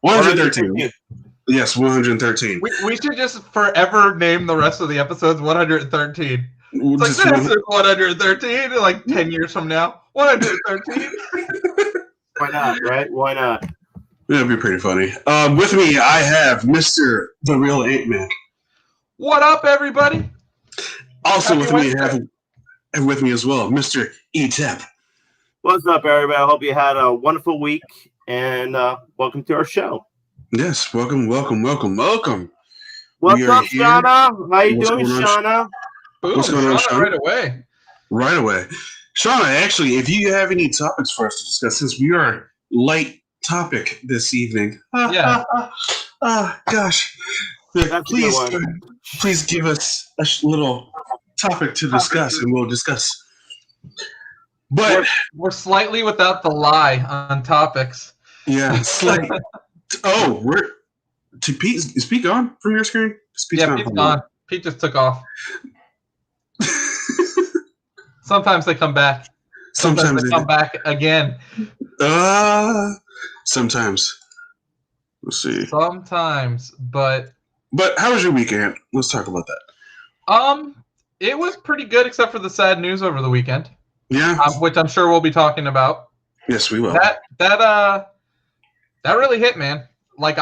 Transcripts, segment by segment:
113. Yes, 113. We should just forever name the rest of the episodes 113. It's like, Just this is 113, like 10 years from now. 113. Why not, right? Why not? That'd be pretty funny. With me, I have Mr. The Real Ant-Man. What up, everybody? Also with me, as well, Mr. E-Tep. What's up, everybody? I hope you had a wonderful week, and welcome to our show. Yes, welcome. What's up, Shauna? How you doing, Shauna? Boom, What's going on, Shauna? Right away. Right away. Shauna, actually, if you have any topics for us to discuss, since we are light topic this evening. Yeah. Gosh. Please give us a little topic to discuss, and we'll discuss. But we're slightly without the lie on topics. Yeah, slightly. We're to Pete. Is Pete gone from your screen? Pete's gone. Pete just took off. Sometimes they come back. Sometimes they come back again. Sometimes. Let's see. Sometimes, but how was your weekend? Let's talk about that. It was pretty good, except for the sad news over the weekend. Yeah. Which I'm sure we'll be talking about. Yes, we will. That really hit, man. Like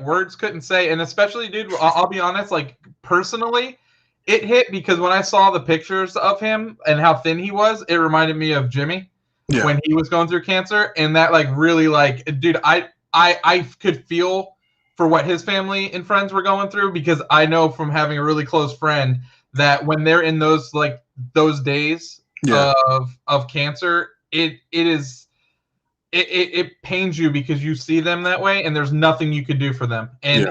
words couldn't say, and especially, dude, I'll be honest, like personally, it hit because when I saw the pictures of him and how thin he was, it reminded me of Jimmy when he was going through cancer, and that like really like, dude, I could feel for what his family and friends were going through, because I know from having a really close friend that when they're in those days of cancer, it pains you because you see them that way, and there's nothing you could do for them. And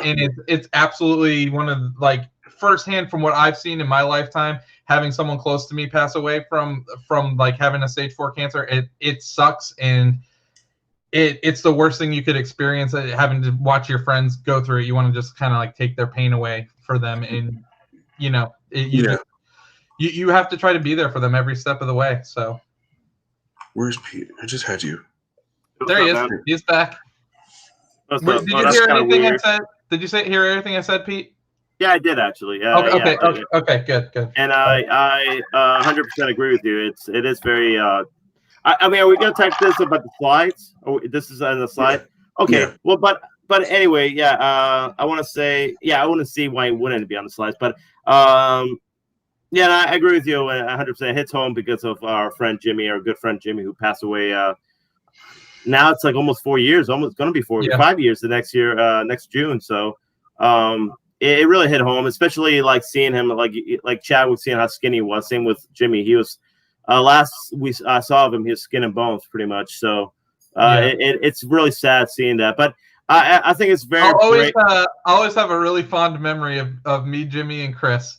it's absolutely one of like firsthand from what I've seen in my lifetime, having someone close to me pass away from like having a stage 4 cancer. It sucks, and it's the worst thing you could experience, having to watch your friends go through it. You want to just kind of like take their pain away for them, and you have to try to be there for them every step of the way. So where's Pete? I just had you. There he is. He's back. Did you hear anything I said? Did you hear everything I said, Pete? Yeah, I did actually. Okay, good. And I 100% agree with you. It is very. I mean, are we going to talk this about the slides? Oh, this is on the slide. Okay. Yeah. Well, but anyway, I want to say, I want to see why it wouldn't be on the slides, but and I agree with you 100%. It hits home because of our friend Jimmy, our good friend Jimmy, who passed away. Now it's like almost 4 years, almost going to be 5 years the next year, next June. So it really hit home, especially like seeing him, like Chad was seeing how skinny he was. Same with Jimmy. He was last I saw of him, he was skin and bones pretty much. So it's really sad seeing that. But I think it's very. I always have a really fond memory of me, Jimmy, and Chris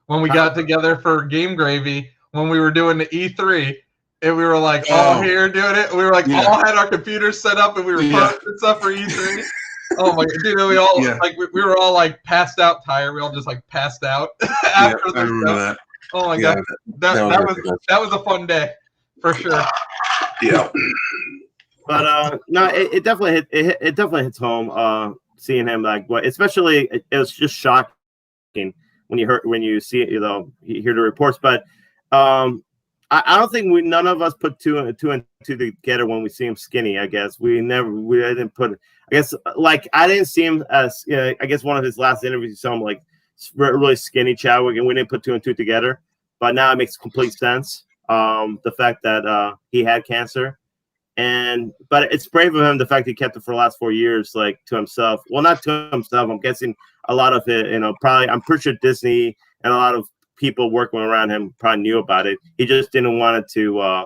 when we got together for Game Gravy when we were doing the E3. And we were like all here doing it. We were like all had our computers set up, and we were posting stuff for E3. Oh my god, dude! We all we were all like passed out, tired. We all just like passed out after I remember that. Oh my god, that was a fun day for sure. Yeah, but no, it definitely it definitely hits home. Seeing him especially it was just shocking when you see it, you hear the reports, but I don't think none of us put two and two together when we see him skinny. I guess we didn't put. I guess I didn't see him as I guess one of his last interviews, you saw him like really skinny Chadwick, and we didn't put two and two together. But now it makes complete sense. The fact that he had cancer, but it's brave of him. The fact he kept it for the last 4 years, like to himself. Well, not to himself. I'm guessing a lot of it. Probably I'm pretty sure Disney and a lot of people working around him probably knew about it. He just didn't want it to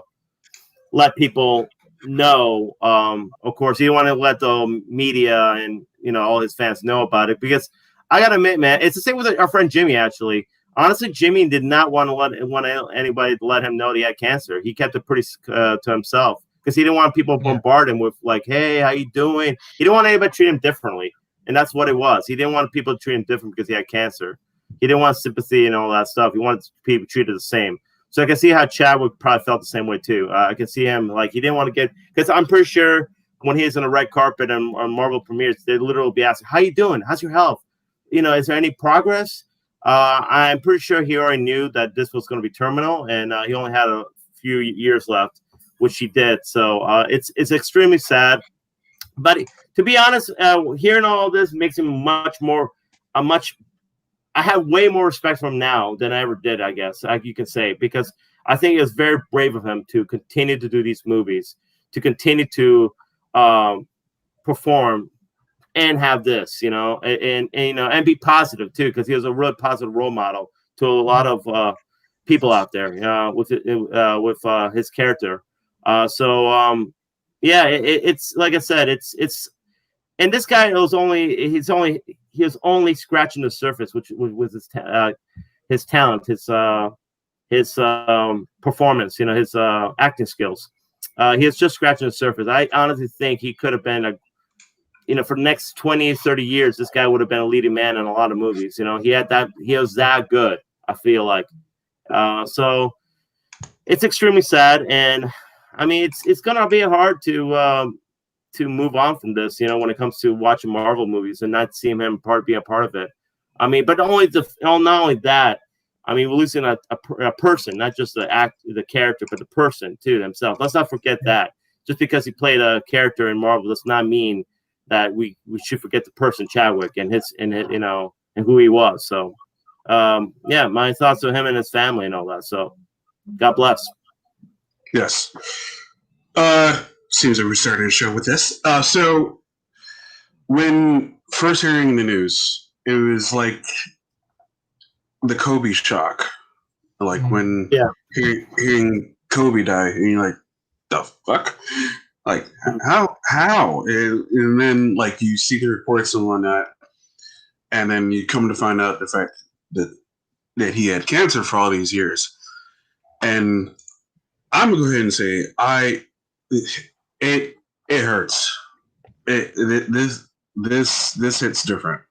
let people know. Of course, he didn't want to let the media and all his fans know about it, because I gotta admit, man, it's the same with our friend Jimmy. Actually, honestly, Jimmy did not want anybody to let him know that he had cancer. He kept it pretty to himself because he didn't want people to bombard him with like, "Hey, how you doing?" He didn't want anybody to treat him differently, and that's what it was. He didn't want people to treat him different because he had cancer. He didn't want sympathy and all that stuff. He wanted people treated the same. So I can see how Chadwick probably felt the same way too. I can see him he didn't want to get, because I'm pretty sure when he's on the red carpet and on Marvel premieres, they literally be asking, "How you doing? How's your health? You know, is there any progress?" I'm pretty sure he already knew that this was going to be terminal, and he only had a few years left, which he did. So it's extremely sad. But to be honest, hearing all this makes him I have way more respect for him now than I ever did, I guess, you can say, because I think it was very brave of him to continue to do these movies, to continue to perform and have this, you know, and you know, and be positive too, because he was a real positive role model to a lot of people out there with his character. Yeah, it's like I said, it's and this guy was he was only scratching the surface, which was his talent, his performance, you know, his acting skills. He was just scratching the surface. I honestly think he could have been for the next 20, 30 years, this guy would have been a leading man in a lot of movies. You know, he was that good, I feel like. So it's extremely sad. And I mean, it's going to be hard to move on from this, you know, when it comes to watching Marvel movies and not seeing him be a part of it. I mean, but not only that, I mean, we're losing a person, not just the character, but the person too himself. Let's not forget that. Just because he played a character in Marvel does not mean that we should forget the person Chadwick and who he was. So yeah, my thoughts on him and his family and all that. So God bless. Yes. Seems like we're starting the show with this. So when first hearing the news, it was like the Kobe shock. Like when hearing Kobe die, and you're like, the fuck? Like, how? And then, like, you see the reports and whatnot, and then you come to find out the fact that he had cancer for all these years. And I'm gonna go ahead and say, it hurts. This hits different.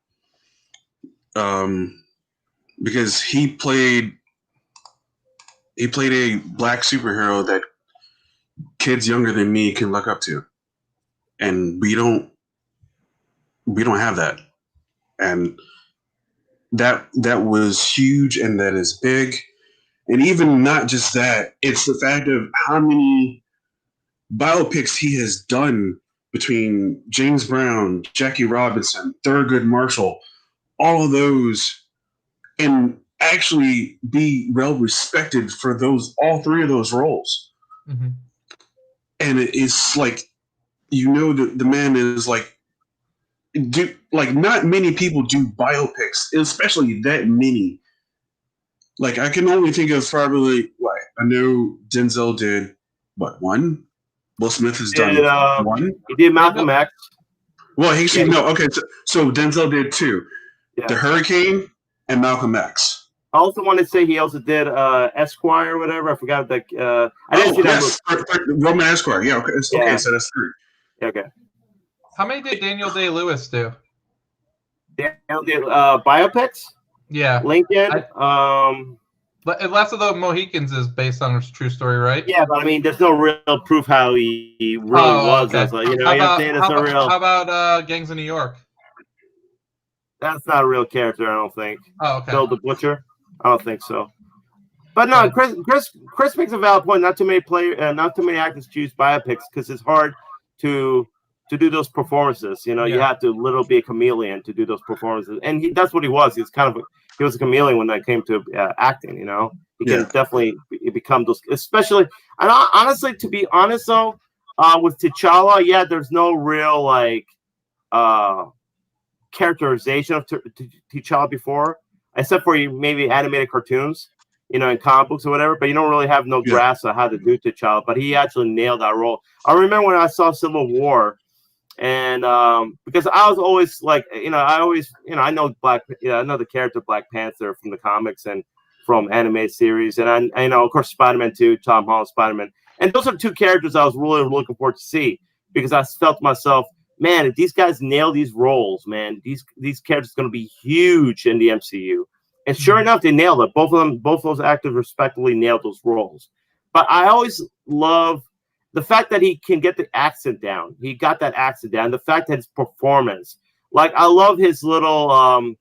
Because he played a black superhero that kids younger than me can look up to, and we don't have that, and that was huge, and that is big. And even not just that, it's the fact of how many biopics he has done between James Brown, Jackie Robinson, Thurgood Marshall, all of those, and actually be well respected for all three of those roles. Mm-hmm. And it's like, you know, the man is like not many people do biopics, especially that many. Like, I can only think of probably, I know Denzel did one. Will Smith has done one. He did Malcolm X. Well, okay. So Denzel did two. Yeah. The Hurricane and Malcolm X. I also want to say he also did Esquire or whatever. I forgot that. I didn't see that. Roman Esquire. Yeah. Okay. Okay. So that's three. Okay. How many did Daniel Day-Lewis do? Daniel did biopics. Yeah. Lincoln. Last of the Mohicans is based on a true story, right? Yeah, but I mean, there's no real proof how he really was. Okay. As How about Gangs of New York? That's not a real character, I don't think. Oh, okay. Bill the Butcher? I don't think so. But no, Chris makes a valid point. Not too many actors choose biopics because it's hard to do those performances. You know, you have to literally be a chameleon to do those performances, and that's what he was. He was a chameleon when it came to acting. You know, he can definitely become those. Especially, and honestly, to be honest though, with T'Challa, there's no real characterization of T'Challa before, except for maybe animated cartoons, you know, in comic books or whatever, but you don't really have no grasp on how to do T'Challa, but he actually nailed that role. I remember when I saw Civil War, and because I was always like, you know, I know I know the character Black Panther from the comics and from animated series, and I know, of course, Spider-Man 2, Tom Holland Spider-Man, and those are two characters I was really looking forward to see, because I felt to myself, man, if these guys nail these roles, man, these characters are going to be huge in the MCU. And sure enough, they nailed it. Both those actors respectively nailed those roles. But I always love, the fact that he can get the accent down, he got that accent down. The fact that his performance, like I love his little.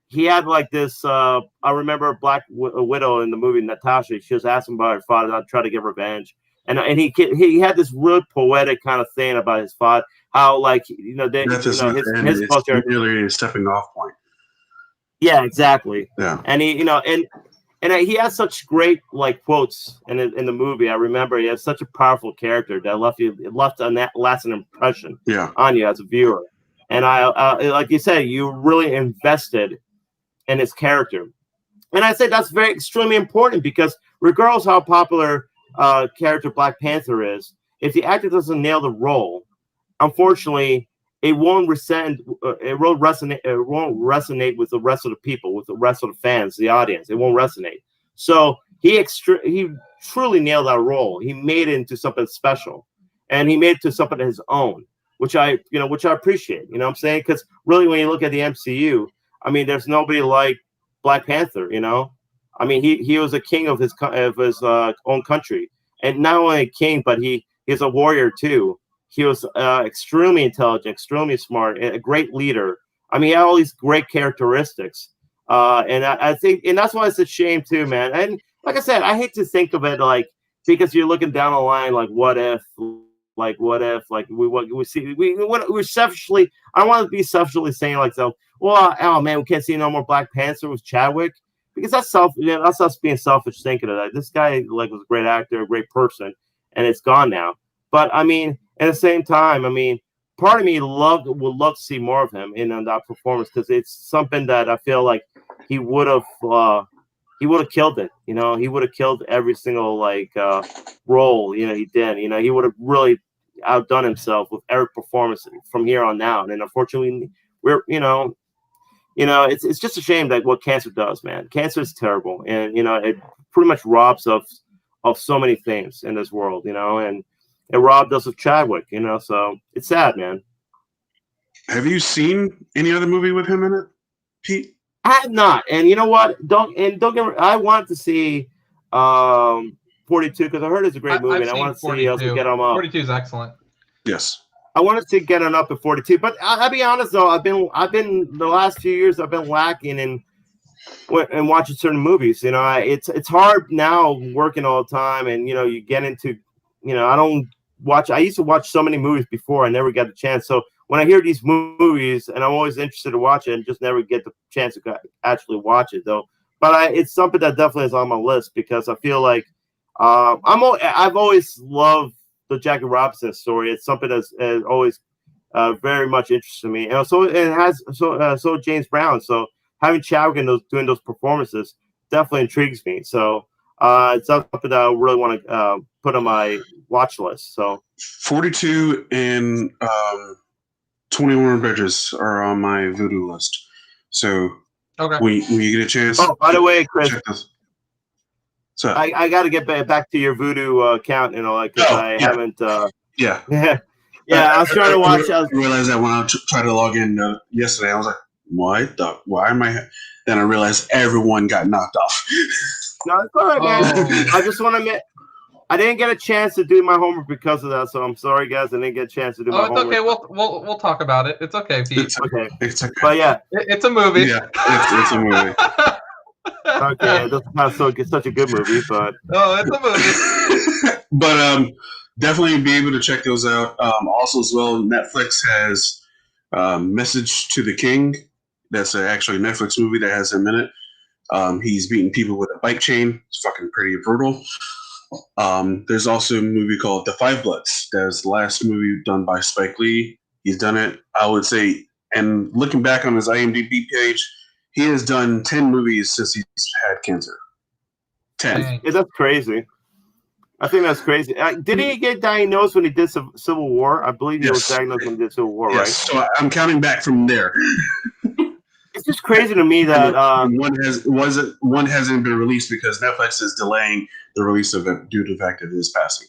He had like this. I remember Black Widow in the movie Natasha. She was asking about her father, not try to get revenge, and he had this real poetic kind of thing about his father. How like his culture really a stepping off point. Yeah, exactly. Yeah, and he and he has such great like quotes in the movie. I remember he has such a powerful character that left a lasting impression on you as a viewer. And I like you said, you really invested in his character, and I say that's very extremely important because regardless how popular character Black Panther is, if the actor doesn't nail the role, unfortunately, it won't resonate. It won't resonate with the rest of the people, with the rest of the fans, the audience. It won't resonate. So he truly nailed that role. He made it into something special, and he made it to something of his own, which I appreciate. You know what I'm saying? Because really, when you look at the MCU, I mean, there's nobody like Black Panther. You know, I mean, he was a king of his own country, and not only a king, but he's a warrior too. He was extremely intelligent, extremely smart, and a great leader. I mean, he had all these great characteristics, and I think, and that's why it's a shame too, man. And like I said, I hate to think of it like because you're looking down the line, like what if, like we see we're selfishly. I don't want to be selfishly saying like so. Well, oh man, we can't see no more Black Panther with Chadwick because that's that's us being selfish thinking of that. This guy like was a great actor, a great person, and it's gone now. But I mean, at the same time, I mean, part of me would love to see more of him in that performance because it's something that I feel like he would have killed it. You know, he would have killed every single like role. You know, he did. You know, he would have really outdone himself with every performance from here on out. And unfortunately, we're it's just a shame that what cancer does, man. Cancer is terrible, and it pretty much robs of so many things in this world. You know, and it robbed us of Chadwick, so it's sad, man. Have you seen any other movie with him in it, Pete? I have not, and you know what? I want to see 42 because I heard it's a great movie, and I want to see us get him up. 42 is excellent. Yes, I wanted to get him up at 42, but I'll be honest though, I've been the last few years I've been lacking in watching certain movies. It's hard now working all the time, and you get into I used to watch so many movies before I never got the chance. So when I hear these movies, and I'm always interested to watch it, and just never get the chance to actually watch it though. But it's something that definitely is on my list because I feel like I've always loved the Jackie Robinson story. It's something that's always very much interested me, and so it has so James Brown. So having Chadwick doing those performances definitely intrigues me. So it's something that I really want to put on my watch list. So 42 and 21 Bridges are on my voodoo list. So okay, when you get a chance. Oh, by the way, Chris, so I got to get back to your voodoo account, because I haven't. Yeah. I was trying to watch. I realized that when I tried to log in yesterday, I was like, why am I? Then I realized everyone got knocked off. No, it's all right, man. I just want to admit, I didn't get a chance to do my homework because of that, so I'm sorry, guys. I didn't get a chance to do my homework. Okay. We'll talk about it. It's okay, Pete. It's okay. But yeah, it's a movie. Yeah, it's a movie. Okay, it doesn't sound such a good movie, but it's a movie. But definitely be able to check those out. Also, as well, Netflix has Message to the King. That's actually a Netflix movie that has him in it. He's beating people with a bike chain. It's fucking pretty brutal. There's also a movie called The Five Bloods. That's the last movie done by Spike Lee. He's done it, I would say, and looking back on his IMDb page, he has done 10 movies since he's had cancer. 10. Yeah, that's crazy. I think that's crazy. Did he get diagnosed when he did Civil War? I believe he was diagnosed when he did Civil War, right? So I'm counting back from there. It's just crazy to me that one hasn't been released because Netflix is delaying the release of it due to the fact of his passing.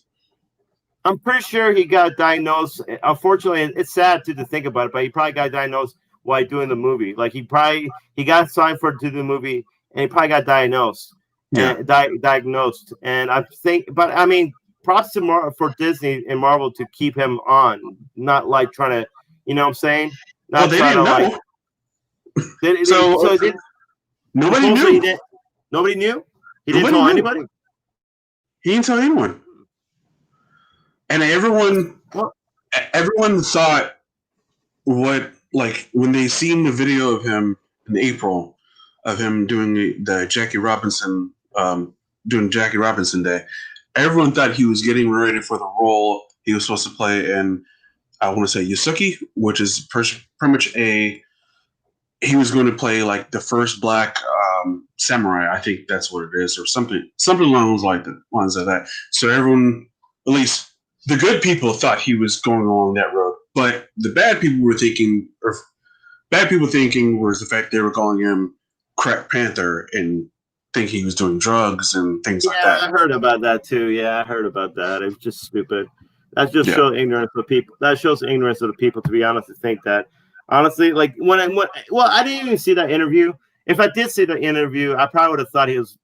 I'm pretty sure he got diagnosed. Unfortunately, it's sad to think about it, but he probably got diagnosed while doing the movie. Like he got signed to do the movie, and he probably got diagnosed. Yeah. Diagnosed. And I think, but I mean, props to for Disney and Marvel to keep him on, not like trying to, you know what I'm saying? Not they trying didn't to know. like. So nobody knew. Nobody knew. He Nobody didn't tell knew. anybody. He didn't tell anyone. And everyone thought what, like, when they seen the video of him in April of him doing the Jackie Robinson, doing Jackie Robinson Day, everyone thought he was getting ready for the role he was supposed to play in, I want to say Yasuki, which is pretty much he was going to play like the first black samurai. I think that's what it is, or something along those lines of that. So everyone, at least the good people, thought he was going along that road, but the bad people was the fact they were calling him Crack Panther and think he was doing drugs and things like that. I heard about that too. Yeah, I heard about that. It was just stupid. That just shows ignorance of people. That shows ignorance of the people, to be honest, to think that. Honestly, like I didn't even see that interview. If I did see the interview, I probably would have thought he was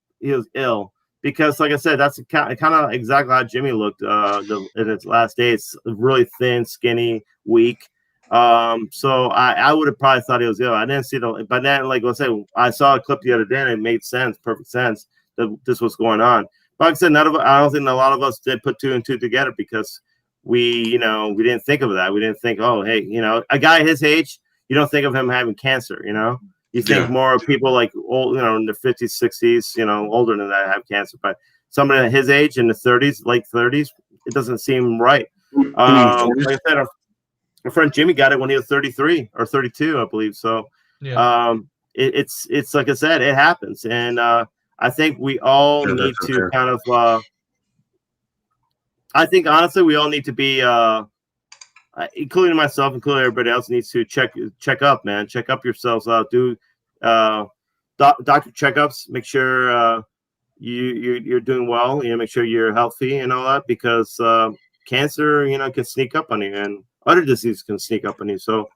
ill, because, like I said, that's kind of exactly how Jimmy looked in his last days. Really thin, skinny, weak. So I would have probably thought he was ill. I didn't see but then, like I said, I saw a clip the other day and it made sense, perfect sense that this was going on. But like I said, I don't think a lot of us did put 2 and 2 together, because we didn't think of that. We didn't think, oh, hey, a guy his age, you don't think of him having cancer, You think more of people like old, in their 50s, 60s, older than that have cancer. But somebody at his age, in the 30s, late 30s, it doesn't seem right. Like I said, our friend Jimmy got it when he was 33 or 32, I believe. So it's like I said, it happens. And I think we all need to kind of I think, honestly, we all need to be, including myself, including everybody else, needs to check up, man. Check up yourselves out. Do doctor checkups. Make sure you're doing well. Make sure you're healthy and all that, because cancer, can sneak up on you, and other diseases can sneak up on you. So,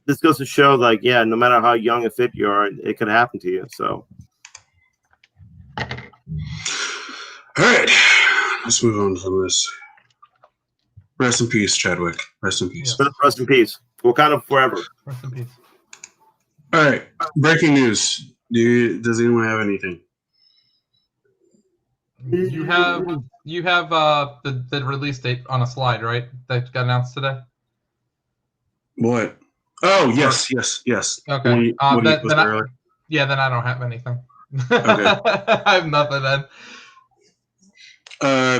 this goes to show, like, no matter how young and fit you are, it could happen to you. So, all right. Let's move on from this. Rest in peace, Chadwick. Rest in peace. Rest in peace. Wakanda forever. Rest in peace. All right. Breaking news. Does anyone have anything? You have the release date on a slide, right? That got announced today. What? Oh, yes. Okay. Then I don't have anything. Okay. I have nothing then.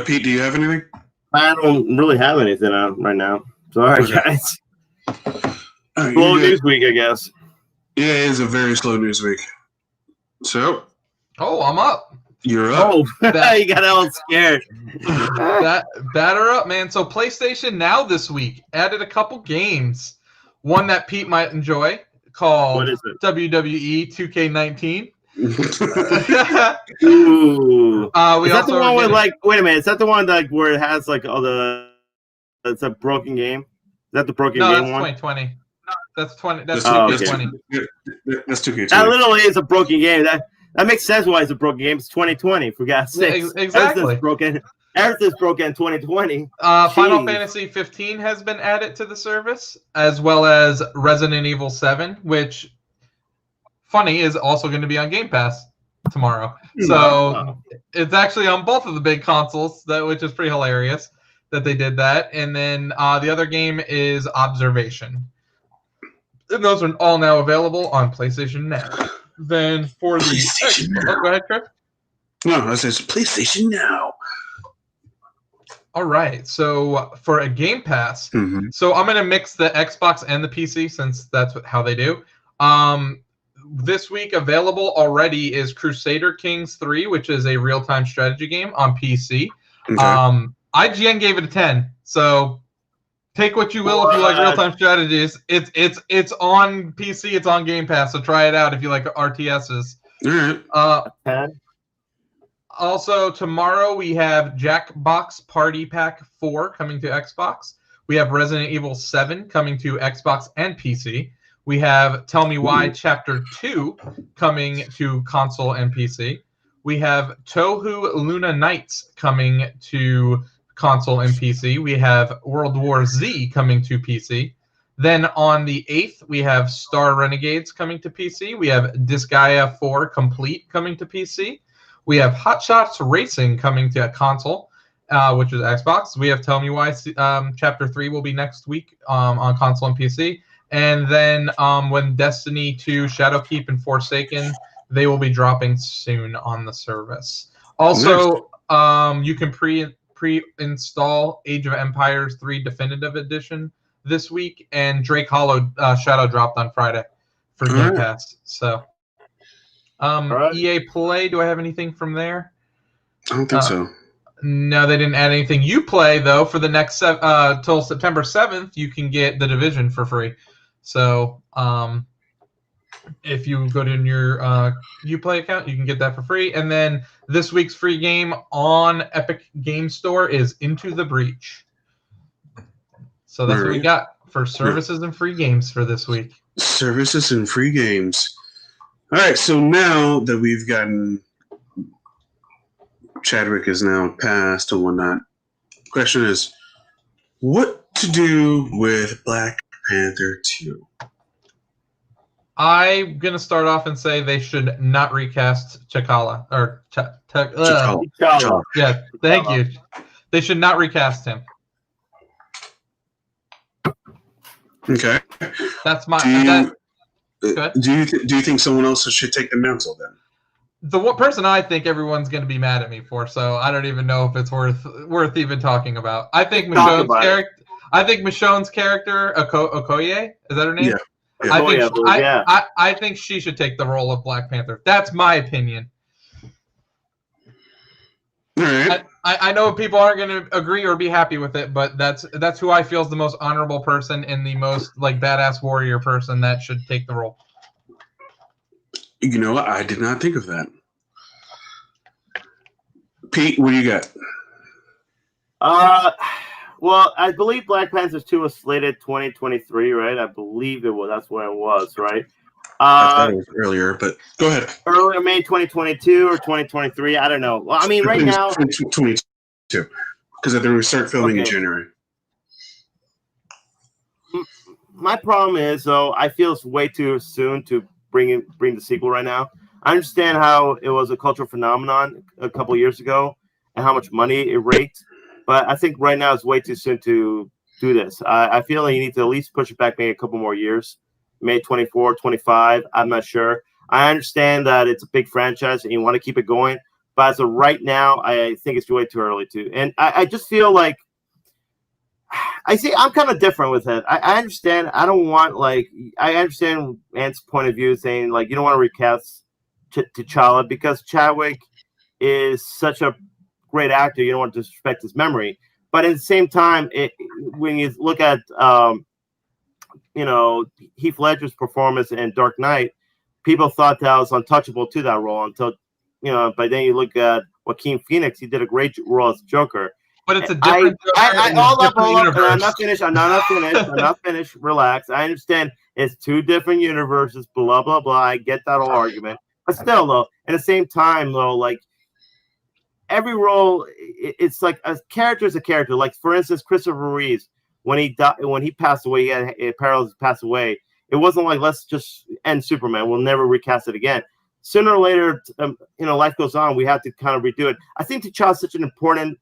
Pete, do you have anything? I don't really have anything right now. Sorry, guys. Right, slow news week, I guess. Yeah, it is a very slow news week. So. Oh, I'm up. You're up. Oh, you got all scared. Batter up, man. So PlayStation Now this week added a couple games. One that Pete might enjoy, called what is it? WWE 2K19. Ooh. Is that the one with, like, wait a minute, is that the one where it has like all it's a broken game? Is that the broken game one? No, that's 2020. That's 20. That's 2K20. That's 2K20. That literally is a broken game. That makes sense why it's a broken game. It's 2020, for God's sake. Exactly. Everything's broken in 2020. Final Fantasy 15 has been added to the service, as well as Resident Evil 7, which, funny, is also going to be on Game Pass tomorrow. So it's actually on both of the big consoles, which is pretty hilarious that they did that. And then the other game is Observation. And those are all now available on PlayStation Now. Then for the... Oh, go ahead, Chris. No, I said PlayStation Now. All right. So for a Game Pass, so I'm going to mix the Xbox and the PC, since that's how they do. This week available already is Crusader Kings 3, which is a real-time strategy game on PC. Okay. IGN gave it a 10, so take what you will if you like real-time strategies. It's on PC, it's on Game Pass, so try it out if you like RTSs. All right. Also, tomorrow we have Jackbox Party Pack 4 coming to Xbox. We have Resident Evil 7 coming to Xbox and PC. We have Tell Me Why Chapter 2 coming to console and PC. We have Tohu Luna Knights coming to console and PC. We have World War Z coming to PC. Then on the 8th, we have Star Renegades coming to PC. We have Disgaea 4 Complete coming to PC. We have Hot Shots Racing coming to console, which is Xbox. We have Tell Me Why Chapter 3 will be next week on console and PC. And then when Destiny 2, Shadowkeep, and Forsaken, they will be dropping soon on the service. Also, you can pre-install Age of Empires 3 Definitive Edition this week, and Drake Hollow Shadow dropped on Friday for Game Pass. So, EA Play, do I have anything from there? I don't think so. No, they didn't add anything. You Play, though, for the next till September 7th, you can get The Division for free. So, if you go to your Uplay account, you can get that for free. And then this week's free game on Epic Game Store is Into the Breach. So that's what we got for services and free games for this week. Services and free games. All right, so now that we've gotten Chadwick is now passed and whatnot, question is, what to do with Black Panther 2? I'm going to start off and say they should not recast T'Challa. Or T'Challa. Yeah, thank you. They should not recast him. Okay. That's my. Do you think someone else should take the mantle then? The person I think everyone's going to be mad at me for, so I don't even know if it's worth even talking about. I think Michonne's character. I think Michonne's character, Okoye, is that her name? Yeah. I think she should take the role of Black Panther. That's my opinion. All right. I know people aren't going to agree or be happy with it, but that's who I feel is the most honorable person and the most badass warrior person that should take the role. You know what? I did not think of that. Pete, what do you got? Well, I believe Black Panther 2 was slated 2023, right? I believe it was. That's when it was, right? I thought it was earlier, but go ahead. Earlier, May 2022 or 2023. I don't know. Well, I mean, right now, 2022, because they will start filming in January. My problem is, though, I feel it's way too soon to bring the sequel right now. I understand how it was a cultural phenomenon a couple of years ago and how much money it raked, but I think right now it's way too soon to do this. I feel like you need to at least push it back maybe a couple more years. May 24, 25, I'm not sure. I understand that it's a big franchise and you want to keep it going, but as of right now, I think it's way too early to. And I just feel like I'm kind of different with it. I understand. I don't want I understand Ant's point of view saying you don't want to recast T'Challa because Chadwick is such a great actor. You don't want to disrespect his memory, but at the same time, when you look at Heath Ledger's performance in Dark Knight, people thought that was untouchable to that role until But then you look at Joaquin Phoenix; he did a great role as Joker. But it's a different. Hold up. I'm not finished. Relax. I understand it's two different universes. Blah blah blah. I get that whole argument, but still, though, at the same time, though, every role, it's like a character is a character. Like for instance, Christopher Reeves, when he passed away, he had Parallels passed away. It wasn't like let's just end Superman. We'll never recast it again. Sooner or later, life goes on. We have to kind of redo it. I think T'Challa is such an important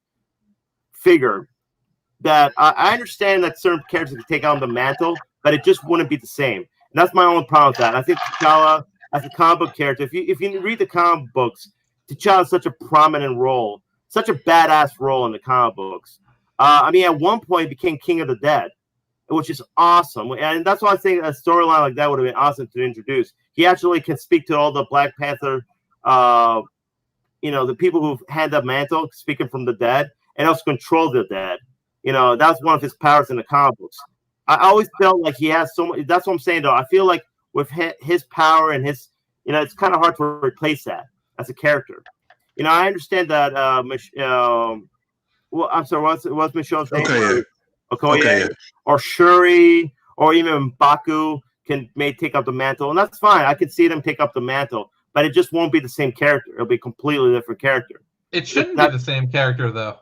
figure that I understand that certain characters can take on the mantle, but it just wouldn't be the same. And that's my only problem with that. I think T'Challa, as a comic book character, if you read the comic books, T'Challa is such a prominent role, such a badass role in the comic books. At one point, he became King of the Dead, which is awesome. And that's why I think a storyline like that would have been awesome to introduce. He actually can speak to all the Black Panther, the people who've had that mantle, speaking from the dead, and also control the dead. That's one of his powers in the comic books. I always felt like he has so much. That's what I'm saying, though. I feel like with his power and his, it's kind of hard to replace that as a character. I understand that. Well, I'm sorry. What's Michonne's name? Okay. Or Shuri, or even Baku may take up the mantle, and that's fine. I can see them take up the mantle, but it just won't be the same character. It'll be a completely different character. It shouldn't be the same character though.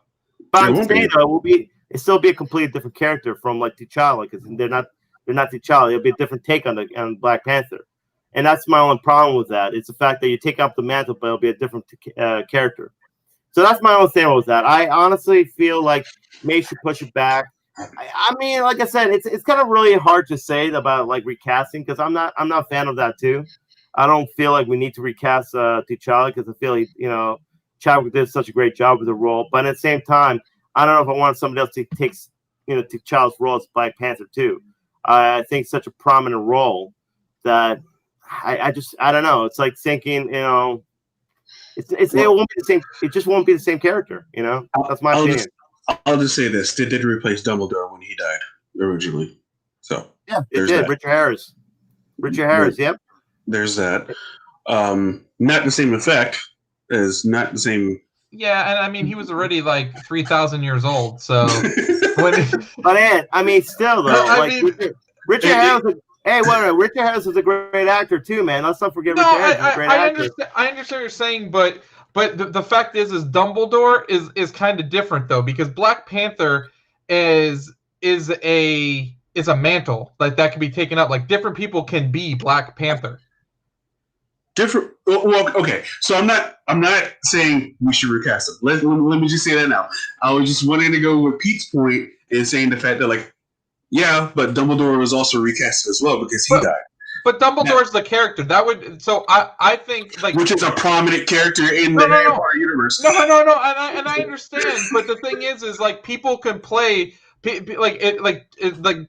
But I'm saying though, it still be a completely different character from like T'Challa, because they're not T'Challa. It'll be a different take on Black Panther, and that's my only problem with that. It's the fact that you take up the mantle, but it'll be a different character. So that's my only thing with that. I honestly feel like May should push it back. I mean, like I said, it's kind of really hard to say about like recasting, because I'm not a fan of that too. I don't feel like we need to recast T'Challa, because I feel Chadwick did such a great job with the role. But at the same time, I don't know if I want somebody else to take T'Challa's role as Black Panther too. I think it's such a prominent role that I don't know. It's like thinking, it won't be the same. It just won't be the same character. That's my opinion. I'll just say this: they did replace Dumbledore when he died originally. So yeah, it did. Richard Harris. Yep. There's that. Not the same effect as not the same. Yeah, and I mean he was already like 3,000 years old. So, but I mean, still though, Richard Harris. Hey, Richard Harris is a great actor too, man. Let's not forget Richard Harris is a great actor. I understand what you're saying, but the fact is Dumbledore is kind of different though, because Black Panther is a mantle that can be taken up. Like different people can be Black Panther. Different. Well, okay. So I'm not saying we should recast him. Let me just say that now. I was just wanting to go with Pete's point in saying the fact that yeah, but Dumbledore was also recasted as well because he died. But Dumbledore's the character. That would I think which is a prominent character in the Harry Potter universe. No, and I understand. But the thing is people can play like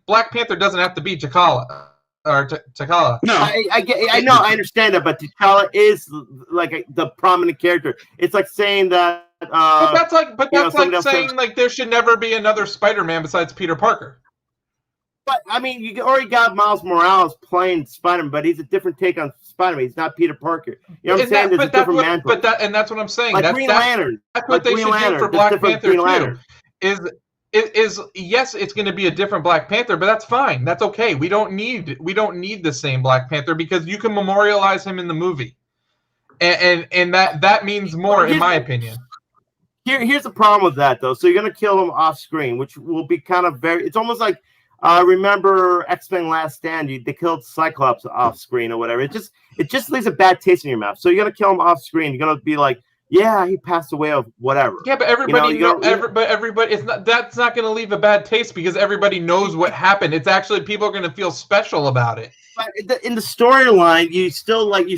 Black Panther doesn't have to be T'Challa or T'Challa. No, I know, I understand that, but T'Challa is like the prominent character. It's like saying that. But that's like saying like there should never be another Spider-Man besides Peter Parker. But I mean, you already got Miles Morales playing Spider-Man, but he's a different take on Spider-Man. He's not Peter Parker. You know what I'm saying? There's a different mantle. That's what I'm saying. Like Green Lantern. That's what they should do for Black Panther too. Is yes, it's going to be a different Black Panther, but that's fine. That's okay. We don't need the same Black Panther because you can memorialize him in the movie, and that means more in my opinion. Here's the problem with that though. So you're going to kill him off screen, which will be kind of it's almost like. Remember X-Men Last Stand? They killed Cyclops off screen or whatever. It just leaves a bad taste in your mouth. So you're gonna kill him off screen. You're gonna be like, yeah, he passed away of whatever. Yeah, but everybody, everybody, that's not gonna leave a bad taste because everybody knows what happened. It's actually people are gonna feel special about it. But in the storyline, you're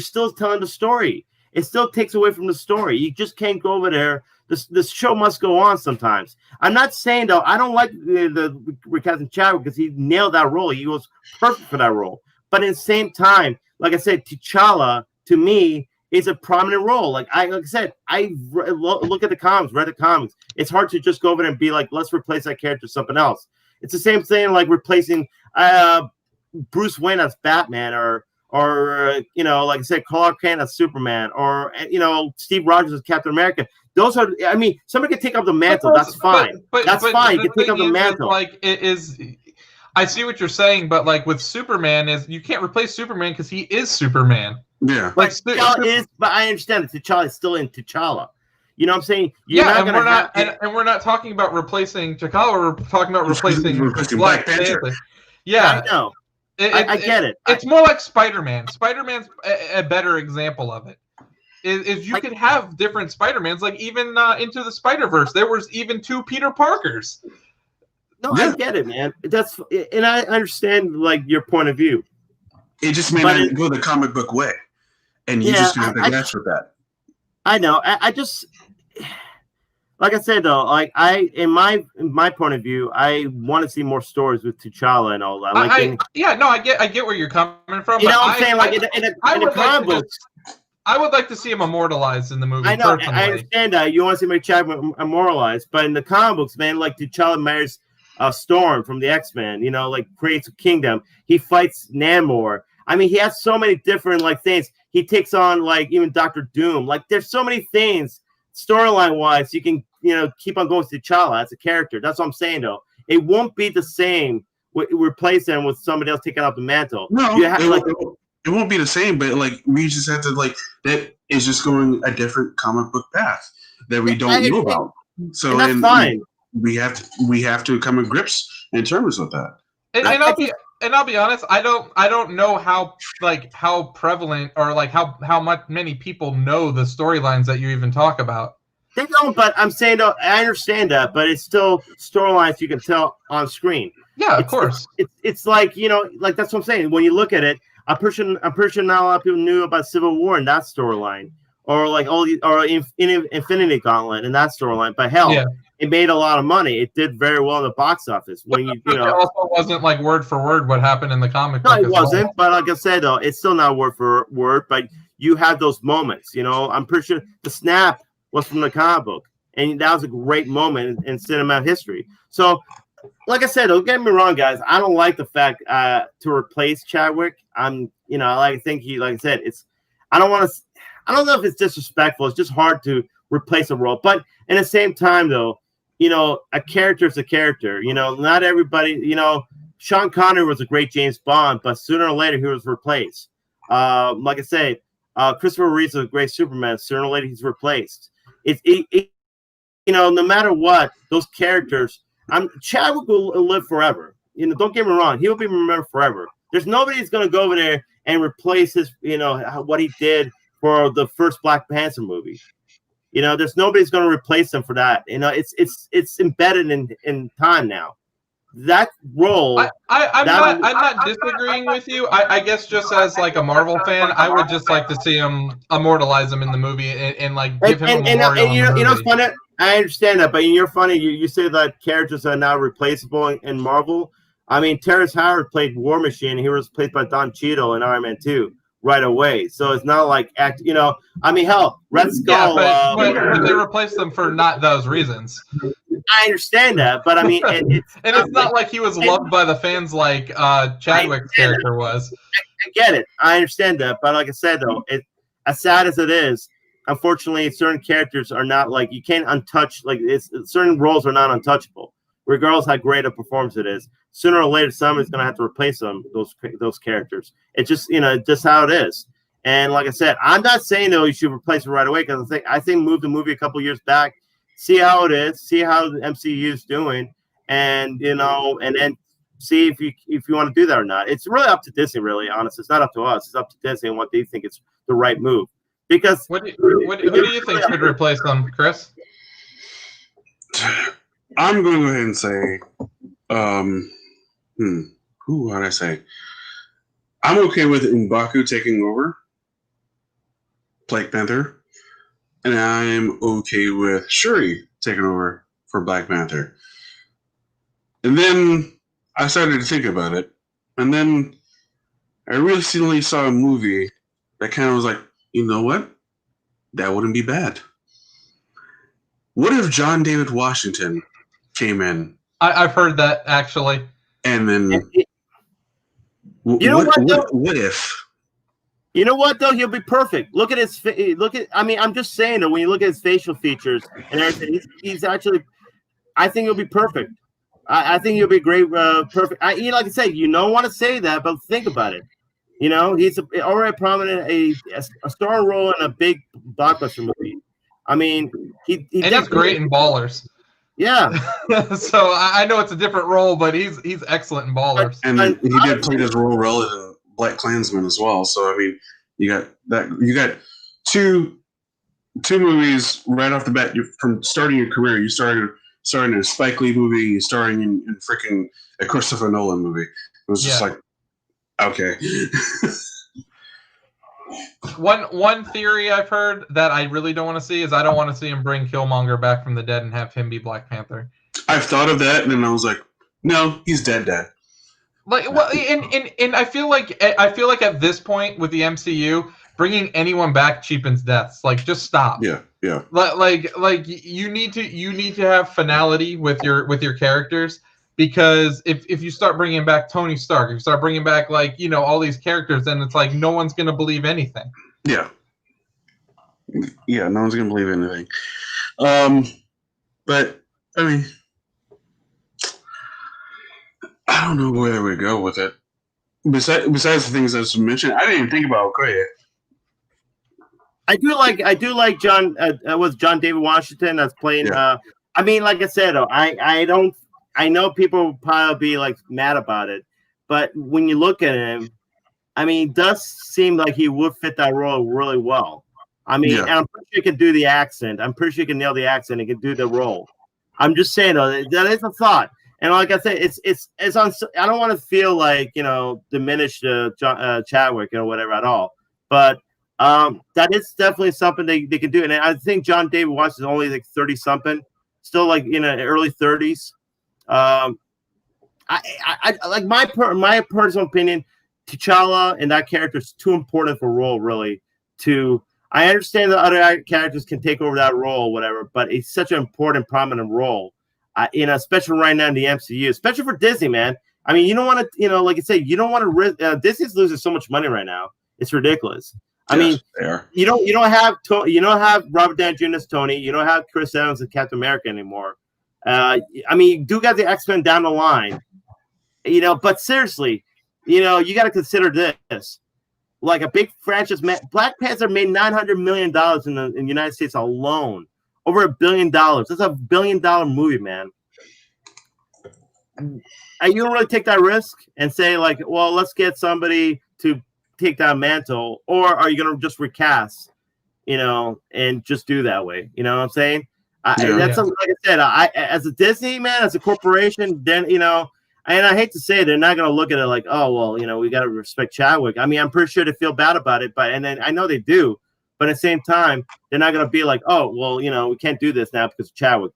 still telling the story. It still takes away from the story. You just can't go over there. This show must go on sometimes. I'm not saying, though, I don't like the recasting Chadwick because he nailed that role. He was perfect for that role. But at the same time, like I said, T'Challa, to me, is a prominent role. Like I said, I look at the comics, read the comics. It's hard to just go over there and be like, let's replace that character with something else. It's the same thing like replacing Bruce Wayne as Batman or like I said, Clark Kent as Superman, or Steve Rogers as Captain America. Those are, I mean, somebody can take up the mantle. That's fine. That's fine. You can take up the mantle. I see what you're saying, but like with Superman, you can't replace Superman because he is Superman. Yeah. But I understand that T'Challa is still in T'Challa. You know what I'm saying? We're not talking about replacing T'Challa. We're talking about replacing Black Panther. Yeah, I know. I get it. It's more like Spider-Man. Spider-Man's a better example of it. Is you could have different Spider-Mans, like even Into the Spider-Verse. There was even 2 Peter Parkers. No, yeah. I get it, man. And I understand like your point of view. It just may not go the comic book way, and you just have to match with that. I know. I just, like I said though, like in my point of view, I want to see more stories with T'Challa and all that. I get where you're coming from. You know what I'm saying? Like in the comic books. I would like to see him immortalized in the movie. I know. Personally. I understand that you want to see Mary Chadwick immortalized, but in the comic books, man, like T'Challa marries Storm from the X-Men. Like creates a kingdom. He fights Namor. I mean, he has so many different like things. He takes on like even Doctor Doom. Like there's so many things storyline wise you can keep on going to T'Challa as a character. That's what I'm saying though. It won't be the same. Replace him with somebody else taking out the mantle. No, it won't be the same, but like we just have to like that is just going a different comic book path that we don't know about. So and that's fine. We have to come to grips in terms with that. And I'll be honest, I don't know how prevalent or like how many people know the storylines that you even talk about. They don't, but I'm saying though, I understand that, but it's still storylines you can tell on screen. Yeah, of course. It's like, you know, like that's what I'm saying. When you look at it, I'm pretty sure not a lot of people knew about Civil War and that storyline, or like Infinity Gauntlet and that storyline. But hell, it made a lot of money. It did very well in the box office. When you know, it also wasn't like word for word what happened in the comic book. No, it wasn't. Well. But like I said, though, it's still not word for word. But you have those moments. You know, I'm pretty sure the snap was from the comic book, and that was a great moment in cinematic history. So, like I said, don't get me wrong, guys. I don't like the fact to replace Chadwick. I'm, you know, I think he, like I said, it's. I don't know if it's disrespectful. It's just hard to replace a role. But at the same time, though, you know, a character is a character. You know, not everybody. You know, Sean Connery was a great James Bond, but sooner or later he was replaced. Like I say, Christopher Reeve is a great Superman. Sooner or later he's replaced. You know, no matter what, those characters, Chadwick will live forever. You know, don't get me wrong, he will be remembered forever. There's nobody who's going to go over there and replace his, you know, what he did for the first Black Panther movie. You know, there's nobody's going to replace him for that. You know, it's embedded in time now. That role. I'm not disagreeing with you. I guess just as like a Marvel fan, I would just like to see him immortalize him in the movie and like give him a memorial. And you know, it's funny. I understand that, but you're funny. You say that characters are now replaceable in Marvel. I mean, Terrence Howard played War Machine. He was played by Don Cheadle in Iron Man 2 right away. So it's not like you know. I mean, hell, Red Skull. Yeah, but they replaced them for not those reasons. I understand that, but I mean, it's not like he was loved by the fans like Chadwick's character was. I get it. I understand that, but like I said, though, as sad as it is, unfortunately, certain characters are not like you can't untouch. Like certain roles are not untouchable, regardless how great a performance it is. Sooner or later, somebody's going to have to replace those characters. It's just, you know, just how it is. And like I said, I'm not saying though you should replace it right away because I think move the movie a couple years back. See how it is, see how the MCU is doing, and you know, and then see if you want to do that or not. It's really up to Disney, really. Honestly, it's not up to us. It's up to Disney and what they think is the right move. Because who do you think should replace them, Chris? I'm going to go ahead and say, who would I say? I'm okay with M'Baku taking over Black Panther. And I'm okay with Shuri taking over for Black Panther. And then I started to think about it. And then I recently saw a movie that kind of was like, you know what? That wouldn't be bad. What if John David Washington came in? I've heard that, actually. And then what if? You know what though? He'll be perfect. Look at his. I mean, I'm just saying that when you look at his facial features and everything, he's actually. I think he'll be perfect. I think he'll be great. Perfect. You know, like I said, you don't want to say that, but think about it. You know, he's already prominent, a star role in a big blockbuster movie. I mean, he's great in Ballers. Yeah. So I know it's a different role, but he's excellent in Ballers. And he did play his role in Black Klansman as well. So I mean, you got two movies right off the bat. From starting your career, you starting in a Spike Lee movie, you starring in freaking a Christopher Nolan movie. It was just like, okay. One theory I've heard that I really don't want to see is I don't want to see him bring Killmonger back from the dead and have him be Black Panther. I've thought of that, and then I was like, no, he's dead. Like, well, and I feel like at this point with the MCU, bringing anyone back cheapens deaths. Like, just stop. Yeah. Like you need to have finality with your characters, because if you start bringing back Tony Stark, if you start bringing back like, you know, all these characters, then it's like no one's gonna believe anything. Yeah, no one's gonna believe anything. But I mean, I don't know where we go with it. besides the things that's mentioned, I didn't even think about. Go ahead. I do like John. Was John David Washington that's playing? Yeah. I mean, like I said, I don't. I know people will probably be like mad about it, but when you look at him, I mean, it does seem like he would fit that role really well. I mean, and I'm pretty sure he can do the accent. I'm pretty sure he can nail the accent. He can do the role. I'm just saying though, that is a thought. And like I said, it's on. I don't want to feel like diminish Chadwick or whatever at all. But that is definitely something they can do. And I think John David Washington is only like 30 something, still like early 30s. I like my personal opinion. T'Challa and that character is too important for a role, really. I understand the other characters can take over that role, whatever, but it's such an important, prominent role. Especially right now in the MCU, especially for Disney, man. I mean, you don't want to, like I said, you don't want to risk. Disney's losing so much money right now; it's ridiculous. I mean, you don't have Robert Downey Jr. as Tony. You don't have Chris Evans as Captain America anymore. I mean, you do got the X-Men down the line, But seriously, you got to consider this. Like a big franchise, Black Panther made $900 million in the United States alone. Over $1 billion. That's a $1 billion movie, man. Are you gonna really take that risk and say like, well, let's get somebody to take that mantle, or are you gonna just recast, and just do that way? You know what I'm saying? Like I said, as a Disney man, as a corporation, then and I hate to say it, they're not going to look at it like, oh, well, we got to respect Chadwick. I mean, I'm pretty sure they feel bad about it, and then I know they do, but at the same time, they're not going to be like, oh, well, we can't do this now because of Chadwick.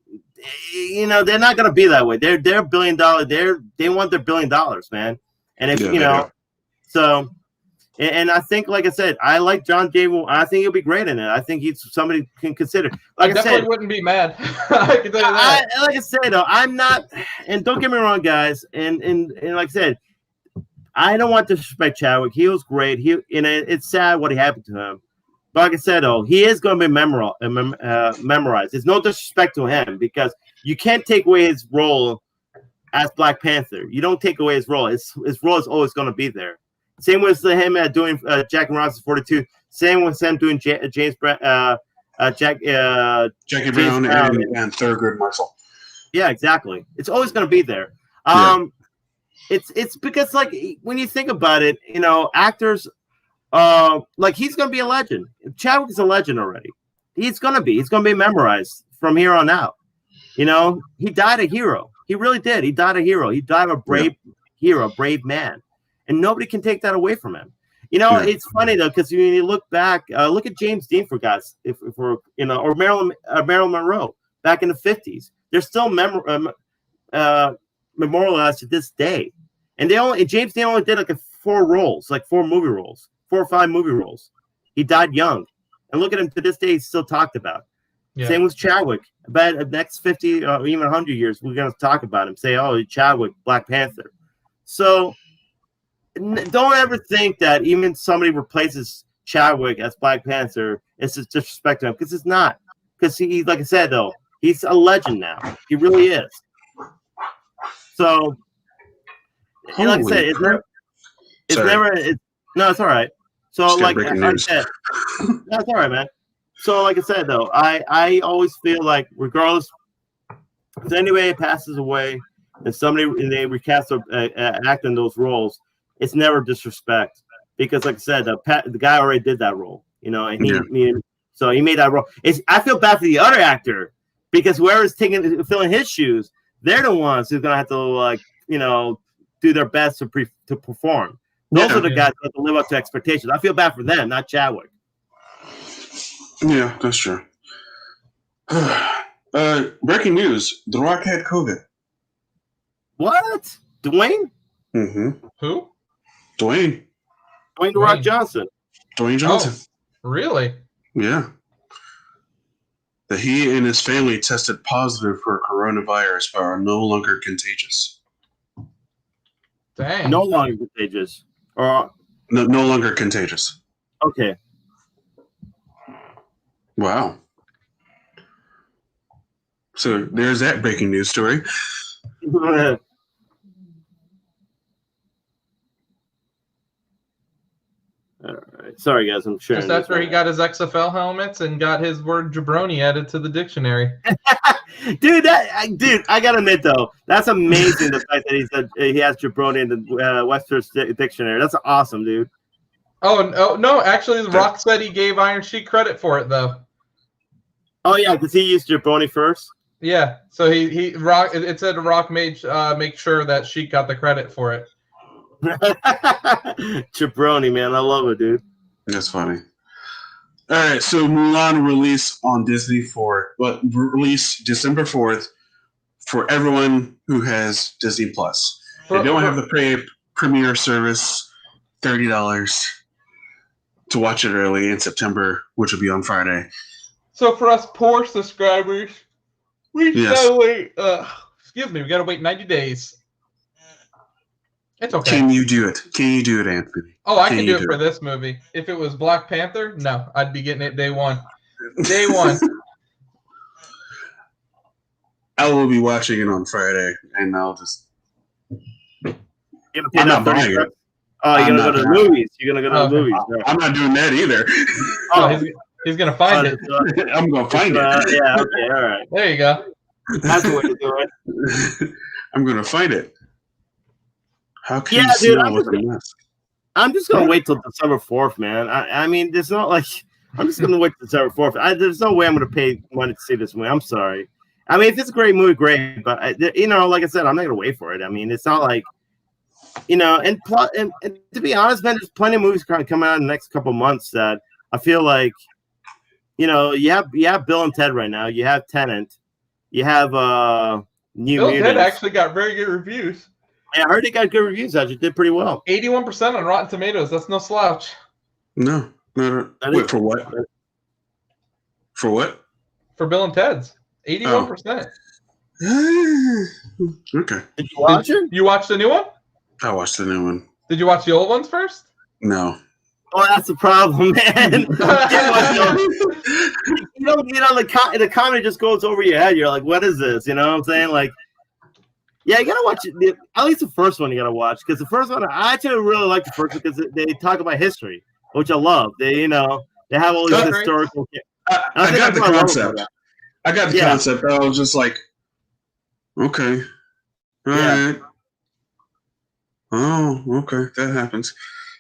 They're not going to be that way. They're $1 billion. They want their $1 billion, man. And if so, and I think, like I said, I like John Gable. I think he'll be great in it. I think he's somebody can consider. Like I definitely wouldn't be mad. I can tell you that. Like I said, though, I'm not. And don't get me wrong, guys. And like I said, I don't want to disrespect Chadwick. He was great. It's sad what happened to him. But like I said, though, he is going to be memorized. There's no disrespect to him because you can't take away his role as Black Panther. You don't take away his role. His role is always going to be there. Same with him doing Jack and Robinson 42. Same with him doing Jackie Brown and Thurgood Marshall. Yeah, exactly. It's always going to be there. It's because like when you think about it, actors like he's going to be a legend. Chadwick is a legend already. He's going to be memorized from here on out. He died a hero. He really did. He died a hero. He died a brave hero, a brave man. And nobody can take that away from him. It's funny though because when you look back, look at James Dean for guys, if we're or Marilyn Monroe back in the 50s. They're still memorialized to this day. And James Dean only did like 4 movie roles, 4 or 5 movie roles. He died young, and look at him to this day. He's still talked about. Yeah. Same with Chadwick. About the next 50 or even 100 years, we're going to talk about him. Say, oh, Chadwick, Black Panther. So. Don't ever think that even somebody replaces Chadwick as Black Panther is just disrespect to him, because it's not. Because he, like I said, though, he's a legend now. He really is. So, and like I said, it's never. No, it's all right. So, like I said, no, it's all right, man. So, like I said, though, I always feel like, regardless, if anybody passes away and they recast or act in those roles, it's never disrespect, because, like I said, the guy already did that role, and so he made that role. I feel bad for the other actor, because whoever's filling his shoes, they're the ones who's gonna have to do their best to perform. Those are the guys that have to live up to expectations. I feel bad for them, not Chadwick. Yeah, that's true. Breaking news: The Rock had COVID. What? Dwayne? Mm-hmm. Who? Dwayne The Rock Johnson. Dwayne Johnson. Oh, really? Yeah. That he and his family tested positive for coronavirus, but are no longer contagious. Dang. No longer contagious. No longer contagious. Okay. Wow. So there's that breaking news story. All right. Sorry, guys. I'm sharing. Just after he got his XFL helmets and got his word jabroni added to the dictionary. dude, I gotta admit though, that's amazing. The fact that he has jabroni in the Webster's dictionary. That's awesome, dude. Oh no! Actually, The Rock said he gave Iron Sheik credit for it though. Oh yeah, because he used jabroni first. Yeah, so he Rock. It said Rock made make sure that Sheik got the credit for it. Jabroni, man, I love it, dude. That's funny. All right, so Mulan release on Disney release December 4th for everyone who has Disney Plus. They don't have the premiere service, $30 to watch it early in September, which will be on Friday. So for us poor subscribers, we gotta wait. Excuse me, we gotta wait 90 days. It's okay. Can you do it? Can you do it, Anthony? Oh, I can do it for this movie. If it was Black Panther, no, I'd be getting it day one. Day one. I will be watching it on Friday, and I'll just. I'm not buying it. Oh, you're gonna go to the movies. You're gonna go to the movies. Right? I'm not doing that either. Oh, he's gonna find it. I'm gonna find it. Yeah. Okay. All right. There you go. That's the way to do it. I'm gonna find it. How can you smell with a mask? I'm just gonna wait till December 4th, man. I mean, there's not like I'm just gonna wait till December 4th. There's no way I'm gonna pay money to see this movie. I'm sorry. I mean, if it's a great movie, great. But like I said, I'm not gonna wait for it. I mean, it's not like, and to be honest, man, there's plenty of movies coming out in the next couple months that I feel like, you have Bill and Ted right now. You have Tenet. You have New Bill Mutants. and Ted actually got very good reviews. Yeah, I heard it got good reviews. Actually, did pretty well. 81% on Rotten Tomatoes. That's no slouch. No. Wait, for what? For what? For Bill and Ted's. 81%. Okay. Did you watch it? You watched the new one? I watched the new one. Did you watch the old ones first? No. Oh, that's the problem, man. You don't get on the comedy just goes over your head. You're like, what is this? You know what I'm saying? Like, yeah, you gotta watch it. At least the first one you gotta watch, because the first one I actually really like the first one because they talk about history, which I love. They they have all these historical. I got the concept. I got the concept. I was just like, okay, all right. Oh, okay, that happens.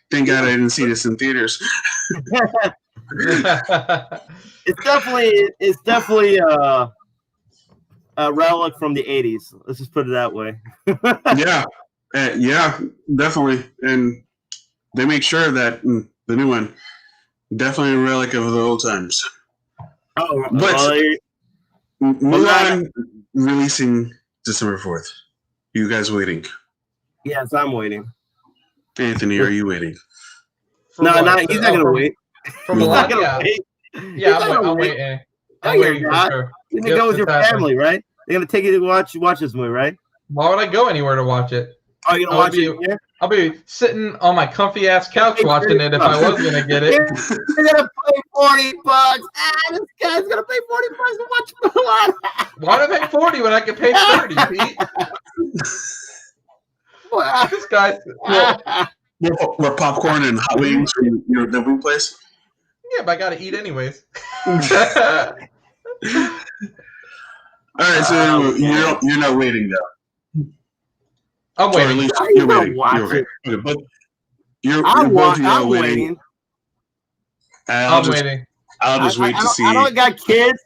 Thank God I didn't see this in theaters. It's definitely a relic from the 80s. Let's just put it that way. Yeah, definitely. And they make sure that the new one, definitely a relic of the old times. Oh, but Mulan releasing December 4th. You guys waiting? Yes, I'm waiting. Anthony, are you waiting? No, he's not going to wait. From Mulan, yeah, I'm waiting. I'm waiting for sure. You're going to go with your family, right? They're going to take you to watch this movie, right? Why would I go anywhere to watch it? Oh, you're going to watch it here? I'll be sitting on my comfy ass couch watching it if I was going to get it. You're going to pay $40. This guy's going to pay $40 to watch Mulan. Why do I pay 40 when I can pay 30, Pete? This guy's... What popcorn and hot wings from the wing place? Yeah, but I got to eat anyways. All right, so you're not waiting though. I'm waiting. Or at least you're waiting. Okay, but I'm waiting. I'm waiting. I'll just wait to see. I don't got kids.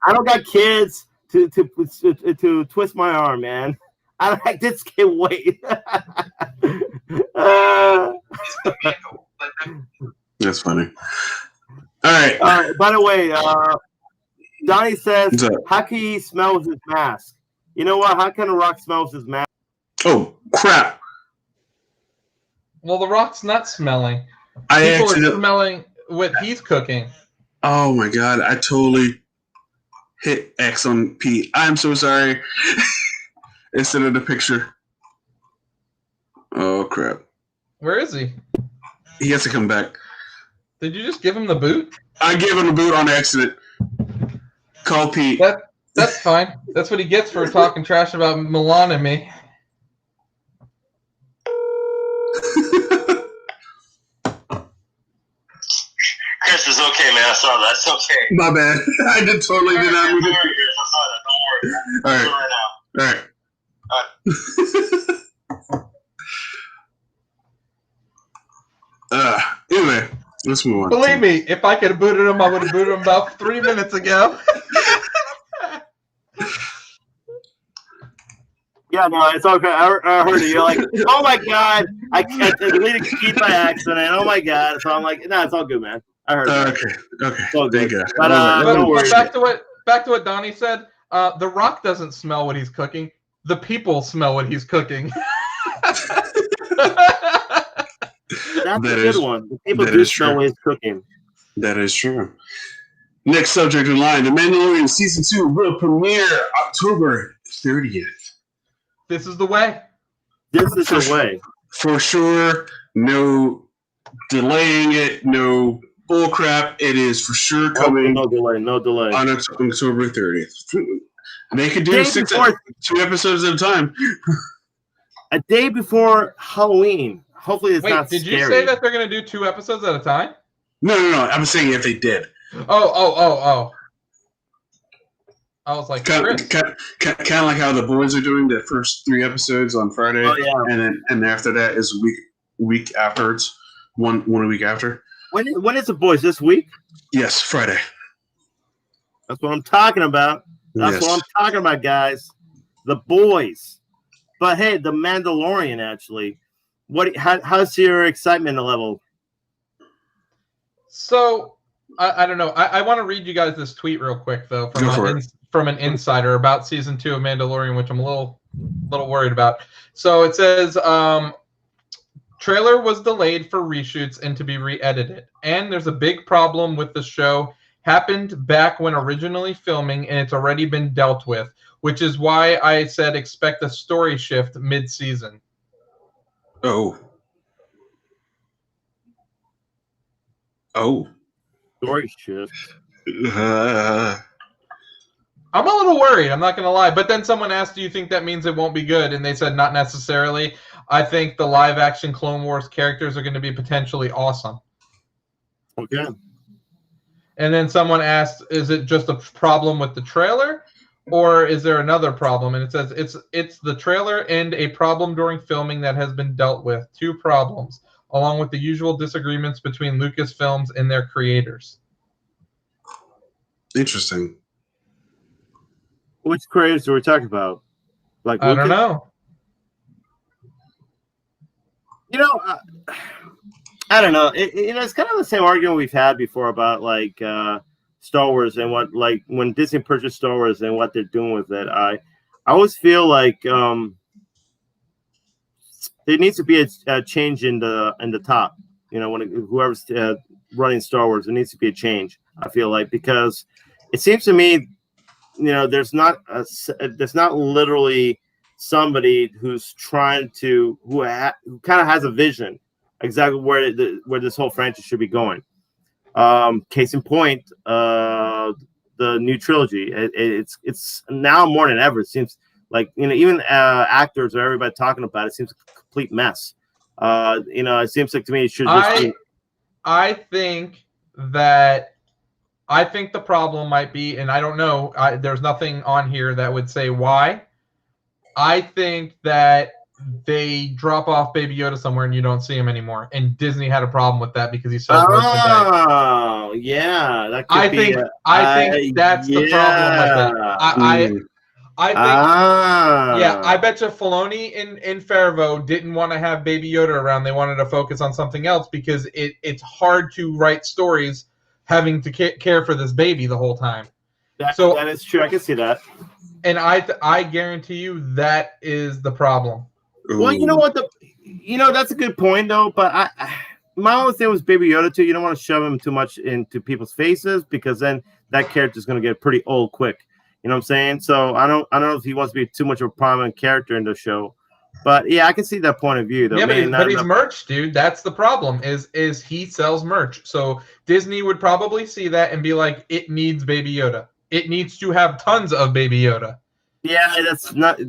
I don't got kids to twist my arm, man. I just can't wait. That's funny. All right. By the way, Donnie says, how can he smell with his mask? You know what? How can The Rock smell with his mask? Oh, crap. Well, The Rock's not smelling. People are smelling what he's cooking. Oh, my God. I totally hit X on Pete. I'm so sorry. Instead of the picture. Oh, crap. Where is he? He has to come back. Did you just give him the boot? I gave him the boot on accident. Call Pete. That's fine. That's what he gets for talking trash about Milan and me. is okay, man. I saw that. That's okay. My bad. I did totally did not mean Don't to. worry, Chris. I saw that. Don't worry. All I'm right. doing it right now. Anyway, let's move on. Believe me, if I could have booted him, I would have booted him about 3 minutes ago. Yeah, no, it's okay. I heard it. You're like, oh my god, I deleted Keith by accident. Oh my god. So I'm like, no, it's all good, man. I heard it. Okay. It's all Thank good. you. But, Don't But worry. back to what Donnie said. The Rock doesn't smell what he's cooking. The people smell what he's cooking. That's a That good is- one. The people that do is smell true. what he's cooking. That is true. Next subject in line: The Mandalorian season 2 will premiere October 30th. This is the way. This is the way. For sure. No delaying it. No bullcrap. It is for sure coming No delay. No delay. on October 30th. They could do Day 2 episodes at a time. A day before Halloween. Hopefully it's Wait, not did scary. you say that they're going to do 2 episodes at a time? No. I'm saying if they did. Oh. I was like, Kind Chris. of like how the boys are doing the first 3 episodes on Friday, Oh, yeah. and after that is a week afterwards, one a week after. When is the boys? This week? Yes, Friday. That's what I'm talking about. That's Yes. what I'm talking about, guys. The boys. But hey, the Mandalorian actually. How's your excitement level? So, I don't know. I want to read you guys this tweet real quick, though, Go for it. from an insider about season 2 of Mandalorian, which I'm a little worried about. So it says, trailer was delayed for reshoots and to be re-edited. And there's a big problem with the show. Happened back when originally filming, and it's already been dealt with, which is why I said expect a story shift mid-season. Oh. Story shift. I'm a little worried, I'm not going to lie. But then someone asked, do you think that means it won't be good? And they said, not necessarily. I think the live-action Clone Wars characters are going to be potentially awesome. Okay. And then someone asked, is it just a problem with the trailer? Or is there another problem? And it says, it's the trailer and a problem during filming that has been dealt with. 2 problems, along with the usual disagreements between Lucasfilms and their creators. Interesting. Which creators are we talking about? Like I Lucas? don't know. You know, I don't know. It's kind of the same argument we've had before about like Star Wars and what, like when Disney purchased Star Wars and what they're doing with it. I always feel like there needs to be a change in the top. You know, when whoever's running Star Wars, there needs to be a change. I feel like, because it seems to me, you know, there's not literally somebody who's trying to who kind of has a vision exactly where this whole franchise should be going. Case in point, the new trilogy. It's now more than ever. It seems like, you know, even actors or everybody talking about it seems a complete mess. You know, it seems like to me it should just be. I think the problem might be, and I don't know, there's nothing on here that would say why. I think that they drop off Baby Yoda somewhere and you don't see him anymore. And Disney had a problem with that because he sells merchandise. Oh, yeah. That could I think that's the problem with it. I think, yeah, I bet you Filoni and Favreau didn't want to have Baby Yoda around. They wanted to focus on something else because it's hard to write stories having to care for this baby the whole time. that is true. I can see that. And I guarantee you that is the problem. Well, you know what? That's a good point, though. But my only thing was Baby Yoda too. You don't want to shove him too much into people's faces because then that character is going to get pretty old quick. You know what I'm saying? So I don't know if he wants to be too much of a prominent character in the show. But yeah, I can see that point of view, though. Yeah, but he's merch, dude. That's the problem. Is he sells merch? So Disney would probably see that and be like, it needs Baby Yoda. It needs to have tons of Baby Yoda. Yeah, that's not.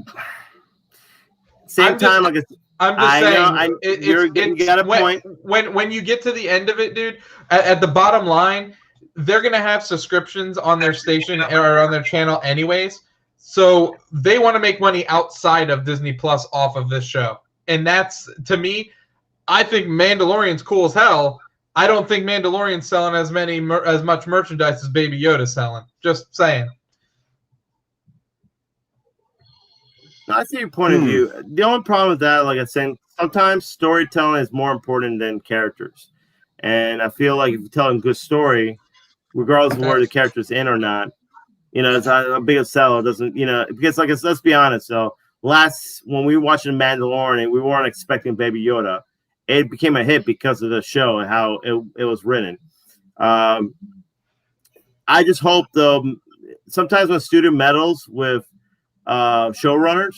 Same time, like I'm just I saying. know, you It's got a point. When you get to the end of it, dude, at the bottom line, they're gonna have subscriptions on their station or on their channel anyways. So they want to make money outside of Disney Plus off of this show, and that's to me. I think Mandalorian's cool as hell. I don't think Mandalorian's selling as much merchandise as Baby Yoda's selling. Just saying. No, I see your point of view. The only problem with that, like I said, sometimes storytelling is more important than characters. And I feel like if you're telling a good story, regardless of where the character's in or not, it's a big seller. Doesn't because let's be honest. So when we were watching Mandalorian, we weren't expecting Baby Yoda. It became a hit because of the show and how it was written. I just hope though. Sometimes when studio meddles with showrunners,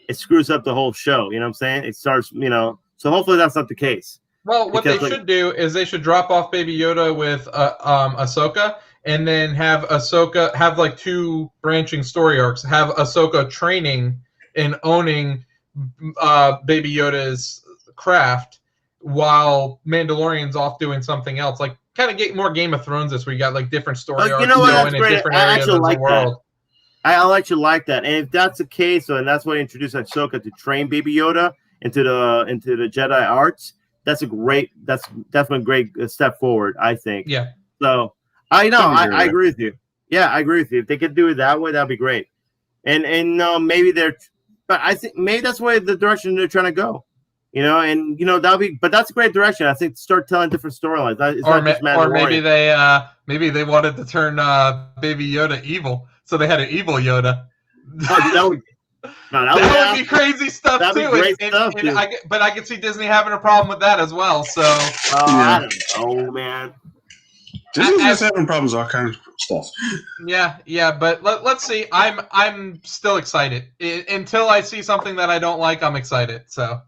it screws up the whole show. You know what I'm saying? It starts, so hopefully that's not the case. Well, what they should do is they should drop off Baby Yoda with Ahsoka, and then have Ahsoka have like 2 branching story arcs. Have Ahsoka training and owning Baby Yoda's craft, while Mandalorian's off doing something else. Like kind of get more Game of Thrones this where you got like different story arcs going in different areas of the world. I actually like that, and if that's the case, and that's why they introduced Ahsoka to train Baby Yoda into the Jedi arts, that's definitely a great step forward, I think. Yeah. So I agree with you. Yeah, I agree with you. If they could do it that way, that'd be great. And maybe but I think maybe that's where the direction they're trying to go. But that's a great direction. I think start telling different storylines. Or maybe they wanted to turn Baby Yoda evil. So they had an evil Yoda. That would be crazy stuff too. But I could see Disney having a problem with that as well. So I don't know, man. Disney's just having problems with all kinds of stuff. Yeah. But let's see. I'm still excited. Until I see something that I don't like, I'm excited. So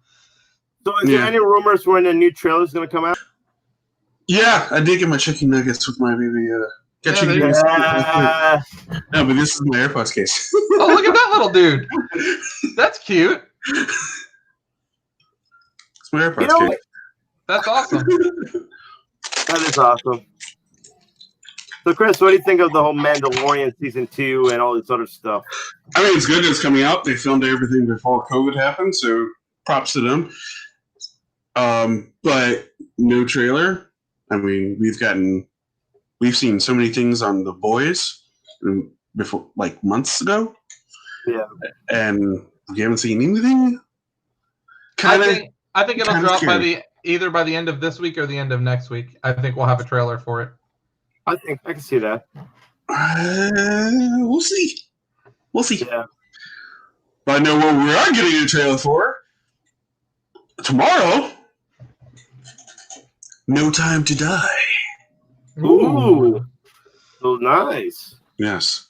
is there any rumors when a new trailer is going to come out? Yeah, I did get my chicken nuggets with my Baby Yoda. No, but this is my AirPods case. Oh, look at that little dude. That's cute. It's my AirPods case. That's awesome. That is awesome. So, Chris, what do you think of the whole Mandalorian Season 2 and all this other stuff? I mean, it's good that it's coming out. They filmed everything before COVID happened, so props to them. But no trailer. I mean, we've seen so many things on The Boys before, like months ago. Yeah. And we haven't seen anything. I think it'll drop either by the end of this week or the end of next week. I think we'll have a trailer for it. I think I can see that. We'll see. Yeah. But I know what we are getting a trailer for tomorrow. No Time to Die. Ooh. So nice. Yes.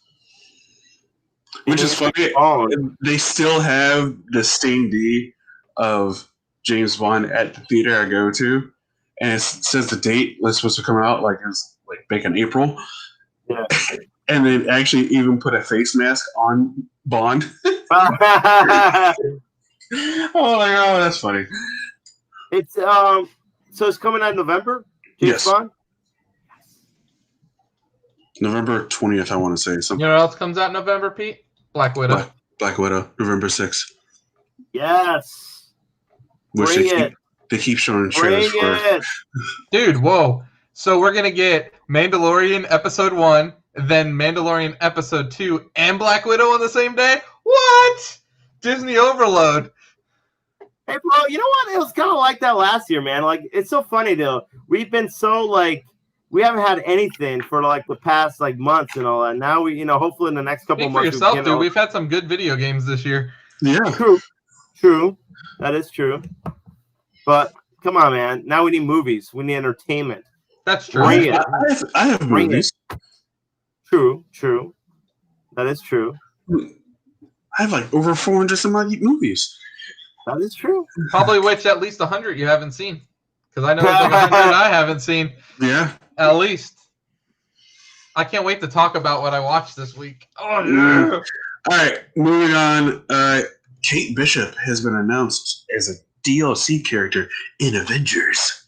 Which is funny. They still have the stained D of James Bond at the theater I go to, and it says the date was supposed to come out like it was like back in April. Yeah. And they actually even put a face mask on Bond. Oh, that's funny. It's so it's coming out in November. James Bond? November 20th, I want to say something. You know what else comes out in November, Pete? Black Widow. Black Widow, November 6th. Yes. Which they keep showing trailers for. Dude, whoa. So we're going to get Mandalorian Episode 1, then Mandalorian Episode 2, and Black Widow on the same day? What? Disney overload. Hey, bro, you know what? It was kind of like that last year, man. Like, it's so funny, though. We've been so, like, we haven't had anything for, like, the past, like, months and all that. Now, we, hopefully in the next couple of months. Speak for yourself, dude. We've had some good video games this year. Yeah. True. That is true. But, come on, man. Now we need movies. We need entertainment. That's true. I have movies. True. That is true. I have, like, over 400 some odd movies. That is true. Probably which at least 100 you haven't seen. Because I know there's like 100 I haven't seen. Yeah. At least. I can't wait to talk about what I watched this week. Oh, yeah. All right, moving on. Kate Bishop has been announced as a DLC character in Avengers.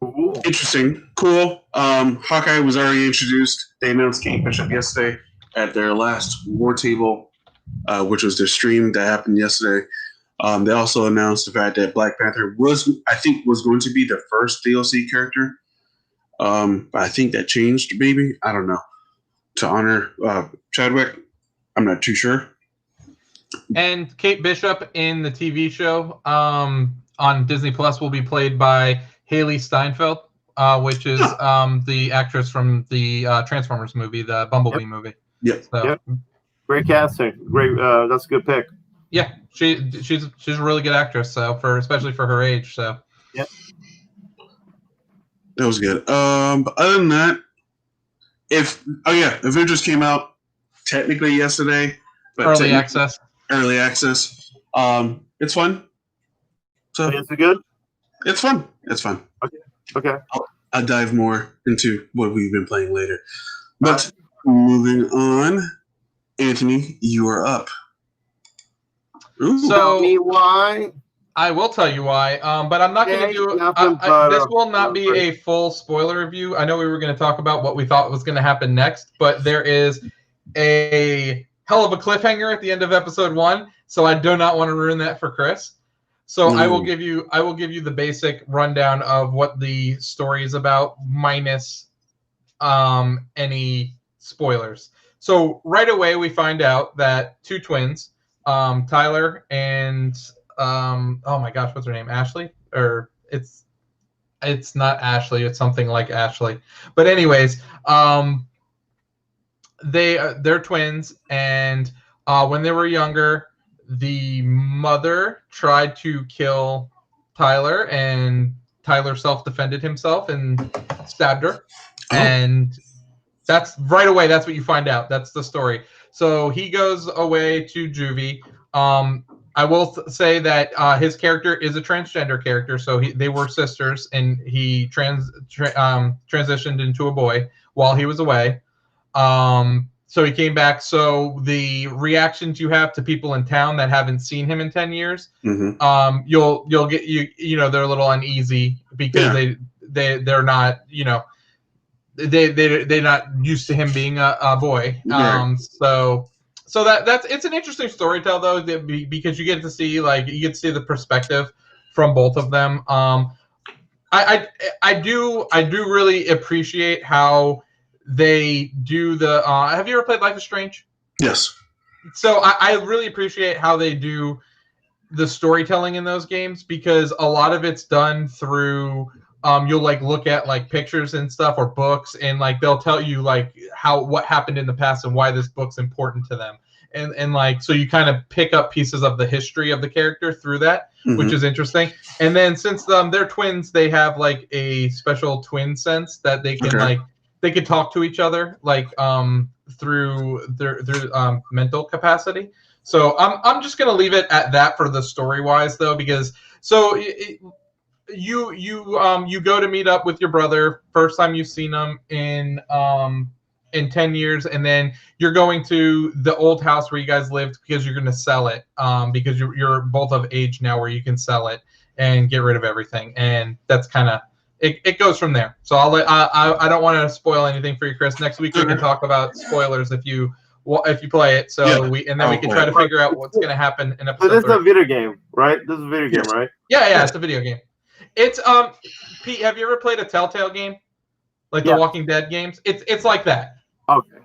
Ooh. Interesting, cool. Hawkeye was already introduced. They announced Kate Bishop yesterday at their last War Table, which was their stream that happened yesterday. They also announced the fact that Black Panther was going to be the first DLC character. But I think that changed, maybe. I don't know. To honor Chadwick, I'm not too sure. And Kate Bishop in the TV show on Disney Plus will be played by Haley Steinfeld, which is the actress from the Transformers movie, the Bumblebee movie. Yep. So, Yep. Great casting. Great. That's a good pick. Yeah, she's a really good actress. So especially for her age. So. Yep. That was good. But other than that, Avengers came out technically yesterday, but Early access. It's fun. So Is it good? it's fun. It's fun. Okay. I'll dive more into what we've been playing later. But moving on, Anthony, you are up. Ooh. So Tell me why. I will tell you why, but I'm not going to do. This will not be a full spoiler review. I know we were going to talk about what we thought was going to happen next, but there is a hell of a cliffhanger at the end of episode 1, so I do not want to ruin that for Chris. So I will give you the basic rundown of what the story is about, minus any spoilers. So right away we find out that two twins, Tyler and oh my gosh, what's her name? Ashley? Or it's not Ashley, it's something like Ashley. But anyways, they're twins, and when they were younger, the mother tried to kill Tyler, and Tyler self-defended himself and stabbed her. Oh. And that's right away, that's what you find out. That's the story. So he goes away to juvie. I will say that his character is a transgender character, so they were sisters, and he transitioned into a boy while he was away. So he came back. So the reactions you have to people in town that haven't seen him in 10 years, you'll get they're a little uneasy because they're not they're not used to him being a boy. So that's it's an interesting story tell though, because you get to see the perspective from both of them. I do really appreciate how they do the. Have you ever played Life is Strange? Yes. So I really appreciate how they do the storytelling in those games, because a lot of it's done through. You'll look at pictures and stuff or books, and they'll tell you what happened in the past and why this book's important to them, and so you kind of pick up pieces of the history of the character through that, which is interesting. And then since they're twins, they have a special twin sense that they can they can talk to each other through their mental capacity. So I'm just gonna leave it at that for the story wise though, because you go to meet up with your brother, first time you've seen him in 10 years, and then you're going to the old house where you guys lived because you're going to sell it, because you're both of age now where you can sell it and get rid of everything, and that's kind of it goes from there. So I don't want to spoil anything for you, Chris. Next week we can talk about spoilers if you play it. So we can try to figure out what's going to happen in episode. So this is a video game, right? This is a video game, right? Yeah, it's a video game. It's Pete, have you ever played a Telltale game? The Walking Dead games? It's like that. Okay.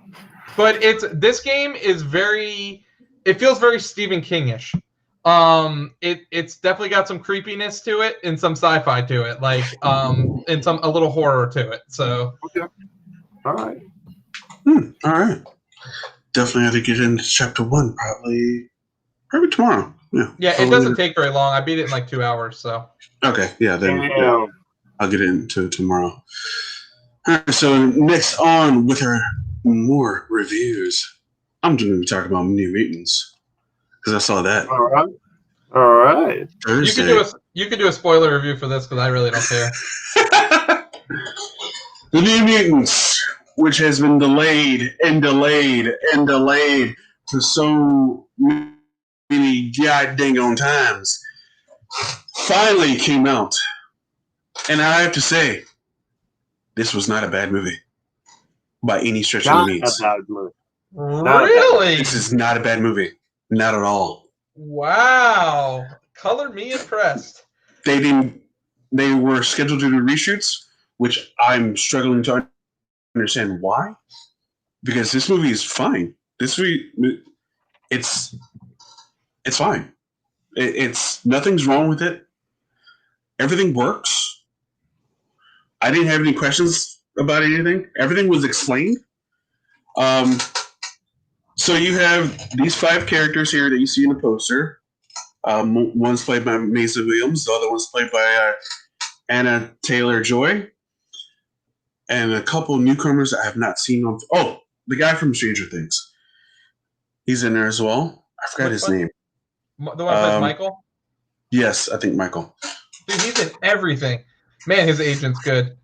But this game is it feels very Stephen King-ish. It's definitely got some creepiness to it and some sci-fi to it, and a little horror to it. So okay. All right. All right. Definitely have to get into chapter 1 probably tomorrow. Yeah, it doesn't take very long. I beat it in 2 hours, so. Okay, then I'll get into it tomorrow. All right, so next on with our more reviews, I'm going to be talking about New Mutants because I saw that. All right. Thursday. You could do a spoiler review for this because I really don't care. The New Mutants, which has been delayed and delayed and delayed for so many goddamn times, finally came out. And I have to say, this was not a bad movie by any stretch of Not the a means. bad movie. Really? This is not a bad movie. Not at all. Wow. Color me impressed. They were scheduled to do reshoots, which I'm struggling to understand why. Because this movie is fine. This movie, it's fine. It's nothing's wrong with it. Everything works. I didn't have any questions about anything. Everything was explained. So you have these 5 characters here that you see in the poster. One's played by Maisie Williams. The other one's played by Anna Taylor-Joy. And a couple newcomers I have not seen on. Oh, the guy from Stranger Things. He's in there as well. I forgot his name. The one that plays Michael? Yes, I think Michael. Dude, he's in everything. Man, his agent's good.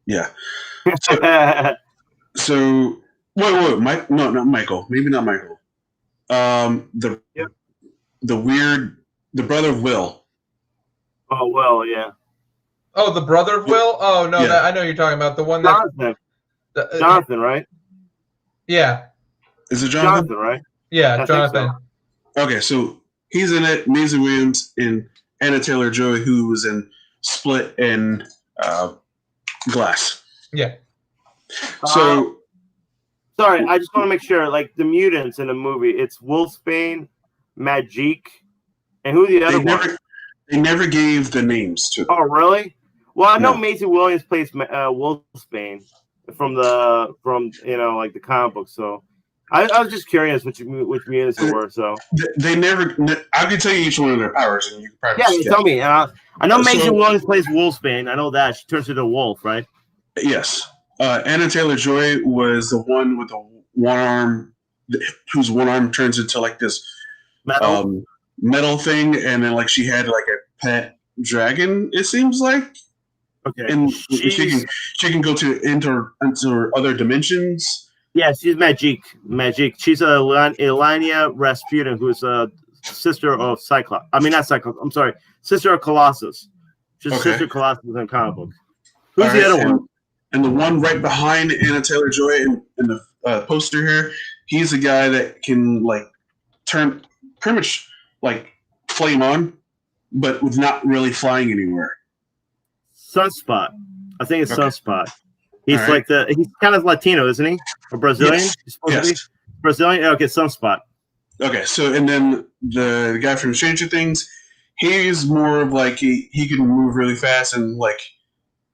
Yeah. So wait, Mike? No, not Michael. Maybe not Michael. The brother of Will. Oh, well, yeah. Oh, the brother of Will? Oh, no, Yeah. I know you're talking about. The one that... Jonathan, right? Yeah. Is it Jonathan? Jonathan, right? Yeah, I think Jonathan. so. Okay, so he's in it. Maisie Williams and Anna Taylor-Joy, who was in Split and Glass. Yeah. So sorry, I just want to make sure, like the mutants in the movie, it's Wolfsbane, Magique, and who the other one? They never gave the names to them. Oh, really? Well, I know No. Maisie Williams plays Wolfsbane from the comic book. So I was just curious which mutants it were. So They never. I can tell you each one of their powers, and you can probably yeah, you tell me. I know Maisie So- Williams plays Wolfsbane. I know that she turns into a wolf, right? Yes. Anna Taylor-Joy was the one with the one arm, whose one arm turns into like this metal thing, and then like she had like a pet dragon. It seems like, Okay. and she can go into other dimensions. Yeah, she's Magique. She's Elania Rasputin, who's a sister of Cyclops. I mean, not Cyclops. I'm sorry, sister of Colossus. She's sister of Colossus in the comic book. Who's the other one? And the one right behind Anna Taylor-Joy in the poster here, he's the guy that can like turn pretty much like flame on, but with not really flying anywhere. Sunspot. I think it's Okay. Sunspot. He's All right. he's kind of Latino, isn't he? Or Brazilian? Yes. He's supposed to be? Yes. Brazilian? Okay, Sunspot. Okay, so and then the guy from Stranger Things, he's more of like he can move really fast and like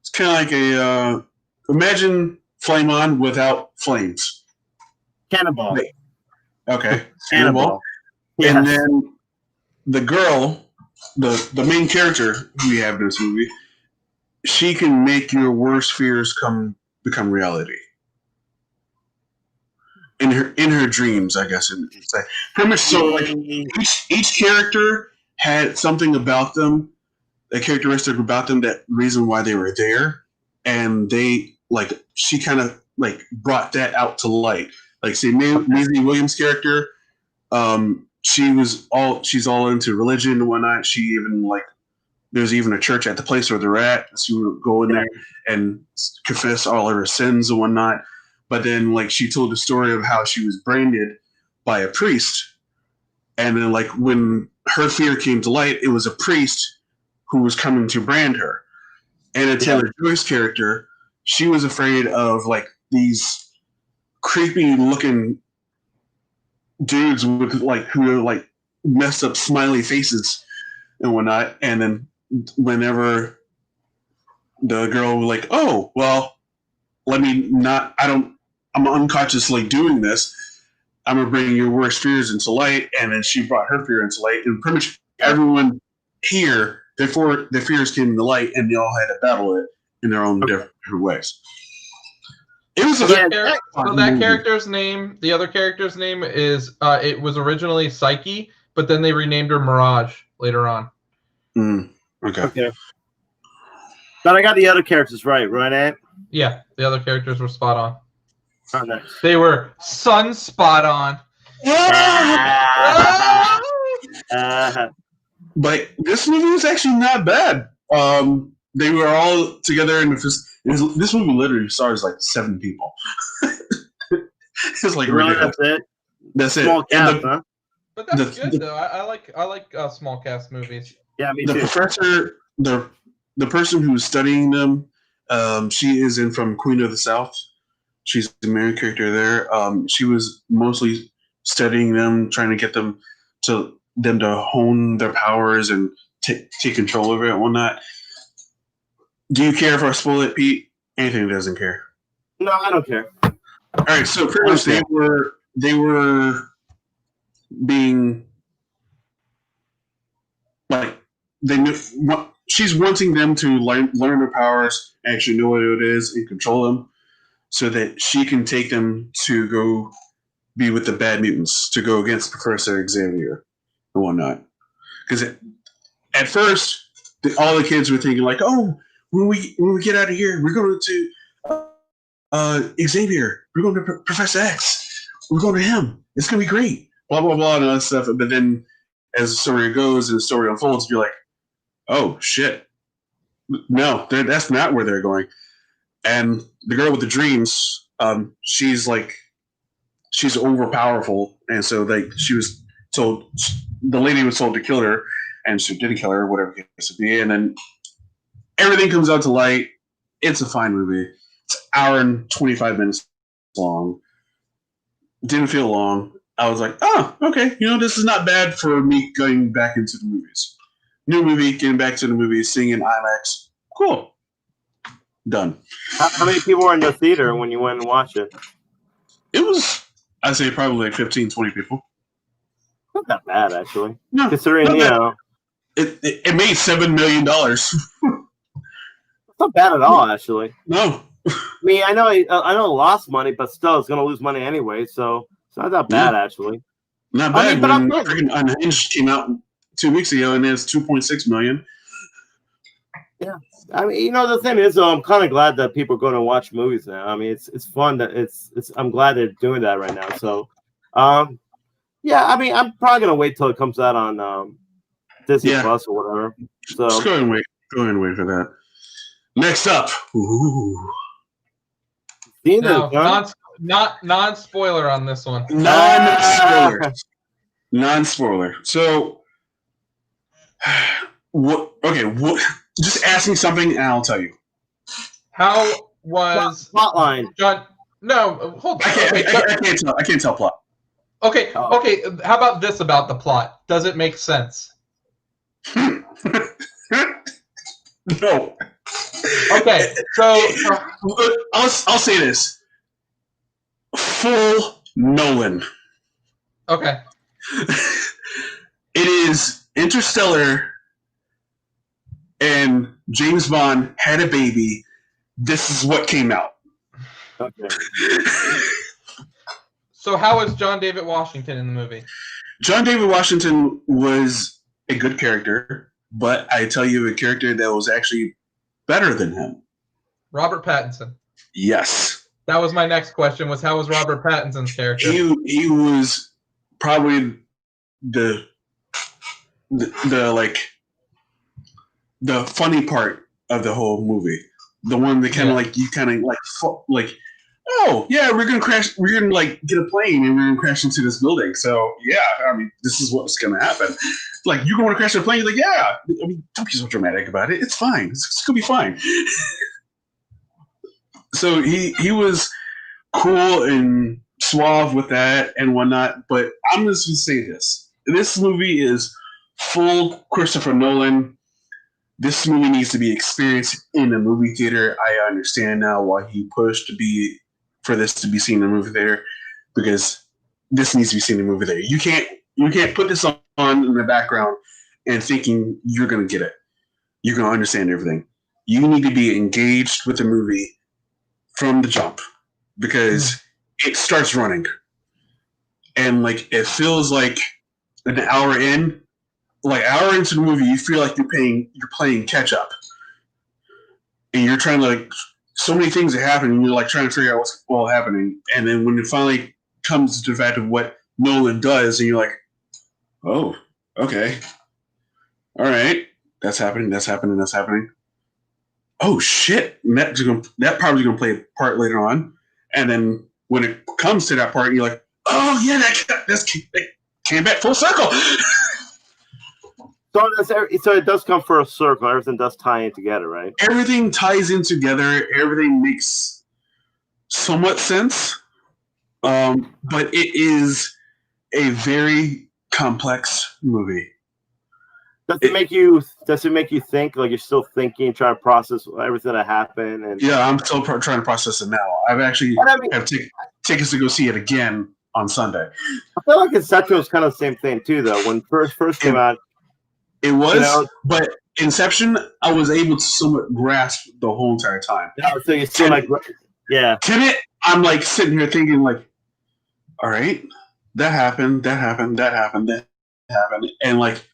it's kind of like a imagine Flame On without flames. Cannonball. Wait. Okay, Cannonball. Yes. And then the girl, the main character we have in this movie, she can make your worst fears become reality. In her dreams, I guess. Pretty much so like each character had something about them, a characteristic about them, that reason why they were there, and they like she kind of like brought that out to light. Like say Maisie Williams' character, she's all into religion and whatnot. She even like there's even a church at the place where they're at. She would go in there and confess all of her sins and whatnot. But then like she told the story of how she was branded by a priest, and then like when her fear came to light, it was a priest who was coming to brand her. Anna Taylor-Joy's character, she was afraid of like these creepy looking dudes with like who are like messed up smiley faces and whatnot. And then whenever the girl was like, oh well, I'm unconsciously doing this, I'm gonna bring your worst fears into light. And then she brought her fear into light, and pretty much everyone here, their fears came to light, and they all had to battle it in their own different ways. It was So that character's name, the other character's name is it was originally Psyche, but then they renamed her Mirage later on. Okay. But I got the other characters right, Ant? Yeah, the other characters were spot on. Oh, nice. They were spot on. But this movie was actually not bad. They were all together in the this movie literally stars like 7 people. It's like ridiculous. That's it. That's Small it. cast, huh? But that's good though. I like small cast movies. Yeah, me The too. professor, the person who's studying them, she is in from Queen of the South. She's the main character there. She was mostly studying them, trying to get them to hone their powers and take control of it and whatnot. Do you care if I spoil it, Pete? Anthony doesn't care. No, I don't care. All right, so pretty much they were being like they knew she's wanting them to learn their powers, actually know what it is, and control them, so that she can take them to go be with the bad mutants, to go against Professor Xavier and whatnot. Because at first, all the kids were thinking like, "Oh, when we get out of here, we're going to Xavier. We're going to Professor X. We're going to him. It's going to be great." Blah blah blah and all that stuff. But then, as the story goes and the story unfolds, you're like, "Oh shit! No, that's not where they're going." And the girl with the dreams, she's overpowerful, and so she was told, the lady was told to kill her, and she didn't kill her, whatever it has to be. And then everything comes out to light. It's a fine movie. It's an hour and 25 minutes long. Didn't feel long. I was like, oh, okay. This is not bad for me going back into the movies. New movie, getting back to the movies, seeing in IMAX. Cool. Done. How many people were in the theater when you went and watched it? It was, I'd say, probably like 15, 20 people. Not that bad, actually. No, Considering, it made $7 million. It's not bad at all, actually. No. I mean, I know it lost money, but still, it's going to lose money anyway, so it's not that bad, actually. Not bad. But when freaking Unhinged came out 2 weeks ago, and it's $2.6 million. Yeah, I mean, the thing is, I'm kind of glad that people are going to watch movies now. I mean, it's fun that I'm glad they're doing that right now. So, yeah, I mean, I'm probably gonna wait till it comes out on Disney Plus or whatever. So just go ahead and wait. Go ahead and wait for that. Next up, non-spoiler on this one. Non-spoiler. So, what? Okay, what? Just ask me something, and I'll tell you. How was plotline? John? No, hold on. I can't tell plot. Okay. How about this about the plot? Does it make sense? No. Okay, so I'll say this: full Nolan. Okay. It is Interstellar, and James Bond had a baby. This is what came out. Okay. So how was John David Washington in the movie? John David Washington was a good character, but I tell you a character that was actually better than him. Robert Pattinson. Yes. That was my next question, was how was Robert Pattinson's character? He was probably the funny part of the whole movie. The one that kind of oh yeah, we're gonna get a plane and we're gonna crash into this building. So yeah, I mean, this is what's gonna happen. Like, you're gonna crash a plane? You're like, yeah. I mean, don't be so dramatic about it. It's fine. It's gonna be fine. So he was cool and suave with that and whatnot. But I'm just gonna say this: this movie is full Christopher Nolan. This movie needs to be experienced in a movie theater. I understand now why he pushed for this to be seen in a movie theater, because this needs to be seen in a movie theater. You can't put this on in the background and thinking you're gonna get it. You're gonna understand everything. You need to be engaged with the movie from the jump, because it starts running, and like it feels like an hour in. Like, an hour into the movie, you feel like you're playing catch up, and you're trying to so many things are happening. And you're trying to figure out what's all happening, and then when it finally comes to the fact of what Nolan does, and you're like, oh, okay, all right, that's happening, that's happening, that's happening. Oh shit, that probably gonna play a part later on, and then when it comes to that part, you're like, oh yeah, that came back full circle. So it does come for a circle. Everything does tie in together, right? Everything ties in together. Everything makes somewhat sense, but it is a very complex movie. Does it make you think like you're still thinking, trying to process everything that happened? And yeah, I'm still trying to process it now. I've actually have tickets to go see it again on Sunday. I feel like Inception was kind of the same thing too, though. When first came out, it was, but Inception, I was able to somewhat grasp the whole entire time. Yeah, so you still Tenet, I'm like sitting here thinking like, all right, that happened, and like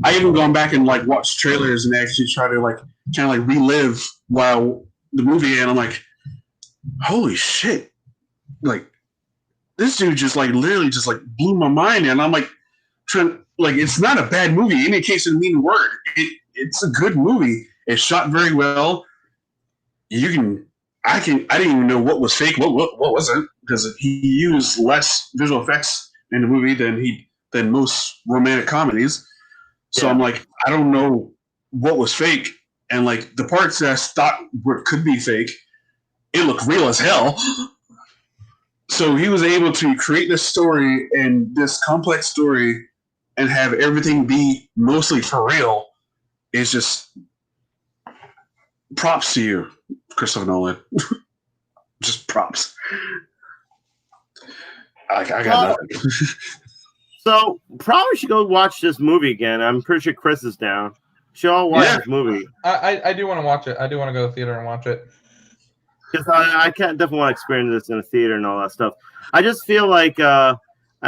I even gone back and like watched trailers and actually try to like kind of like relive while the movie, and I'm like, holy shit, like this dude just like literally just like blew my mind, and I'm like like it's not a bad movie. Any case of the meaning word, it's a good movie. It's shot very well. I didn't even know what was fake, what wasn't, because he used less visual effects in the movie than most romantic comedies. So I'm like, I don't know what was fake, and like the parts that I thought could be fake, it looked real as hell. So he was able to create this story and this complex story and have everything be mostly for real. It's just props to you, Christopher Nolan. Just props. I got nothing. So probably should go watch this movie again. I'm pretty sure Chris is down. Should all watch this movie. I do want to watch it. I do want to go to the theater and watch it. Because I can't definitely want to experience this in a theater and all that stuff. I just feel like, I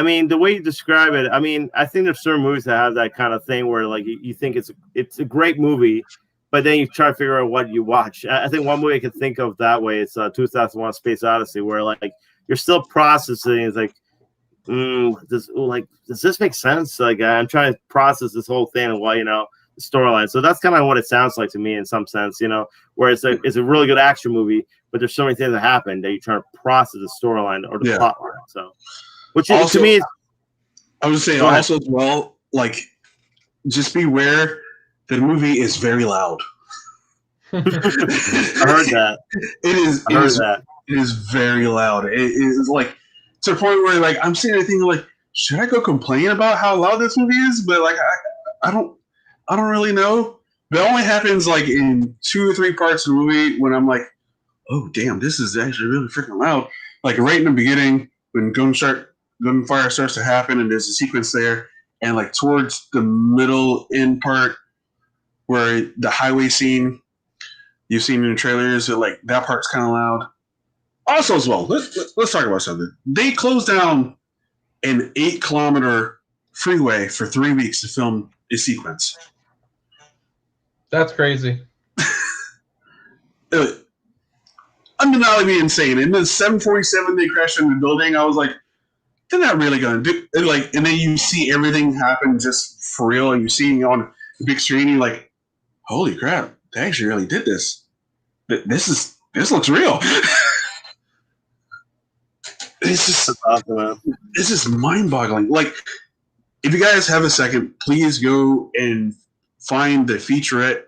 mean, the way you describe it, I mean, I think there's certain movies that have that kind of thing where like you think it's a great movie, but then you try to figure out what you watch. I think one movie I can think of that way is 2001: Space Odyssey, where like you're still processing. It's like, does this make sense? Like I'm trying to process this whole thing and the storyline. So that's kind of what it sounds like to me in some sense, where it's a really good action movie, but there's so many things that happen that you're trying to process the storyline or the plot line. So, which also, to me, I was saying also as well, like just beware. The movie is very loud. I heard that. It is very loud. It is like to the point where like I'm sitting there thinking like, should I go complain about how loud this movie is? But like I don't really know. But it only happens like in 2 or 3 parts of the movie when I'm like, oh damn, this is actually really freaking loud. Like right in the beginning when gunfire starts to happen and there's a sequence there, and like towards the middle end part where the highway scene you've seen in the trailers, like that part's kind of loud. Also, as well, let's talk about something. They closed down an 8-kilometer freeway for 3 weeks to film a sequence. That's crazy. Undeniably insane. And the 747 they crashed into the building. I was like, they're not really going to do it. Like, and then you see everything happen just for real, and you're seeing on the big screen. You're like, holy crap! They actually really did this. This looks real. It's just mind-boggling. Like, if you guys have a second, please go and find the featurette.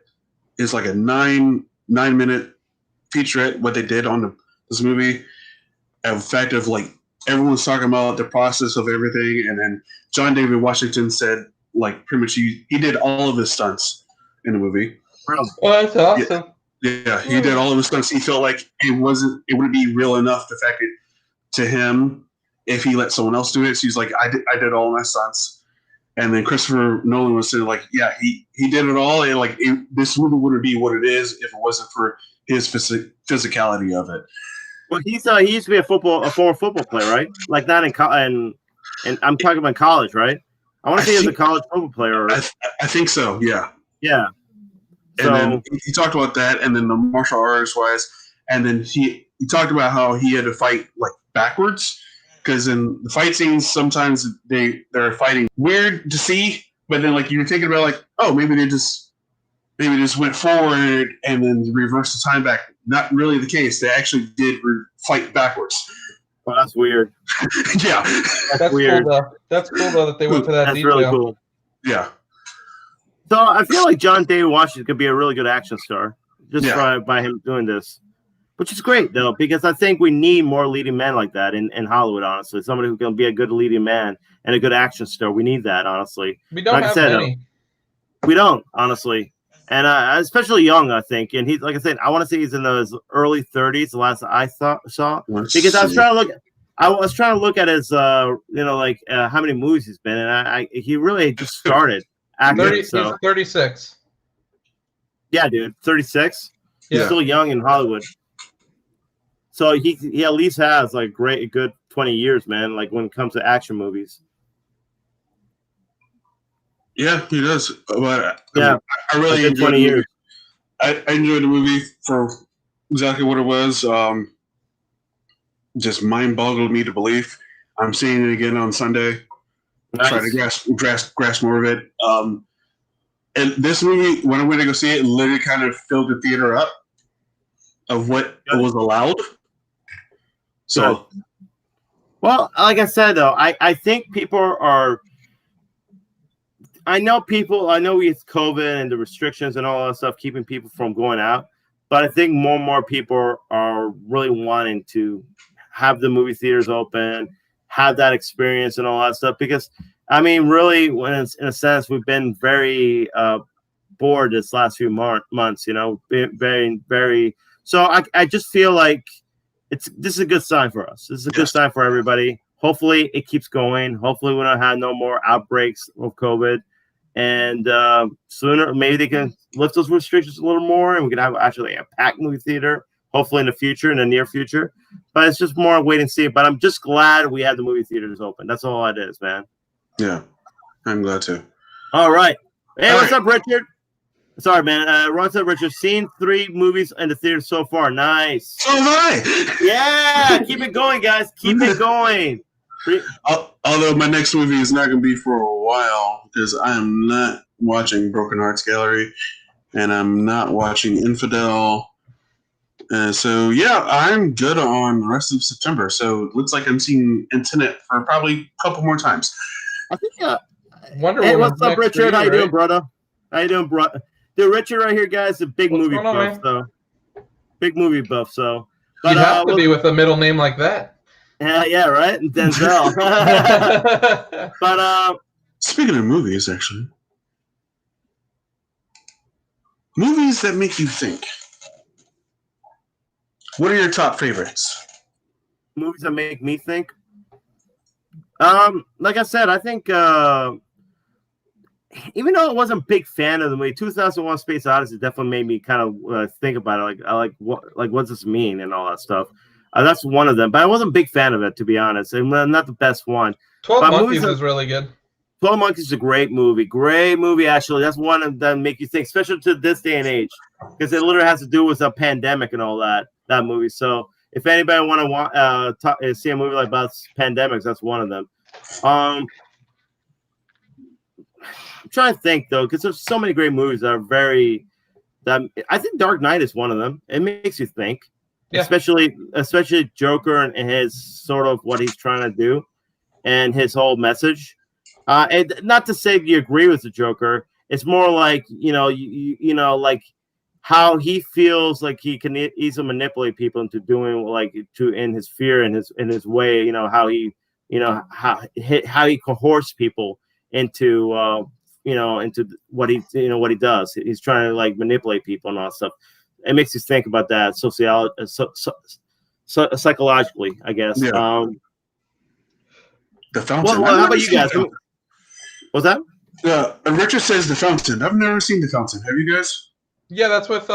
It's like a 9-minute featurette. What they did on this movie, in fact, of like everyone's talking about the process of everything, and then John David Washington said like pretty much he did all of his stunts in the movie. Oh, that's awesome. Yeah, he did all of his stunts. He felt like it wouldn't be real enough. The fact that to him, if he let someone else do it, so he's like, I did all my stunts. And then Christopher Nolan was saying like, yeah, he did it all, and like this movie wouldn't be what it is if it wasn't for his physicality of it. Well, he used to be a former football player, right? Like not in and I'm talking about college, right? I want to say he was a college football player. I think so. Yeah. Yeah. And then he talked about that, and then the martial arts wise, and then he talked about how he had to fight like backwards because in the fight scenes sometimes they're fighting weird to see, but then like you're thinking about like, oh, maybe they just went forward and then reversed the time back. Not really the case. They actually did fight backwards. Well, that's weird. Yeah, That's weird. cool though. That's cool though that they went to that That's detail. really cool. yeah. So I feel like John David Washington could be a really good action star just Yeah. by him doing this, which is great though, because I think we need more leading men like that in Hollywood. Honestly, somebody who can be a good leading man and a good action star. We need that, honestly. We don't Like I have said, many. We don't, honestly, and especially young. I think, and he's like I said, I want to say he's in his early 30s. The last I saw because I was trying to look. I was trying to look at his, how many movies he's been in. He really just started acting. He's 36. Yeah, dude, 36. He's Yeah. still young in Hollywood. So he at least has like a good 20 years, man. Like when it comes to action movies. Yeah, he does. But Yeah, I really good enjoyed 20 the years. movie. I enjoyed the movie for exactly what it was. Just mind-boggled me to believe. I'm seeing it again on Sunday. Nice. Try to grasp more of it. And this movie, when I went to go see it, literally kind of filled the theater up of what was allowed. So, well, like I said though, I think people are. I know with COVID and the restrictions and all that stuff keeping people from going out, but I think more and more people are really wanting to have the movie theaters open, have that experience and all that stuff. Because I mean, really, when it's, in a sense, we've been very bored this last few months. You know, very, very. So I just feel like this is a good sign for us. This is a good sign for everybody. Hopefully, it keeps going. Hopefully, we don't have no more outbreaks of COVID. And sooner, maybe they can lift those restrictions a little more, and we can have actually a packed movie theater. Hopefully, in the near future. But it's just more wait and see. But I'm just glad we have the movie theaters open. That's all it is, man. yeah, I'm glad to. All right. Hey, what's up, Richard? Sorry, man. What's up, Richard? Seen 3 movies in the theater so far. Nice. So have I. Yeah, keep it going, guys. Keep it going. Although my next movie is not going to be for a while because I am not watching Broken Hearts Gallery and I'm not watching Infidel. So, yeah, I'm good on the rest of September. So it looks like I'm seeing Tenet for probably a couple more times. I think. Wonder Hey, Woman's what's up, next for Richard? you, How you doing, right? brother? How you doing, bro? Dude, Richard right here, guys, is a big What's movie going on, buff. man? So, big movie buff. So, but You'd have to be with a middle name like that. yeah, right, Denzel. But Speaking of movies, actually, movies that make you think. What are your top favorites? movies that make me think. Like I said, I think even though I wasn't a big fan of the movie, 2001: Space Odyssey definitely made me kind of think about it. What does this mean and all that stuff. That's one of them, but I wasn't a big fan of it, to be honest. And not the best one. 12 But Monkeys movies is really good. 12 Monkeys is a great movie, actually. That's one of them make you think, especially to this day and age, because it literally has to do with a pandemic and all that movie. So if anybody want to see a movie like about pandemics, that's one of them. I'm trying to think though, because there's so many great movies that are I think Dark Knight is one of them. It makes you think, Yeah. especially Joker and his sort of what he's trying to do and his whole message. And not to say you agree with the Joker, it's more like you know, like how he feels like he can easily manipulate people into doing in his fear and in his way. You know how he coerces people into into what he does. He's trying to like manipulate people and all that stuff. It makes you think about that psychologically, I guess. Yeah. The Fountain. Well, how about you guys? What's that? Richard says The Fountain. I've never seen The Fountain. Have you guys? Yeah, that's with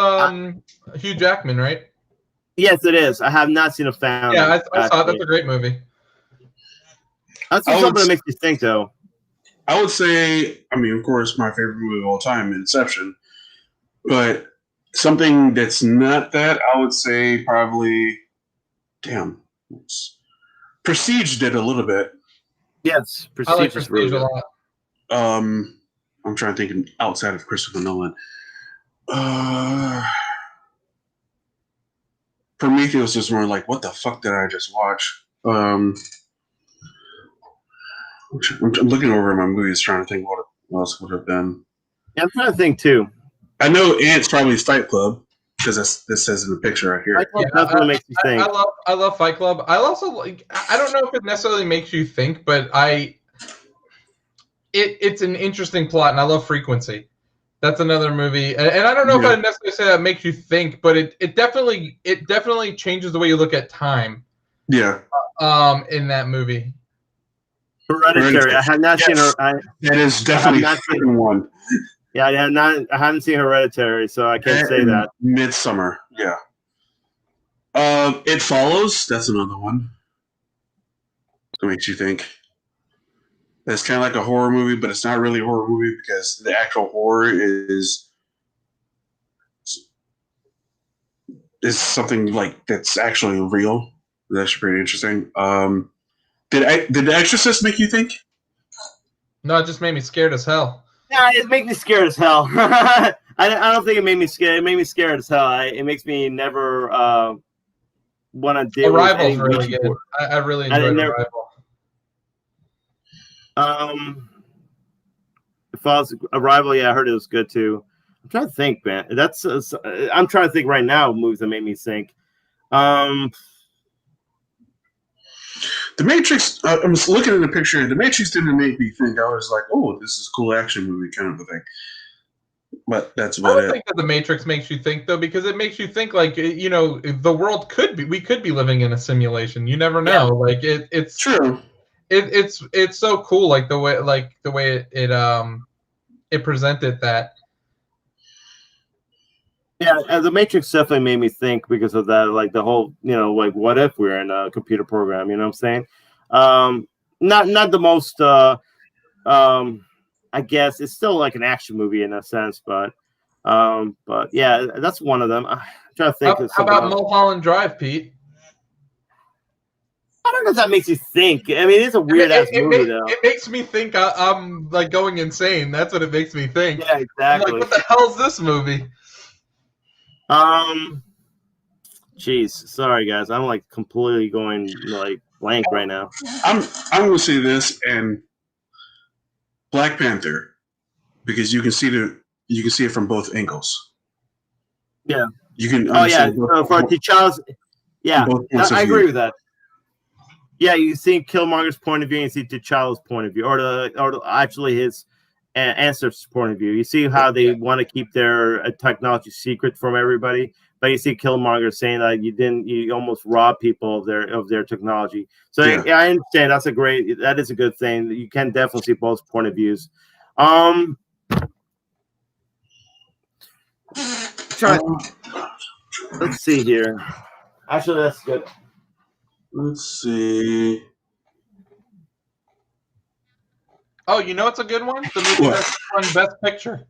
Hugh Jackman, right? Yes, it is. I have not seen a Fountain. Yeah, I saw it. That's a great movie. That's something that makes you think, though. I would say, I mean, of course, my favorite movie of all time, Inception. But something that's not that, I would say probably, Prestige did a little bit. Yes, I like Prestige is Prestige really a good. lot. I'm trying to think outside of Christopher Nolan. Prometheus is more like, what the fuck did I just watch? I'm looking over my movies, trying to think what else would have been. Yeah, I'm trying to think too. I know Ant's probably Fight Club because this says in the picture right here. Fight Club definitely makes you think. I love Fight Club. I also like. I don't know if it necessarily makes you think, but it's an interesting plot, and I love Frequency. That's another movie, and I don't know if I necessarily say that makes you think, but it definitely changes the way you look at time. Yeah. In that movie. Hereditary. I have not seen her. That is definitely the second one. Yeah, I haven't seen Hereditary, so I can't say that. Midsummer. Yeah. It Follows. That's another one. What makes you think? It's kind of like a horror movie, but it's not really a horror movie because the actual horror is something like that's actually real. That's pretty interesting. Did The Exorcist make you think? No, it just made me scared as hell. Yeah, it made me scared as hell. I don't think it made me scared. It made me scared as hell. It makes me never want to deal with Arrival's really good. I really enjoyed Arrival. Arrival, yeah, I heard it was good too. I'm trying to think, man. I'm trying to think right now of movies that made me think. The Matrix. I was looking at the picture. The Matrix didn't make me think. I was like, "Oh, this is a cool action movie," kind of a thing. But that's about it. I think that The Matrix makes you think, though, because it makes you think like the world we could be living in a simulation. You never know. Yeah. Like it's true. It's so cool, like the way it presented that. Yeah, The Matrix definitely made me think because of that, like the whole, like what if we're in a computer program? You know what I'm saying? Not the most. I guess it's still like an action movie in a sense, but yeah, that's one of them. I'm trying to think. How about Mulholland Drive, Pete? I don't know if that makes you think. I mean, it's a weird ass movie, though. It makes me think I'm like going insane. That's what it makes me think. Yeah, exactly. I'm like, what the hell is this movie? Jeez, sorry guys, I'm like completely going like blank right now. I'm gonna say this and Black Panther because you can see it from both angles. Yeah, you can. Oh yeah, for T'Challa's. Yeah, I agree with that. Yeah, you see Killmonger's point of view, and you see T'Challa's point of view, or actually his ancestors' point of view. You see how they want to keep their technology secret from everybody, but you see Killmonger saying that you almost rob people of their technology. So yeah, I understand that is a good thing. You can definitely see both point of views. Let's see here. Actually, that's good. Let's see. Oh, you know it's a good one? The movie that's won Best Picture.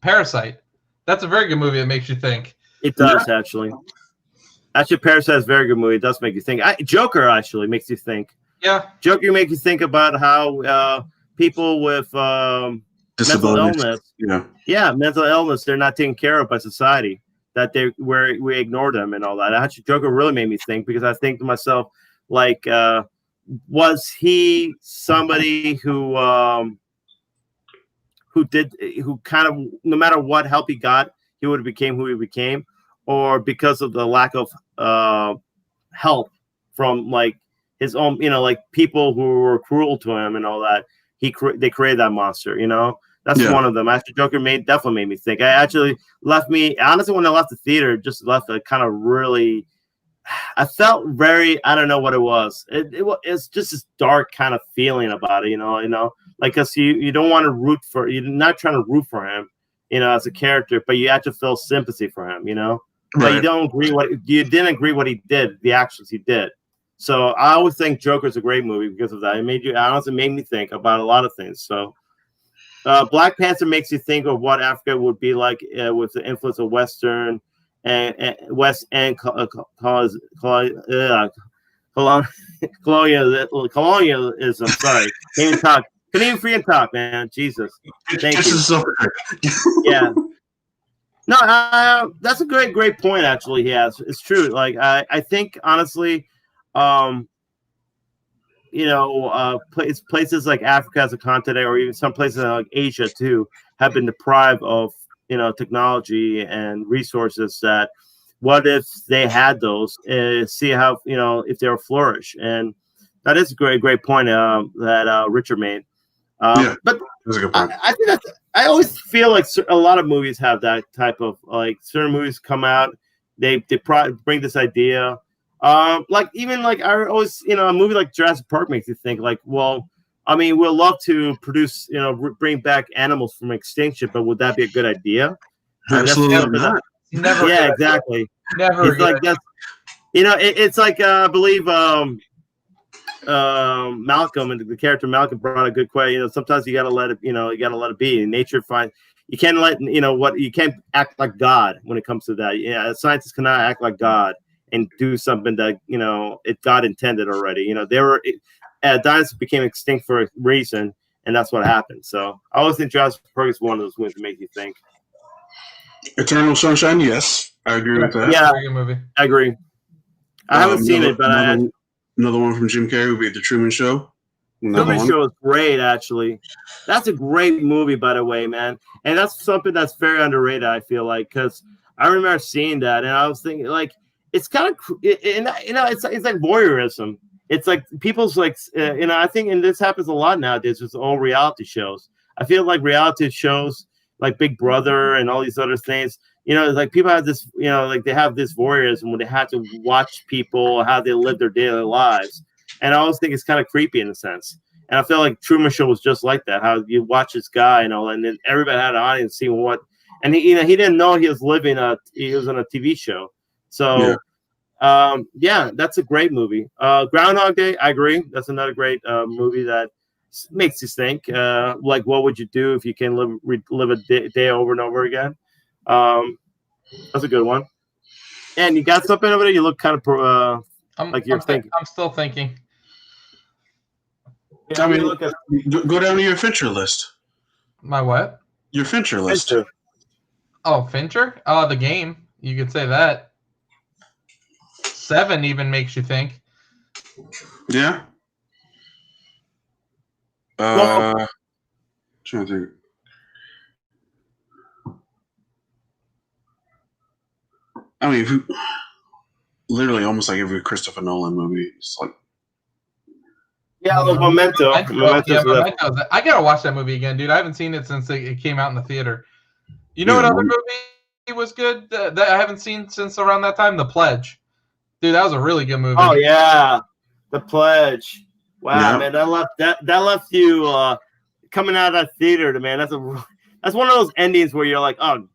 Parasite. That's a very good movie that makes you think. It does, actually. Actually, Parasite is a very good movie. It does make you think. Joker actually makes you think. Yeah. Joker makes you think about how people with mental illness, mental illness, they're not taken care of by society. That we ignore them and all that. Actually, Joker really made me think because I think to myself, like, was he somebody who kind of, no matter what help he got, he would have became who he became, or because of the lack of help from like his own, like people who were cruel to him and all that, they created that monster, That's one of them. Actually, Joker definitely made me think. I actually left me, honestly, when I left the theater, just left a kind of really, I felt very, I don't know what it was. It's just this dark kind of feeling about it, like, because you don't want to you're not trying to root for him, as a character, but you have to feel sympathy for him, Right. But you didn't agree what he did, the actions he did. So I always think Joker's a great movie because of that. It honestly made me think about a lot of things. So Black Panther makes you think of what Africa would be like with the influence of Western and West and colonialism. Sorry, can't even talk. Canadian Free and Talk, man. Jesus. Thank you. So Yeah. No, that's a great point. Actually, he has. It's true. Like I think honestly, places like Africa as a continent, or even some places like Asia too, have been deprived of technology and resources. That what if they had those? See how if they were flourish, and that is a great point that Richard made. Yeah, but that's a good point. I think that's. I always feel like a lot of movies have that type of like certain movies come out, they bring this idea. Like even like I always a movie like Jurassic Park makes you think like, well, I mean, we'll love to produce bring back animals from extinction, but would that be a good idea? Absolutely not. Never. Yeah, exactly. Never. It's like that's it's like I believe Malcolm and the character Malcolm brought a good question. Sometimes you gotta let it, you gotta let it be. Nature you can't let you can't act like God when it comes to that. Yeah, scientists cannot act like God and do something that God intended already. Dinosaurs became extinct for a reason, and that's what happened. So I always think Jurassic Park is one of those movies that make you think. Eternal Sunshine, yes, I agree with that. Yeah, very good movie. I agree. I haven't seen it, but another one from Jim Carrey would be The Truman Show. Truman Show is great, actually. That's a great movie, by the way, man. And that's something that's very underrated, I feel like, because I remember seeing that, and I was thinking, like, it's kind of, it's like voyeurism. It's like people's, like, I think, and this happens a lot nowadays with all reality shows. I feel like reality shows, like Big Brother and all these other things, like people have this, like they have this voyeurism when they have to watch people, how they live their daily lives. And I always think it's kind of creepy in a sense. And I feel like Truman Show was just like that, how you watch this guy and all, and then everybody had an audience seeing what, and he didn't know he was he was on a TV show. So, yeah, that's a great movie. Groundhog Day, I agree. That's another great movie that makes you think, like, what would you do if you can live a day over and over again? That's a good one. And you got something over there? You look kind of like you're thinking. I'm still thinking. Yeah, I mean, go down to your Fincher list. My what? Your Fincher list. Fincher. Oh, Fincher? Oh, the game. You could say that. 7 even makes you think. Yeah. Trying to think. I mean, literally almost like every Christopher Nolan movie. It's like, yeah, Memento. Memento. I gotta watch that movie again, dude. I haven't seen it since it came out in the theater. You know what other movie was good that I haven't seen since around that time? The Pledge. Dude, that was a really good movie. Oh yeah, The Pledge. Wow, man, that left you coming out of that theater, man. That's one of those endings where you're like, oh,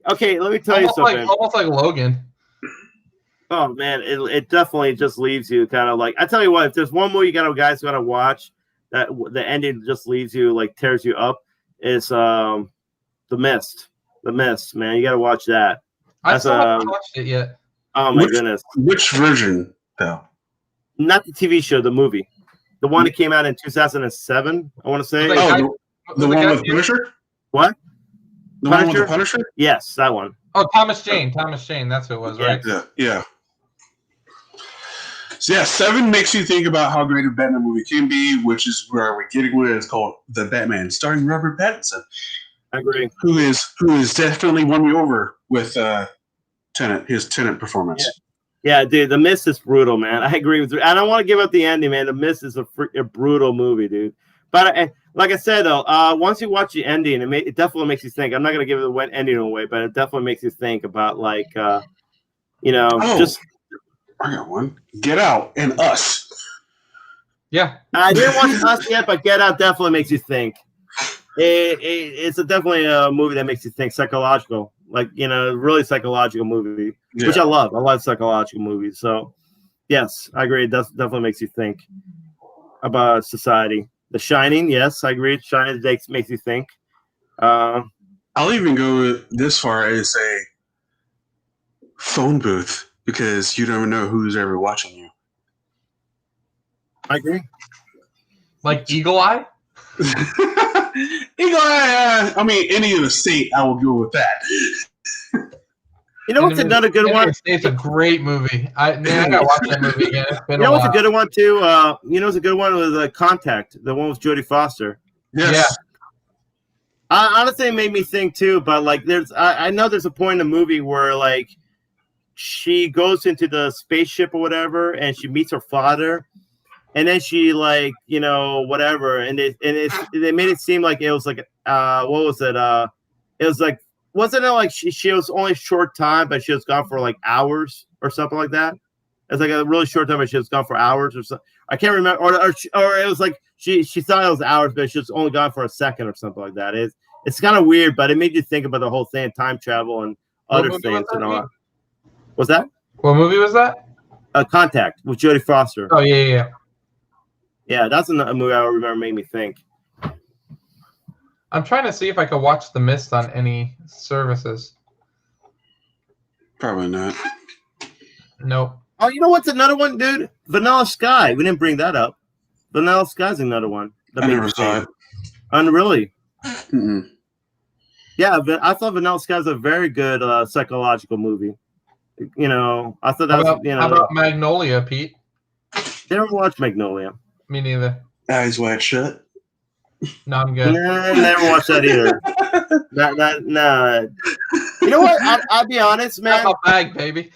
okay. Let me tell you something. Almost like Logan. Oh man, it definitely just leaves you kind of like, I tell you what, if there's one movie guys gotta watch that the ending just leaves you like tears you up, is The Mist. The Mist, man, you gotta watch that. I still haven't watched it yet. Oh my goodness. Which version though? Not the TV show, the movie. The one that came out in 2007, I want to say. The one with Punisher? What? The one with the Punisher? Yes, that one. Oh, Thomas Jane. Thomas Jane, that's who it was, right? Yeah. So yeah, 7 makes you think about how great a Batman movie can be, which is where we're getting with it. It's called The Batman, starring Robert Pattinson. I agree. Who is definitely won me over with his Tenet performance. Yeah, dude, The Mist is brutal, man. I agree with you. I don't want to give up the ending, man. The Mist is a brutal movie, dude. But like I said, though, once you watch the ending, it definitely makes you think. I'm not going to give the ending away, but it definitely makes you think about, like, just. I got one. Get Out and Us. Yeah. I didn't watch Us yet, but Get Out definitely makes you think. It's definitely a movie that makes you think, psychological. Like, really psychological movie, which I love. I love psychological movies. So, yes, I agree. It definitely makes you think about society. The Shining, yes, I agree. Shining makes you think. I'll even go this far as say phone booth, because you never know who's ever watching you. I agree. Like Eagle Eye? I mean, any of the state, I will go with that. You know what's another good one? It's a great movie. I gotta watch that movie again. It's been You know a what's a while. good one too? You know what's a good one was Contact, the one with Jodie Foster. Yes. Honestly, it made me think too. But like, I know there's a point in the movie where like she goes into the spaceship or whatever, and she meets her father, and then she like whatever, and they made it seem like it was like what was it? It was like wasn't it like she was only a short time, but she was gone for like hours or something like that. It's like a really short time, but she was gone for hours or something. I can't remember, or it was like she thought it was hours, but she was only gone for a second or something like that. It's kind of weird, but it made you think about the whole thing, time travel and other things and all that. Was that? What movie was that? Contact with Jodie Foster. Oh yeah. Yeah, that's a movie I remember made me think. I'm trying to see if I could watch The Mist on any services. Probably not. Nope. Oh, you know what's another one, dude? Vanilla Sky. We didn't bring that up. Vanilla Sky's another one. I never saw it. Really? Mm-mm. Yeah, but I thought Vanilla Sky was a very good psychological movie. I thought that was. How about Magnolia, Pete? Never watched Magnolia. Me neither. Eyes wide shut. No, I'm good. Nah, never watched that either. Nah. You know what? I'll be honest, man. How about Bag, baby?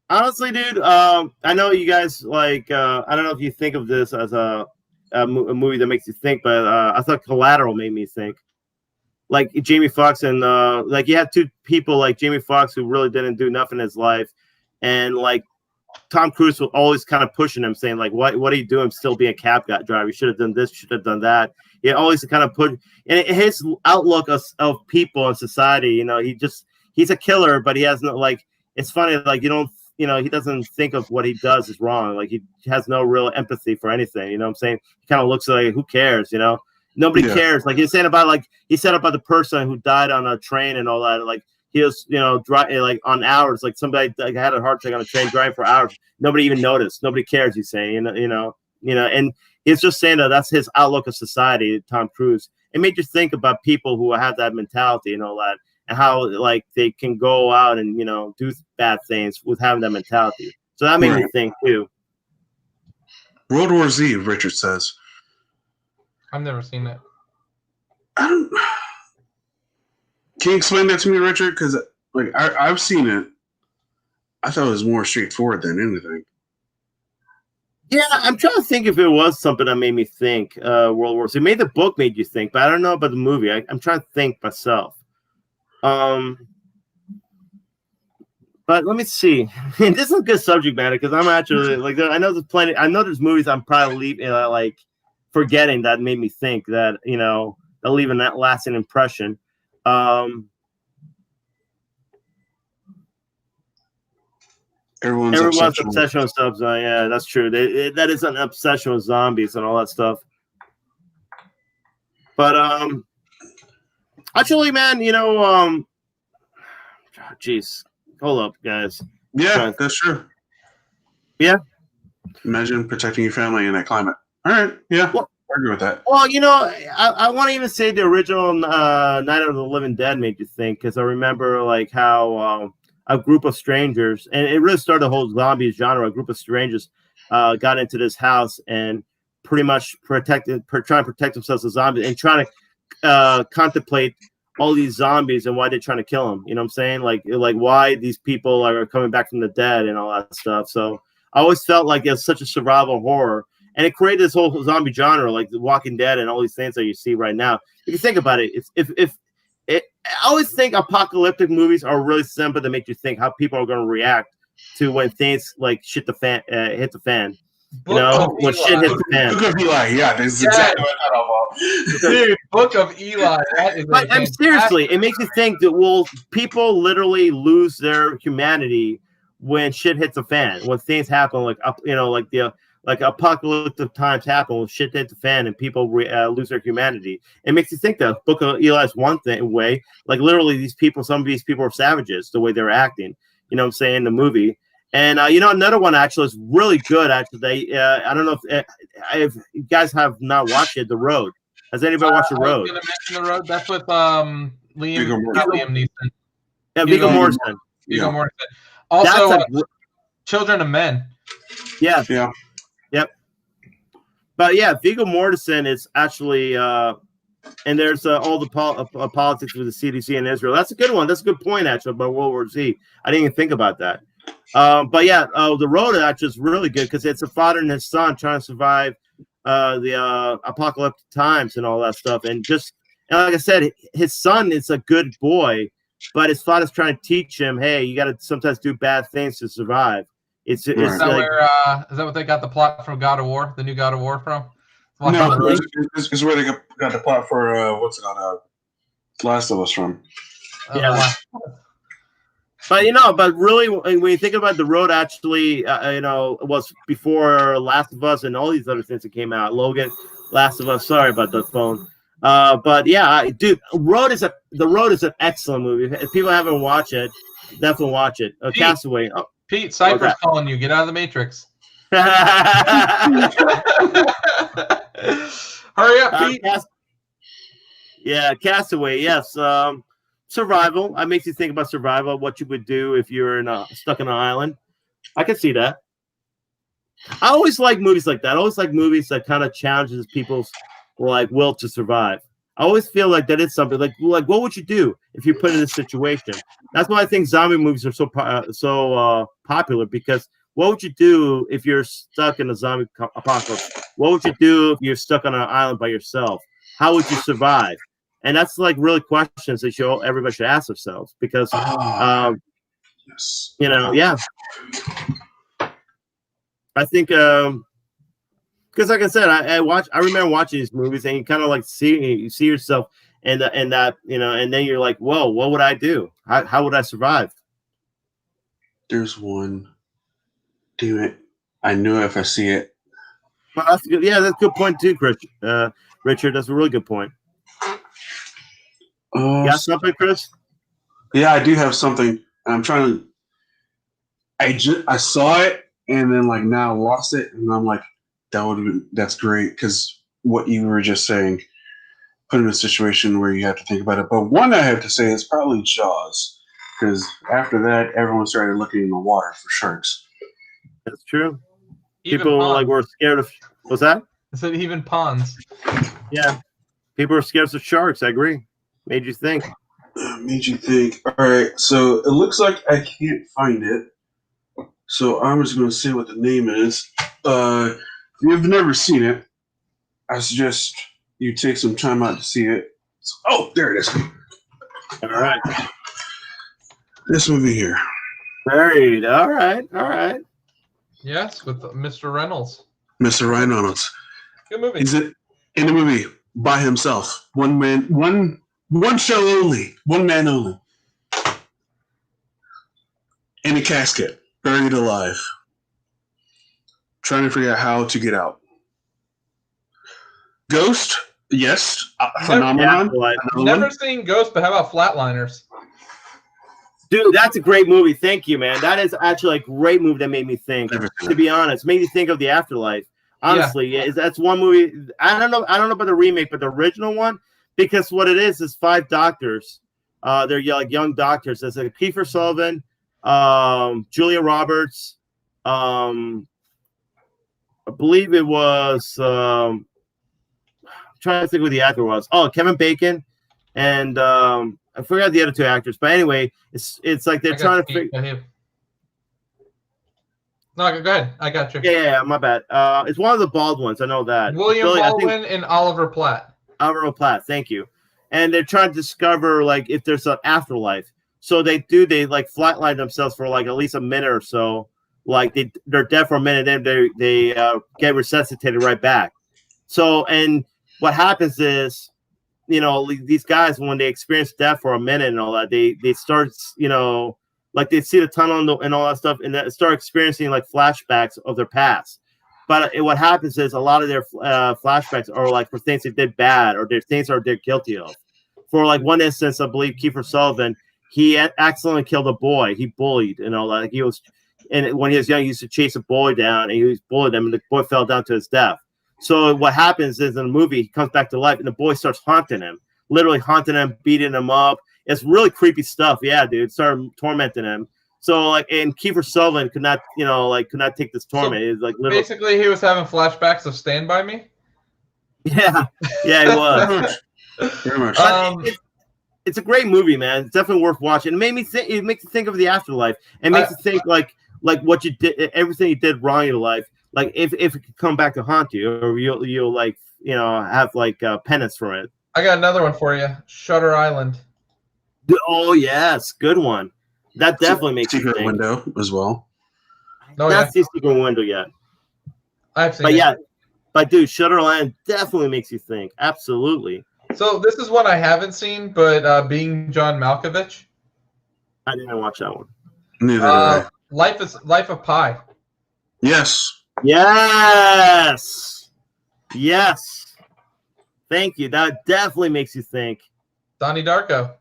Honestly, dude, I know you guys like. I don't know if you think of this as a movie that makes you think, but I thought Collateral made me think. Like Jamie Foxx and like you had two people like Jamie Foxx who really didn't do nothing in his life, and like Tom Cruise was always kind of pushing him, saying like, "What are you doing? Still being a cab driver? You should have done this. Should have done that." He always kind of put, and his outlook of people and society. He's a killer, but he has no like. It's funny, like he doesn't think of what he does is wrong. Like he has no real empathy for anything. You know what I'm saying? He kind of looks like, who cares? Nobody cares. Like he's saying about he said about the person who died on a train and all that. Like he was, like on hours. Like somebody like had a heart attack on a train driving for hours. Nobody even noticed. Nobody cares. He's saying, and he's just saying that that's his outlook of society. Tom Cruise. It made you think about people who have that mentality and all that, and how like they can go out and do bad things with having that mentality. So that made me think too. World War Z, Richard says. I've never seen it. Can you explain that to me, Richard? Because like I've seen it. I thought it was more straightforward than anything. Yeah, I'm trying to think if it was something that made me think. World War Z. Maybe the book made you think, but I don't know about the movie. I'm trying to think myself. But let me see. This is a good subject matter because I'm actually like I know there's plenty. I know there's movies I'm probably leaving like forgetting that made me think that they'll leave that lasting impression. Everyone's obsession with subs. Yeah, that's true. That is an obsession with zombies and all that stuff. But actually, man, jeez, hold up, guys. Yeah, that's true. Yeah. Imagine protecting your family in that climate. All right. Yeah. Well, I agree with that. Well, I want to even say the original Night of the Living Dead made you think, because I remember like how a group of strangers, and it really started the whole zombie genre. A group of strangers got into this house and pretty much trying to protect themselves from zombies and trying to contemplate all these zombies and why they're trying to kill them. You know what I'm saying? Like why these people are coming back from the dead and all that stuff. So I always felt like it's such a survival horror, and it created this whole zombie genre, like The Walking Dead and all these things that you see right now. If you think about it, I always think apocalyptic movies are really simple to make you think how people are going to react to when things like hit the fan. When shit hits the fan. Book of Eli, yeah, this is exactly what I thought of. Dude, Book of Eli. That is but I'm seriously, it makes you think that people literally lose their humanity when shit hits the fan, when things happen, like apocalyptic times happen, when shit hits the fan and people lose their humanity. It makes you think that Book of Eli is one way, like literally some of these people are savages the way they're acting. You know what I'm saying? In the movie. And another one actually is really good. Actually, I don't know if you guys have not watched it. The Road. Has anybody watched The I was Road? gonna mention The Road. That's with Liam Neeson. Yeah, Viggo Viggo Mortensen. Viggo Yeah. Mortensen. Also, That's Children of Men. yeah, Yeah. yep. But yeah, Viggo Mortensen is actually, and there's all the politics with the CDC in Israel. That's a good one. That's a good point, actually, about World War Z. I didn't even think about that. But yeah, The Road actually is really good because it's a father and his son trying to survive the apocalyptic times and all that stuff. And like I said, his son is a good boy, but his father's trying to teach him, hey, you got to sometimes do bad things to survive. It's Right. Is that like, is that what they got the plot from God of War, the new God of War from? No, it's where they got the plot for what's it called? Last of Us from. yeah. But but really, when you think about The Road, actually, was before Last of Us and all these other things that came out. Logan, Last of Us. Sorry about the phone. But yeah, dude, The Road is an excellent movie. If people haven't watched it, definitely watch it. Castaway. Oh. Pete, Cypher's calling you. Get out of the Matrix. Hurry up, Pete. Castaway. Yes. Survival. It makes you think about survival. What you would do if you're stuck on an island. I can see that. I always like movies like that. I always like movies that kind of challenges people's will to survive. I always feel like that is something like what would you do if you're put in this situation? That's why I think zombie movies are so popular, because what would you do if you're stuck in a zombie apocalypse? What would you do if you're stuck on an island by yourself? How would you survive? And that's really questions that everybody should ask themselves, because yes. Yeah. I think because like I said, I remember watching these movies, and you kind of see yourself and that, and then you're like, whoa, what would I do? How would I survive? There's one. Damn it. I knew if I see it. Well, that's good. Yeah, that's a good point too, Chris. Richard, that's a really good point. You got something, Chris? Yeah, I do have something. I'm trying to. I saw it, and then now I lost it, and I'm like, that's great, because what you were just saying, put in a situation where you have to think about it. But one I have to say is probably Jaws, because after that, everyone started looking in the water for sharks. That's true. Even people ponds. were scared of. What's that? I said even ponds. Yeah, people were scared of sharks. I agree. Made you think. Made you think. All right, so it looks like I can't find it. So I'm just going to say what the name is. If you've never seen it, I suggest you take some time out to see it. There it is. All right. This movie here. Buried. All right. Yes, with Mr. Reynolds. Mr. Ryan Reynolds. Good movie. He's in the movie by himself. One man, one show only. One man only. In a casket. Buried alive. Trying to figure out how to get out. Ghost, yes. Phenomenon. Never seen Ghost, but how about Flatliners? Dude, that's a great movie. Thank you, man. That is actually a great movie that made me think. To be honest, made me think of the afterlife. Honestly, that's one movie. I don't know about the remake, but the original one, because what it is 5 doctors. They're young doctors. There's Kiefer Sutherland, Julia Roberts. I believe it was. I'm trying to think who the actor was. Oh, Kevin Bacon, and I forgot the other 2 actors. But anyway, it's like they're trying to figure. No, go ahead. I got you. Yeah, my bad. It's one of the bald ones. I know that. William Baldwin and Oliver Platt. Oliver Platt. Thank you. And they're trying to discover if there's an afterlife. So they flatline themselves for at least a minute or so. They're dead for a minute, then they get resuscitated right back. So, and what happens is, these guys, when they experience death for a minute and all that, they start, they see the tunnel and all that stuff, and they start experiencing flashbacks of their past. But what happens is a lot of their flashbacks are for things they did bad, or things they're guilty of. For one instance, I believe Kiefer Sutherland, he accidentally killed a boy. He bullied and all that. And when he was young, he used to chase a boy down, and he bullied him, and the boy fell down to his death. So what happens is in the movie, he comes back to life, and the boy starts haunting him, literally haunting him, beating him up. It's really creepy stuff. Yeah, dude, started tormenting him. So like, and Kiefer Sutherland could not, could not take this torment. It's like literally, Basically, he was having flashbacks of Stand By Me. yeah, he was. Very much. It's a great movie, man. It's definitely worth watching. It made me think. It makes you think of the afterlife. It makes you think like what you did, everything you did wrong in your life. Like if it could come back to haunt you, or you'll like have like penance for it. I got another one for you. Shutter Island. Oh yes, good one. That definitely makes Secret you think. Window as well. Oh, Not the Secret Window yet. I've seen But it. yeah, but dude, Shutter Island definitely makes you think. Absolutely. So this is one I haven't seen, but Being John Malkovich. I didn't watch that one. Neither did I. Life of Pi. Yes. Yes. Thank you. That definitely makes you think. Donnie Darko.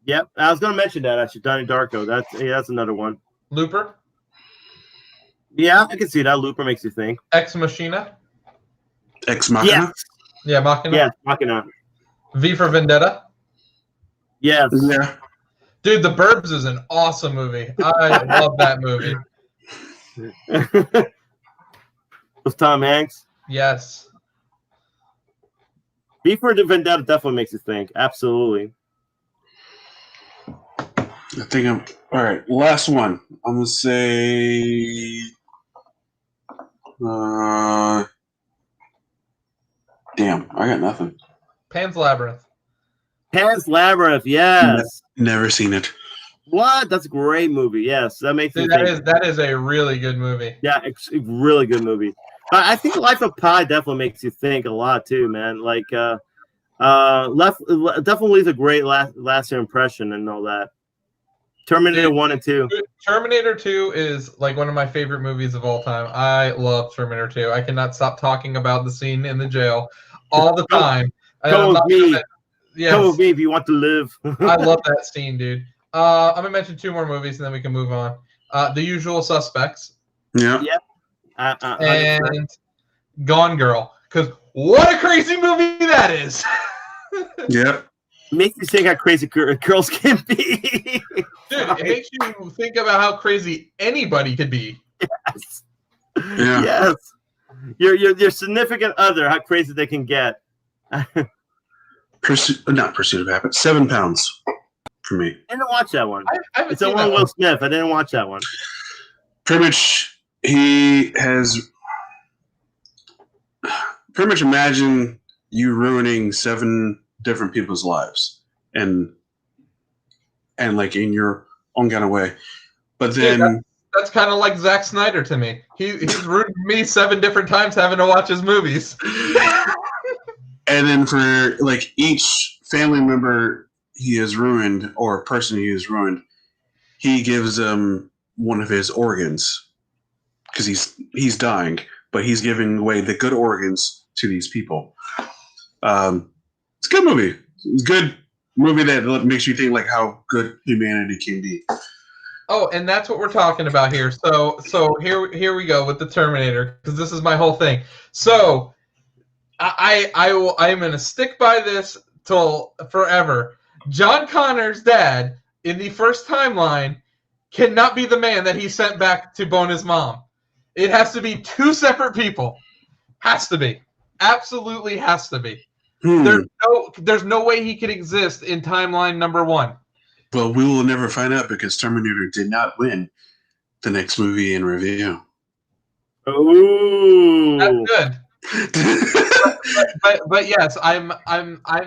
Yep, I was gonna mention that actually. Donnie Darko. That's another one. Looper. Yeah, I can see that. Looper makes you think. Ex Machina. Ex Machina. Yes. Yeah, Machina. Yeah, Machina. V for Vendetta. Yes. Yeah. Dude, The Burbs is an awesome movie. I love that movie. With Tom Hanks. Yes. V for the Vendetta definitely makes you think. Absolutely. I think I'm all right. Last one. I'm gonna say. Damn, I got nothing. Pan's Labyrinth. Pan's Labyrinth. Yes. Never seen it. What? That's a great movie. Yes, that makes Dude, you think. that is a really good movie. Yeah, it's a really good movie. But I think Life of Pi definitely makes you think a lot too, man. Like, definitely leaves a great lasting impression and all that. Terminator 1 and 2. Terminator 2 is like one of my favorite movies of all time. I love Terminator 2. I cannot stop talking about the scene in the jail all the time. Come with me. Yes. Come with me if you want to live. I love that scene, dude. I'm gonna mention two more movies and then we can move on. The Usual Suspects. Yeah. Yep. And Gone Girl. Because what a crazy movie that is. Yep. Makes you think how crazy girls can be. Dude, it makes you think about how crazy anybody could be. Yes. Yeah. Yes. Your significant other, how crazy they can get. Not Pursuit of Happiness. 7 pounds for me. I didn't watch that one. I haven't It's a seen one that Will one. Smith. I didn't watch that one. Pretty much, he has. Pretty much imagine you ruining 7 different people's lives, and like in your own kind of way. But then. Dude, that's kind of like Zack Snyder to me. He's ruined me 7 different times having to watch his movies. And then for like each family member he has ruined or person he has ruined, he gives them one of his organs because he's dying, but he's giving away the good organs to these people. It's a good movie. It's a good movie that makes you think like how good humanity can be. Oh, and that's what we're talking about here. So here we go with the Terminator, because this is my whole thing. So I'm gonna stick by this till forever. John Connor's dad in the first timeline cannot be the man that he sent back to bone his mom. It has to be 2 separate people. Has to be. Absolutely has to be. There's no way he could exist in timeline number 1. Well, we will never find out because Terminator did not win the next movie in review. Ooh. That's good. but yes, I'm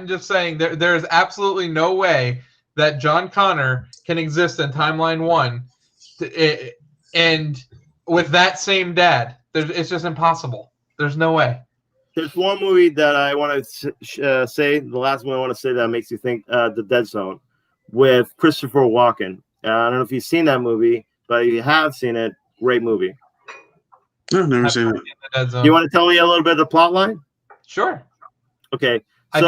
just saying there is absolutely no way that John Connor can exist in timeline 1, and with that same dad. It's just impossible. There's no way. There's one movie that I want to say. The last one I want to say that makes you think, The Dead Zone, with Christopher Walken. I don't know if you've seen that movie, but if you have seen it, great movie. No, never seen it. Do you want to tell me a little bit of the plot line? Sure. Okay. I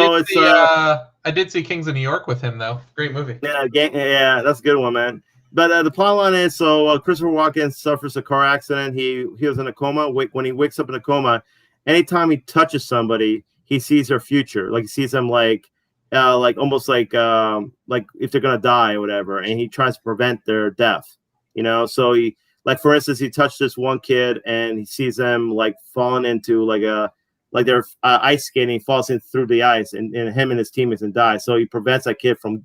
did see Kings of New York with him though. Great movie. Yeah, that's a good one, man. But the plot line is Christopher Walken suffers a car accident. He was in a coma. When he wakes up in a coma, anytime he touches somebody, he sees their future. Like he sees them like almost like if they're gonna die or whatever, and he tries to prevent their death. So he, like, for instance, he touched this one kid and he sees them like falling into like they're ice skating, falls in through the ice, and him and his teammates and die. So he prevents that kid from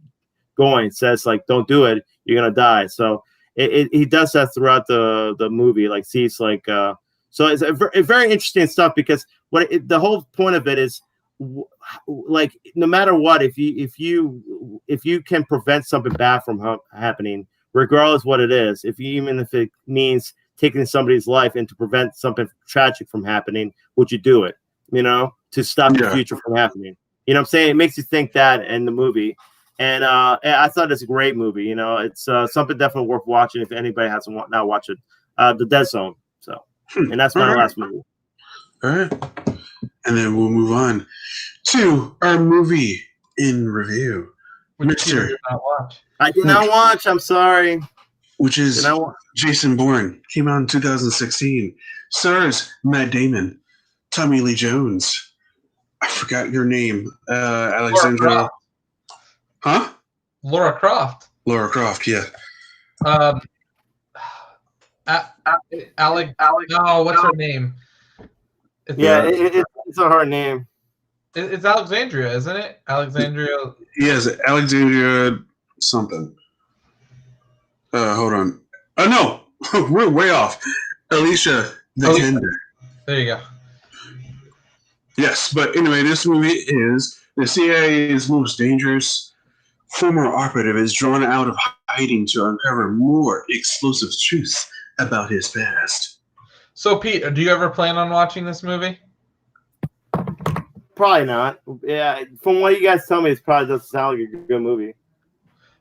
going, says like, don't do it, you're gonna die. So he does that throughout the movie, like sees like so it's very interesting stuff, because the whole point of it is, like, no matter what, if you can prevent something bad from happening, regardless what it is, even if it means taking somebody's life and to prevent something tragic from happening, would you do it? To stop the future from happening. You know what I'm saying? It makes you think that in the movie. And I thought it's a great movie. It's something definitely worth watching if anybody hasn't not watched it. The Dead Zone. So, and that's my last movie. All right. And then we'll move on to our movie in review. Which you did not watch. I did not watch. I'm sorry. Which is Jason Bourne. Came out in 2016. Stars Matt Damon, Tommy Lee Jones. I forgot your name. Alexandra. Huh? Laura Croft. Laura Croft, yeah. Alec. No, what's her name? It's a hard name. It's Alexandria, isn't it? Alexandria. Yes, Alexandria something. Hold on. Oh no, we're way off. Alicia Vikander. There you go. Yes, but anyway, this movie is the CIA's most dangerous former operative is drawn out of hiding to uncover more explosive truths about his past. So, Pete, do you ever plan on watching this movie? Probably not. Yeah, from what you guys tell me, it probably doesn't sound like a good movie.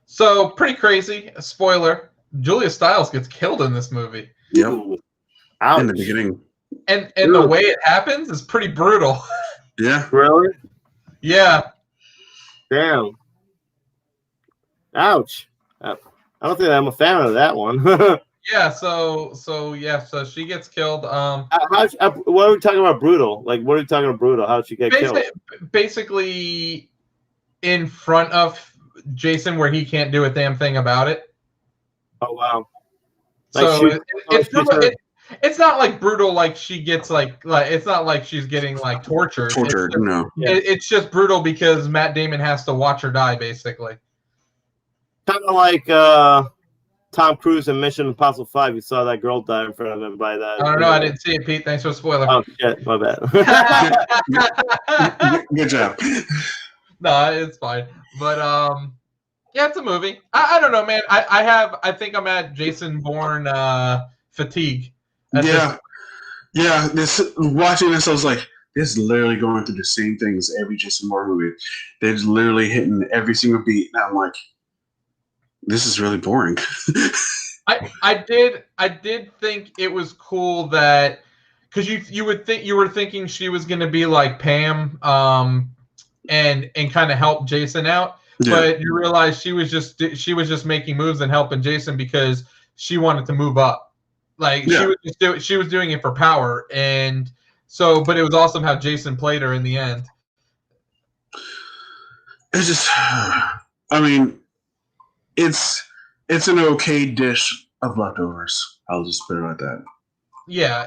So, pretty crazy. A spoiler: Julia Stiles gets killed in this movie. Yep. Ouch. In the beginning. And the way it happens is pretty brutal. Yeah. Really? Yeah. Damn. Ouch. I don't think I'm a fan of that one. Yeah. So she gets killed. what are we talking about? Brutal? Like, what are we talking about? Brutal? How did she get killed? Basically, in front of Jason, where he can't do a damn thing about it. Oh wow. So it's not like brutal, like she gets like it's not like she's getting like tortured. No. It's just brutal because Matt Damon has to watch her die, basically. Kind of like Tom Cruise in Mission Impossible 5. You saw that girl die in front of him by that. I don't know. I didn't see it, Pete. Thanks for the spoiler. Oh shit, my bad. Good job. No, it's fine. But yeah, it's a movie. I don't know, man. I think I'm at Jason Bourne fatigue. Yeah. Watching this, I was like, this is literally going through the same things every Jason Bourne movie. They're just literally hitting every single beat, and I'm like, this is really boring. I did think it was cool that, because you were thinking she was going to be like Pam, and kind of help Jason out, but you realize she was just making moves and helping Jason because she wanted to move up. Like she was doing it for power, and so, but it was awesome how Jason played her in the end. It's just, I mean, it's an okay dish of leftovers. I'll just put it like that. Yeah,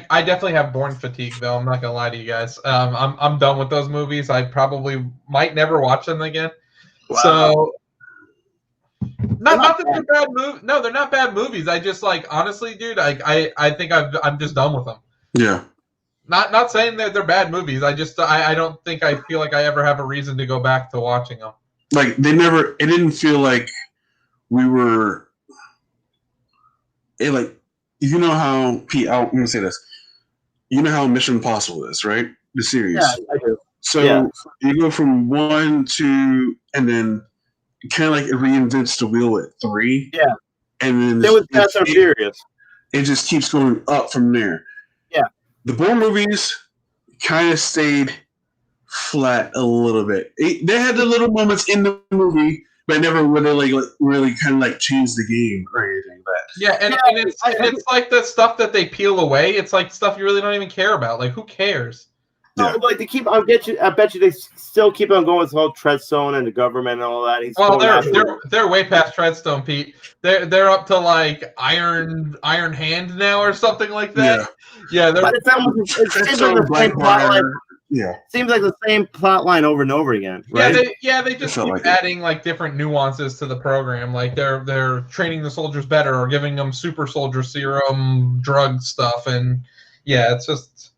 I definitely have Bourne fatigue though. I'm not gonna lie to you guys. I'm done with those movies. I probably might never watch them again. Wow. So. Not that they're bad movies. No, they're not bad movies. I just honestly, dude. I think I'm just done with them. Yeah. Not saying that they're bad movies. I don't think I feel like I ever have a reason to go back to watching them. Like it didn't feel like we were. You know how Pete. I'm gonna say this. You know how Mission Impossible is, right? The series. Yeah, I do. So you go from 1, 2, and then. Kind of like it reinvents the wheel at 3. Yeah. And then it was Fast and Furious. It just keeps going up from there. Yeah. The Bourne movies kind of stayed flat a little bit. They had the little moments in the movie but never really really kind of like change the game or anything. But Yeah, and it's like the stuff that they peel away. It's like stuff you really don't even care about. Like, who cares? Yeah. No, like they keep. I bet you they still keep on going with the whole Treadstone and the government and all that. Well, they're way past Treadstone, Pete. They're up to like Iron Hand now or something like that. Yeah, but it seems like the same plot line. Yeah, seems like the same plot line over and over again. Right? They just keep adding like different nuances to the program. Like they're training the soldiers better or giving them super soldier serum drug stuff, and yeah, it's just.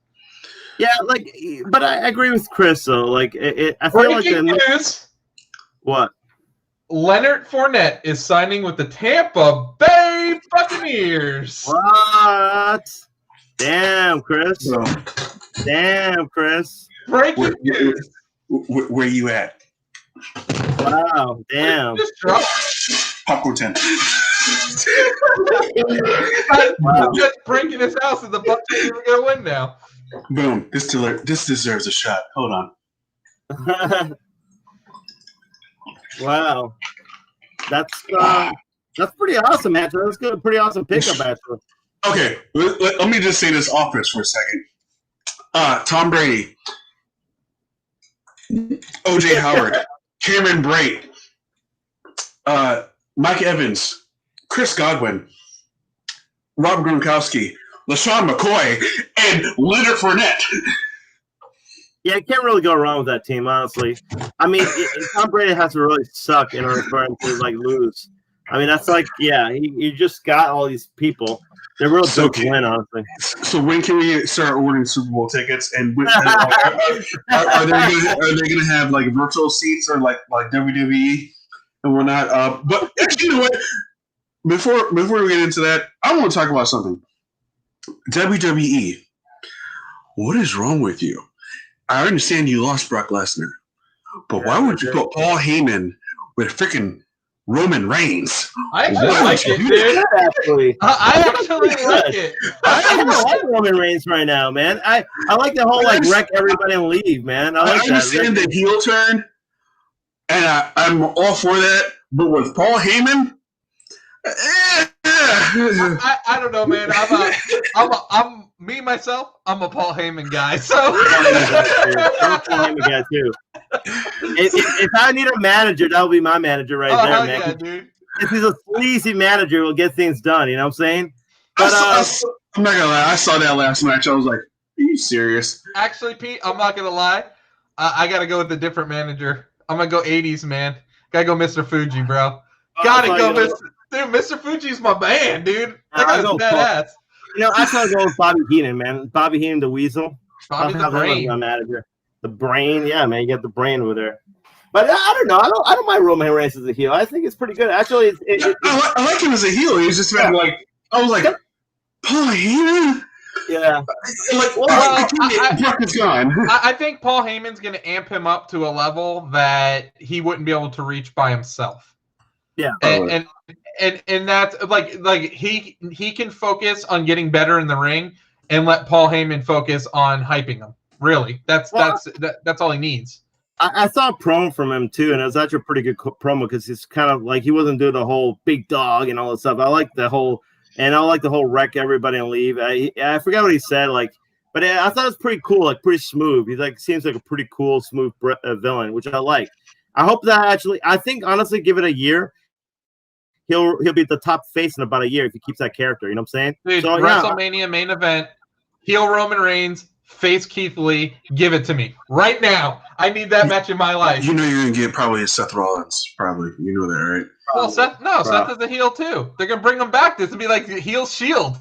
Yeah, like, but I agree with Chris though. Like, I feel like news. What? Leonard Fournette is signing with the Tampa Bay Buccaneers. What? Damn, Chris. So, Damn, Chris. Breaking news. Where you at? Wow. Damn. Just dropped. Popcorn tent. I'm just breaking his house, and the Buccaneers are gonna win now. Boom. This deserves a shot. Hold on. Wow. That's pretty awesome, actually. That's good. Pretty awesome pickup, actually. Okay, let me just say this offense for a second. Tom Brady, O.J. Howard, Cameron Brate, Mike Evans, Chris Godwin, Rob Gronkowski, LaShawn McCoy, and Leonard Fournette. Yeah, you can't really go wrong with that team, honestly. I mean, Tom Brady has to really suck in order for him to like lose. I mean, that's like, yeah, you just got all these people. They're real good to win, honestly. So when can we start ordering Super Bowl tickets? And are they going to have like virtual seats or like WWE and whatnot? But actually, you know what? Before we get into that, I want to talk about something. WWE, what is wrong with you? I understand you lost Brock Lesnar, but why would you put Paul Heyman with freaking Roman Reigns? I actually like it, dude. Actually. I actually like it. I like Roman Reigns right now, man. I like the whole like wreck everybody and leave, man. I understand the heel turn, and I'm all for that. But with Paul Heyman, I don't know, man. I'm me myself. I'm a Paul Heyman guy. So I'm a Paul Heyman guy too. If I need a manager, that'll be my manager right there, man. Yeah, dude. If he's a sleazy manager, he'll get things done. You know what I'm saying? But I'm not gonna lie. I saw that last match. I was like, "Are you serious?" Actually, Pete, I'm not gonna lie. I gotta go with a different manager. I'm gonna go 80s, man. Gotta go Mr. Fuji, bro. Gotta go, Mr. Fuji's my man, dude. That guy's badass. You know, I try to go with Bobby Heenan, man. Bobby Heenan, the Weasel. Bobby the Brain. My manager. The Brain, yeah, man. You got the Brain over there. But I don't know. I don't mind Roman Reigns as a heel. I think it's pretty good. Actually, I like him as a heel. He's just been like, I was like, Paul Heyman. Yeah. Like, Brock is gone. I think Paul Heyman's going to amp him up to a level that he wouldn't be able to reach by himself. Yeah. And that's like he can focus on getting better in the ring and let Paul Heyman focus on hyping him. Really, that's all he needs. I saw a promo from him too, and it was actually a pretty good promo because he's kind of like he wasn't doing the whole big dog and all that stuff. I like the whole wreck everybody and leave. I forgot what he said, like, but I thought it was pretty cool, like pretty smooth. He's like seems like a pretty cool, smooth villain, which I like. I hope that actually, I think honestly, give it a year. He'll be the top face in about a year if he keeps that character. You know what I'm saying? Dude, so, WrestleMania main event, heel Roman Reigns, face Keith Lee. Give it to me right now. I need that match in my life. You know you're gonna get probably Seth Rollins. Probably you know that, right? Well, Seth is a heel too. They're gonna bring him back. This will be like the heel Shield.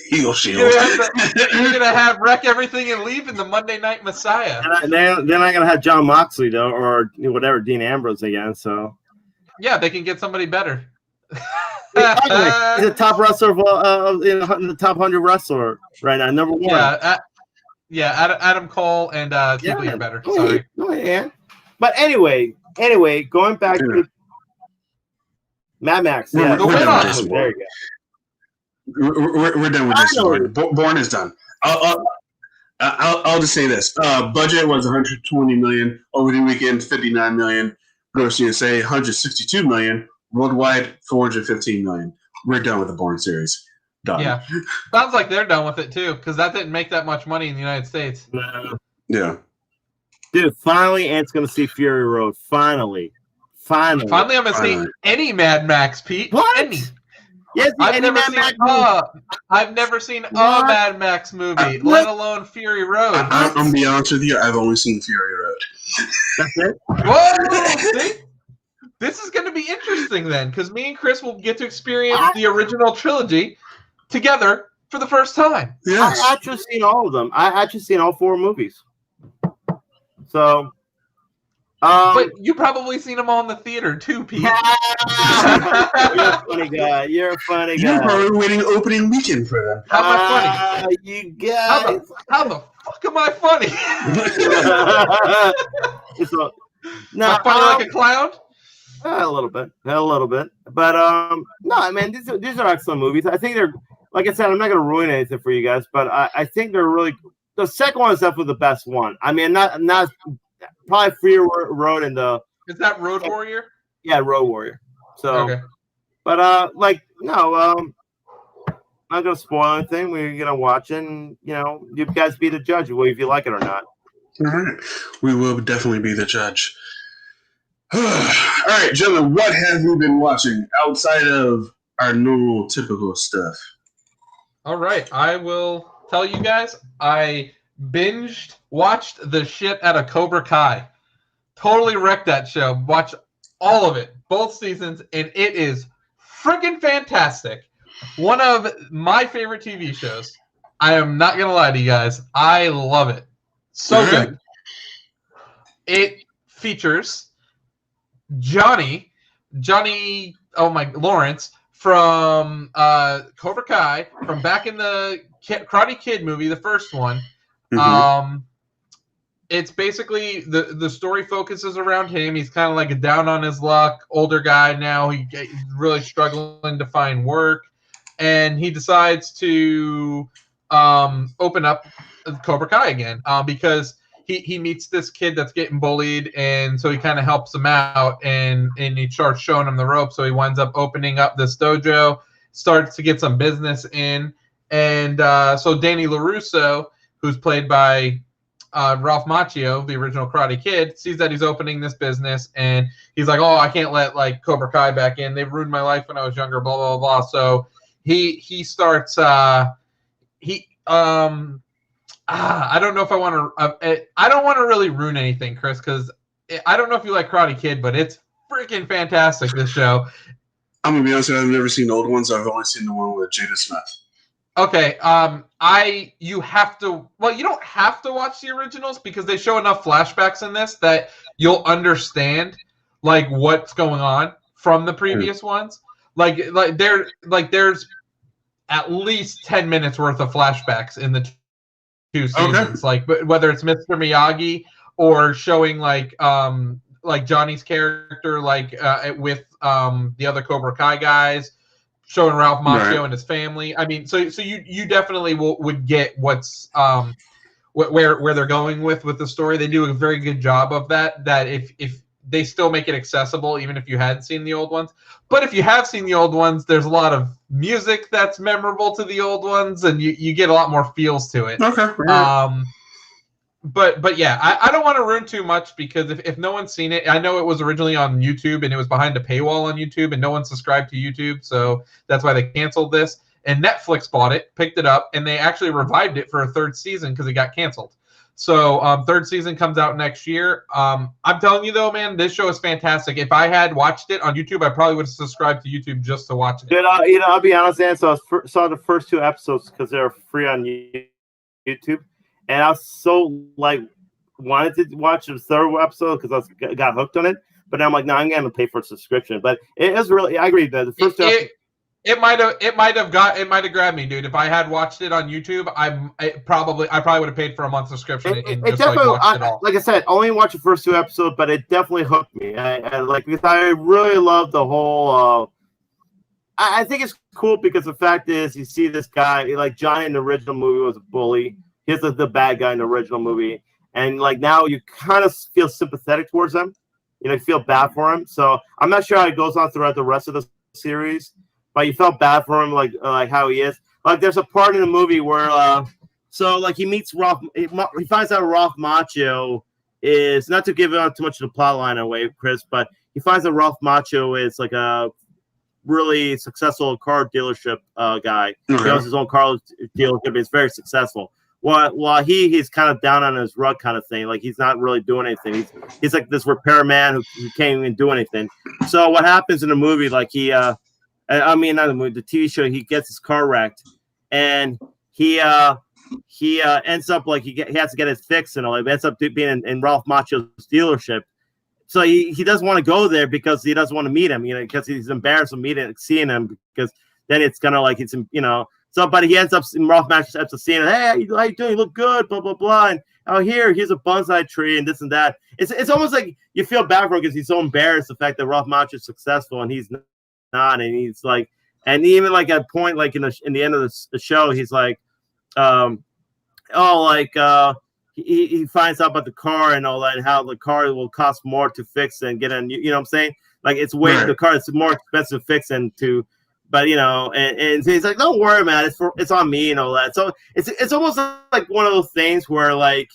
Heel Shield. You're gonna have wreck everything and leave in the Monday Night Messiah. And then I'm gonna have John Moxley though, or whatever, Dean Ambrose again. So. Yeah, they can get somebody better. He's a top wrestler in the top 100 wrestler right now, number one. Adam Cole and Keith Lee are better. Sorry. Yeah. But anyway, going back to Mad Max. We're done with this. There you go. We're done with this. Born is done. I'll just say this. Budget was $120 million over the weekend, $59 million. Gross USA 162 million. Worldwide 415 million. We're done with the Bourne series. Done. Yeah. Sounds like they're done with it too, because that didn't make that much money in the United States. Yeah. Dude, finally Ant's gonna see Fury Road. Finally, I'm gonna see any Mad Max, Pete. What? Any. Yes, I've never seen a Mad Max movie, let alone Fury Road. I'm gonna be honest with you. I've only seen Fury Road. That's it. Whoa! See? This is going to be interesting then, because me and Chris will get to experience the original trilogy together for the first time. Yes. I actually seen all of them. I actually seen all 4 movies. So, but you probably seen them all in the theater too, Pete. You're a funny guy. You're a funny guy. You're probably waiting opening weekend for them. How am I funny? You guys. How the fuck am I funny? Am I funny like a clown? A little bit, but no, I mean these are excellent movies. I think they're, like I said, I'm not going to ruin anything for you guys, but I think they're really. The second one is definitely the best one. I mean, not probably Fury Road and the. Is that Road Warrior? Yeah, Road Warrior. So, okay. But I'm not going to spoil anything. We're going to watch it, and you guys be the judge if you like it or not. All right, we will definitely be the judge. All right, gentlemen, what have we been watching outside of our normal, typical stuff? All right, I will tell you guys. I watched the shit out of Cobra Kai. Totally wrecked that show. Watched all of it, both seasons, and it is freaking fantastic. One of my favorite TV shows. I am not going to lie to you guys. I love it. So good. It features Johnny, Lawrence from Cobra Kai, from back in the Karate Kid movie, the first one. Mm-hmm. It's basically the story focuses around him. He's kind of like a down on his luck, older guy now. He's really struggling to find work, and he decides to open up Cobra Kai again because he meets this kid that's getting bullied, and so he kind of helps him out, and he starts showing him the ropes. So he winds up opening up this dojo, starts to get some business in, and so Danny LaRusso, who's played by Ralph Macchio, the original Karate Kid, sees that he's opening this business, and he's like, "Oh, I can't let Cobra Kai back in. They've ruined my life when I was younger." Blah blah blah. So he starts. I don't know if I want to. I don't want to really ruin anything, Chris, because I don't know if you like Karate Kid, but it's freaking fantastic. This show. I'm gonna be honest with you, I've never seen the old ones. I've only seen the one with Jada Smith. Okay. You have to. Well, you don't have to watch the originals because they show enough flashbacks in this that you'll understand what's going on from the previous ones. There's at least 10 minutes worth of flashbacks in the 2 seasons. Okay. But whether it's Mr. Miyagi or showing Johnny's character with the other Cobra Kai guys, showing Ralph Macchio and his family. I mean, so you definitely would get what's where they're going with the story. They do a very good job of that. That if they still make it accessible, even if you hadn't seen the old ones. But if you have seen the old ones, there's a lot of music that's memorable to the old ones, and you get a lot more feels to it. Okay. But yeah, I don't want to ruin too much because if no one's seen it, I know it was originally on YouTube and it was behind a paywall on YouTube and no one subscribed to YouTube, so that's why they canceled this. And Netflix bought it, picked it up, and they actually revived it for a 3rd season because it got canceled. So 3rd season comes out next year. I'm telling you though, man, this show is fantastic. If I had watched it on YouTube, I probably would have subscribed to YouTube just to watch it. Dude, I'll be honest, Dan. So I saw the first 2 episodes because they're free on YouTube, and I was so wanted to watch the 3rd episode because I got hooked on it. But I'm like, no, I'm going to pay for a subscription. But it is really, I agree that the first 2 episodes. It might have grabbed me, dude. If I had watched it on YouTube, I probably would have paid for a month subscription and just watched it all. Like I said, only watched the first 2 episodes, but it definitely hooked me. Because I really love the whole. I think it's cool because the fact is, you see this guy Johnny in the original movie was a bully. He's the bad guy in the original movie, and now you kind of feel sympathetic towards him. you feel bad for him. So I'm not sure how it goes on throughout the rest of the series, but you felt bad for him, like how he is. Like there's a part in the movie where he meets Ralph. He finds out Ralph Macchio is, not to give out too much of the plot line away, Chris, but he finds that Ralph Macchio is like a really successful car dealership guy. Okay. He owns his own car dealership. He's very successful. While he's kind of down on his rug kind of thing. Like he's not really doing anything. He's like this repairman who can't even do anything. So what happens in the movie, like not the movie, the TV show, he gets his car wrecked and he ends up like he has to get it fixed and all. It ends up being in Ralph Macchio's dealership. So he doesn't want to go there because he doesn't want to meet him, because he's embarrassed of seeing him, because then it's kind of like it's. So, but he ends up, Ralph Macchio ends up seeing him. Hey, how you doing? You look good, blah, blah, blah. And here's a bonsai tree and this and that. It's almost like you feel bad for him because he's so embarrassed the fact that Ralph Macchio is successful and he's not. And he's like, and even like at a point, like in the end of the show, he's like, he finds out about the car and all that, and how the car will cost more to fix and get in. You know what I'm saying? Like it's the car is more expensive to fix and to. But and he's like, "Don't worry, man. It's on me and all that." So it's almost like one of those things where, like,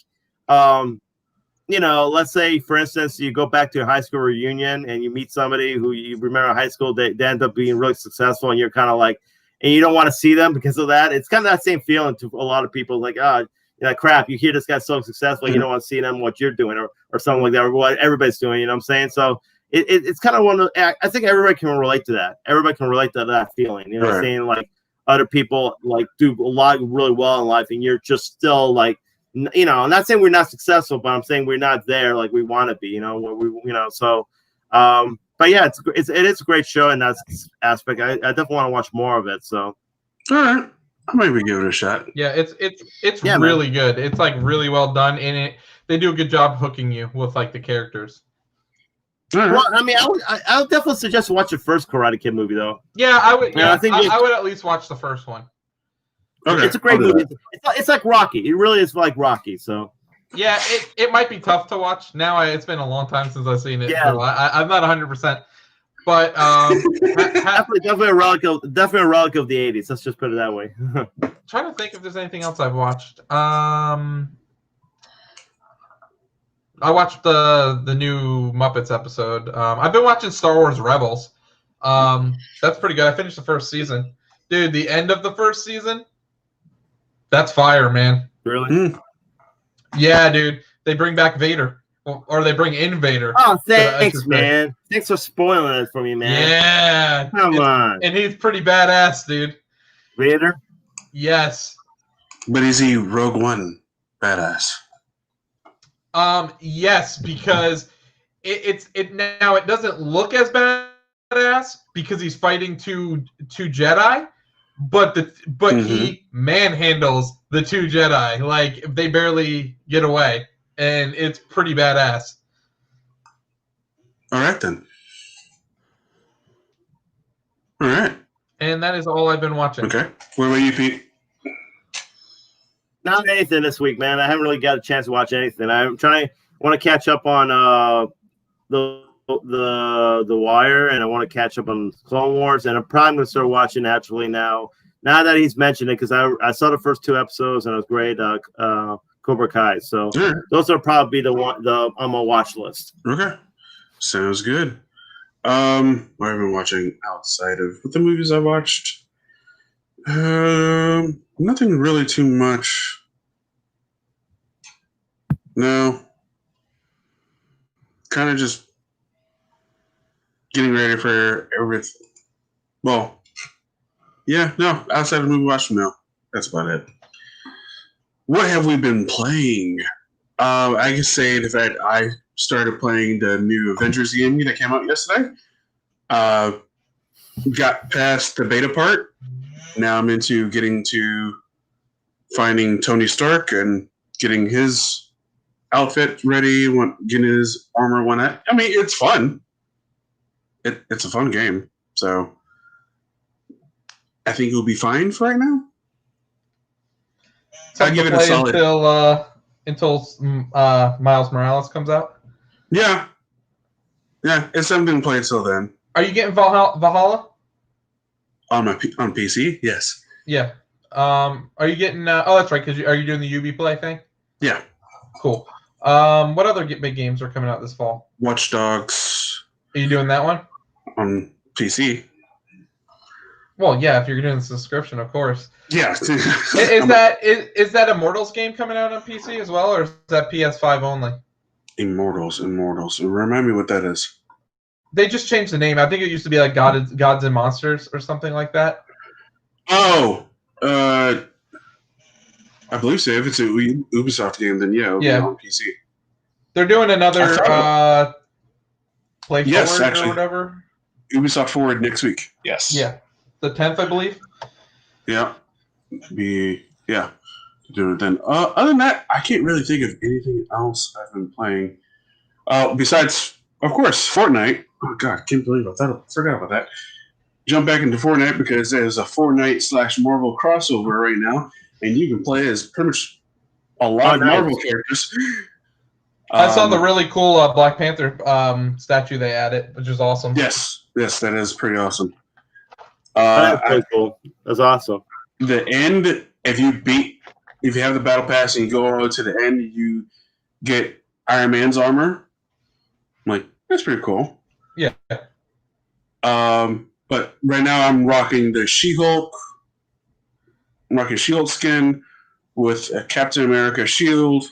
let's say, for instance, you go back to a high school reunion and you meet somebody who you remember in high school. They end up being really successful, and you're kind of like, and you don't want to see them because of that. It's kind of that same feeling to a lot of people. Like, crap, you hear this guy's so successful, you don't want to see them what you're doing or something like that, or what everybody's doing. You know what I'm saying? So. It's kind of one of. I think everybody can relate to that. Everybody can relate to that feeling. You know what I'm saying? Like other people like do a lot really well in life, and you're just still like, I'm not saying we're not successful, but I'm saying we're not there like we want to be. So. But yeah, it is a great show in that aspect. I definitely want to watch more of it. So. All right, I might be giving it a shot. Yeah, it's really good. It's like really well done, and they do a good job hooking you with like the characters. Right. Well, I mean, I would definitely suggest watch the first Karate Kid movie, though. Yeah, I would. Yeah, I would at least watch the first one. Okay, it's a great movie. It's like Rocky. It really is like Rocky. So. Yeah, it might be tough to watch now. It's been a long time since I've seen it. Yeah. So I'm not 100%, but definitely a relic of the '80s. Let's just put it that way. Trying to think if there's anything else I've watched. I watched the new Muppets episode. I've been watching Star Wars Rebels. That's pretty good. I finished the first season. Dude, the end of the first season, that's fire, man. Really? Yeah, dude. They bring back Vader. Or they bring in Vader. Oh, thanks, man. Thanks for spoiling it for me, man. Yeah. Come on. And he's pretty badass, dude. Vader? Yes. But is he Rogue One badass? Yes, because it now it doesn't look as badass because he's fighting two Jedi, but he manhandles the two Jedi, like they barely get away, and it's pretty badass. All right then. All right. And that is all I've been watching. Okay. What about you, Pete? Not anything this week, man. I haven't really got a chance to watch anything. I want to catch up on the Wire, and I want to catch up on Clone Wars, and I'm probably going to start watching actually now that he's mentioned it, because I saw the first 2 episodes and it was great. Cobra Kai. So those are probably on my watch list. Okay, sounds good. What have I been watching outside of the movies I watched? Nothing really too much. No. Kind of just getting ready for everything. Well, yeah, no, outside of the movie watching, no. That's about it. What have we been playing? I can say that I started playing the new Avengers game that came out yesterday. Got past the beta part. Now I'm into getting to finding Tony Stark and getting his outfit ready, getting his armor one. I mean, it's fun. It's a fun game. So I think it'll be fine for right now. So I give it a solid until Miles Morales comes out. Yeah. Yeah, it's something to play till then. Are you getting Valhalla? On on PC, yes. Yeah. Are you getting? Oh, that's right. Are you doing the Ubiplay thing? Yeah. Cool. What other big games are coming out this fall? Watch Dogs Are you doing that one? on PC. Well, yeah. If you're doing the subscription, of course. Yeah. Is that Immortals game coming out on PC as well, or is that PS5 only? Immortals. Remind me what that is. They just changed the name. I think it used to be like Gods and Monsters or something like that. Oh, I believe so. If it's a Ubisoft game, then yeah, it'll be on PC. They're doing another Play yes, Forward actually, or whatever. Ubisoft Forward next week. Yes. Yeah, the 10th, I believe. Yeah. Do it then. Other than that, I can't really think of anything else I've been playing. Besides, of course, Fortnite. Oh God, can't believe I forgot about that. Jump back into Fortnite because there's a Fortnite/Marvel crossover right now, and you can play as pretty much a lot of Marvel characters. I saw the really cool Black Panther statue they added, which is awesome. Yes, that is pretty awesome. That's pretty cool. That's awesome. The end, if you have the battle pass and you go all the way to the end, you get Iron Man's armor. I'm like, that's pretty cool. Yeah. But right now I'm rocking the She-Hulk. I'm rocking She-Hulk skin with a Captain America shield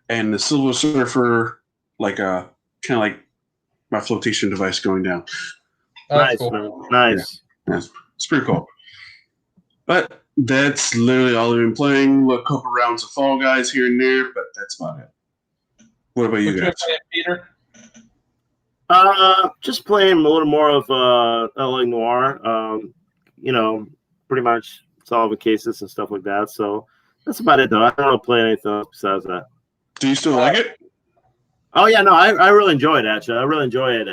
and the Silver Surfer, like kind of like my flotation device going down. Nice, cool. man. Nice. Yeah, it's pretty cool. But that's literally all I've been playing. A couple rounds of Fall Guys here and there, but that's about it. What about you guys? Peter? Just playing a little more of LA Noir. Pretty much solving cases and stuff like that. So that's about it, though. I don't play anything else besides that. Do you still like it? Oh yeah, no, I really enjoy it. Actually, I really enjoy it.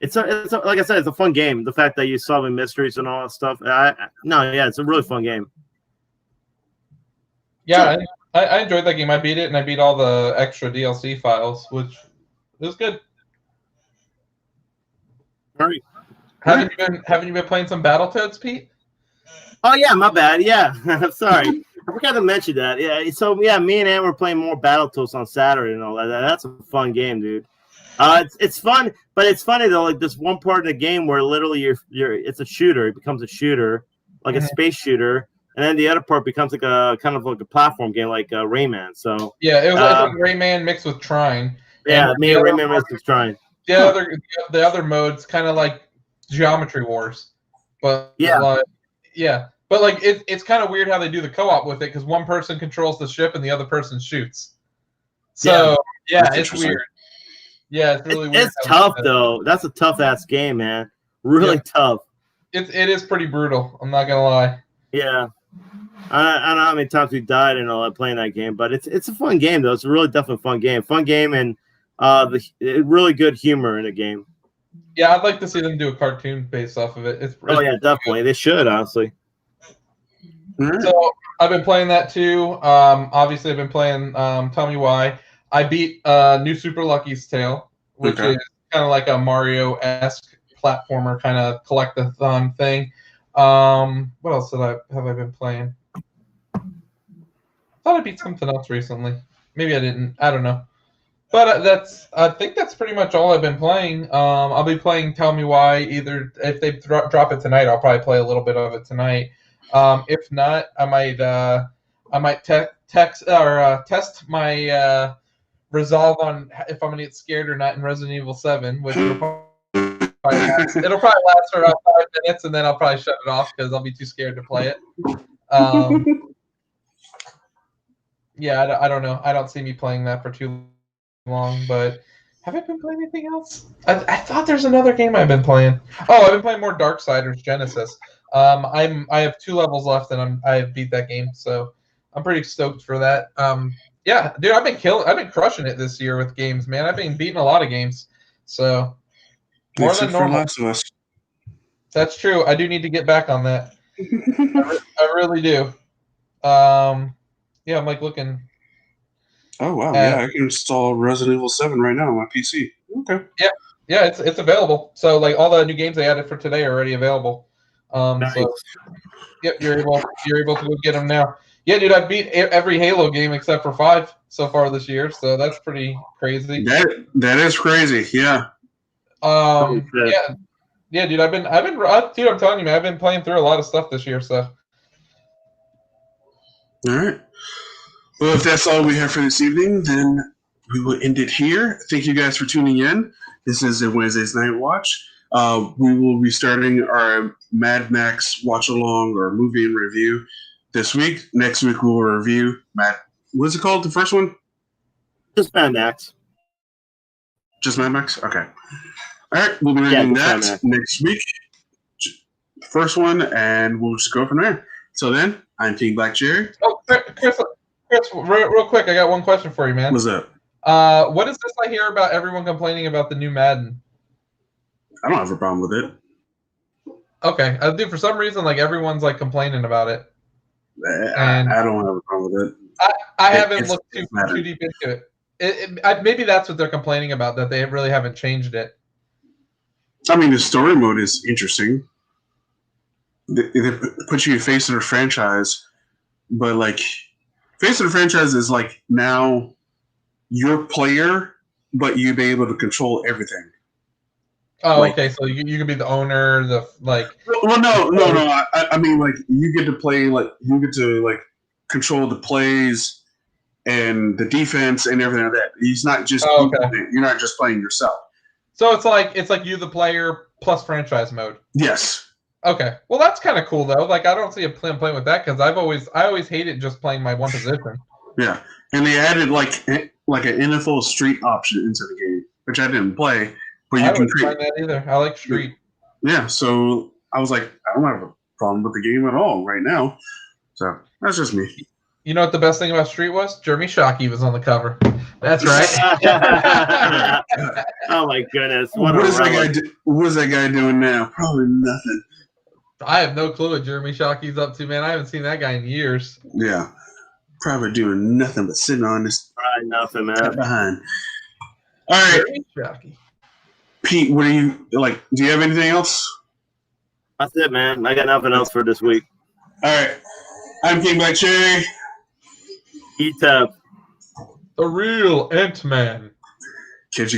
It's like I said, it's a fun game. The fact that you're solving mysteries and all that stuff. It's a really fun game. Yeah, I enjoyed that game. I beat it, and I beat all the extra DLC files, which was good. All right. Haven't you been playing some Battletoads, Pete? Oh yeah, my bad. Yeah, sorry. I forgot to mention that. Yeah, so yeah, me and Ann were playing more Battletoads on Saturday and all that. That's a fun game, dude. It's fun, but it's funny though. Like this one part of the game where literally it's a shooter. It becomes a shooter, like a space shooter, and then the other part becomes like a kind of like a platform game, like Rayman. So yeah, it was like Rayman mixed with Trine. Yeah, me and Rayman mixed with Trine. The other modes kind of like Geometry Wars, but But like it's kind of weird how they do the co-op with it because one person controls the ship and the other person shoots. So yeah it's weird. Yeah, it's really weird. It's tough though. That's a tough ass game, man. Really tough. It is pretty brutal. I'm not gonna lie. Yeah, I don't know how many times we died and all that playing that game, but it's a fun game though. It's a really definitely fun game, and really good humor in the game. Yeah, I'd like to see them do a cartoon based off of it. It's definitely. They should, honestly. So I've been playing that too. Obviously, I've been playing Tell Me Why. I beat New Super Lucky's Tale, which is kind of like a Mario-esque platformer kind of collect-a-thon thing. What else have I been playing? I thought I beat something else recently. Maybe I didn't. I don't know. But I think that's pretty much all I've been playing. I'll be playing Tell Me Why. Either if they drop it tonight, I'll probably play a little bit of it tonight. If not, I might test my resolve on if I'm gonna get scared or not in Resident Evil 7, which it'll probably last for about 5 minutes, and then I'll probably shut it off because I'll be too scared to play it. Yeah, I don't know. I don't see me playing that for too long, but have I been playing anything else? I thought there's another game I've been playing. Oh, I've been playing more Darksiders Genesis. I have 2 levels left, and I have beat that game, so I'm pretty stoked for that. Yeah, dude, I've been crushing it this year with games, man. I've been beating a lot of games, so more than normal. Lots of us. That's true. I do need to get back on that. I really do. Yeah, I'm like looking. Oh wow, yeah, I can install Resident Evil 7 right now on my PC. Okay. Yeah, Yeah, it's available. So like all the new games they added for today are already available. Nice. So yep, you're able to go get them now. Yeah, dude, I beat every Halo game except for 5 so far this year, so that's pretty crazy. That is crazy. Yeah. Holy shit. Yeah, dude, dude, I'm telling you, man, I've been playing through a lot of stuff this year, so. All right. Well, if that's all we have for this evening, then we will end it here. Thank you guys for tuning in. This is a Wednesday's Night Watch. We will be starting our Mad Max watch along or movie and review this week. Next week we'll review what's it called? The first one? Just Mad Max. Just Mad Max? Okay. All right, we'll be reviewing that next week. First one, and we'll just go from there. So then, I'm King Black Jerry. Oh, Chris, real quick, I got one question for you, man. What's up? What is this I hear about everyone complaining about the new Madden? I don't have a problem with it. Okay, dude, for some reason, like everyone's like complaining about it. I don't have a problem with it. I haven't looked too deep into it. Maybe that's what they're complaining about, that they really haven't changed it. I mean, the story mode is interesting. They put you face of the franchise, but like face of the franchise is like now you're player, but you be able to control everything. Oh, like, okay. So you could be the owner, Well, no. I mean, like you get to play, like you get to like control the plays and the defense and everything like that. He's not just you're not just playing yourself. So it's like you the player plus franchise mode. Yes. Okay. Well, that's kind of cool though. Like I don't see a plan playing with that because I always hated just playing my one position. Yeah, and they added like an NFL Street option into the game, which I didn't play. But you can find that either. I like Street. Yeah, so I was like, I don't have a problem with the game at all right now. So that's just me. You know what the best thing about Street was? Jeremy Shockey was on the cover. That's right. Oh my goodness! What is that guy doing now? Probably nothing. I have no clue what Jeremy Shockey's up to, man. I haven't seen that guy in years. Yeah, probably doing nothing but sitting on this. Probably nothing, man. Behind. All right, Jeremy Shockey. Pete, what do you like? Do you have anything else? That's it, man. I got nothing else for this week. All right, I'm King Black Cherry. Eat up. The real Ant-Man.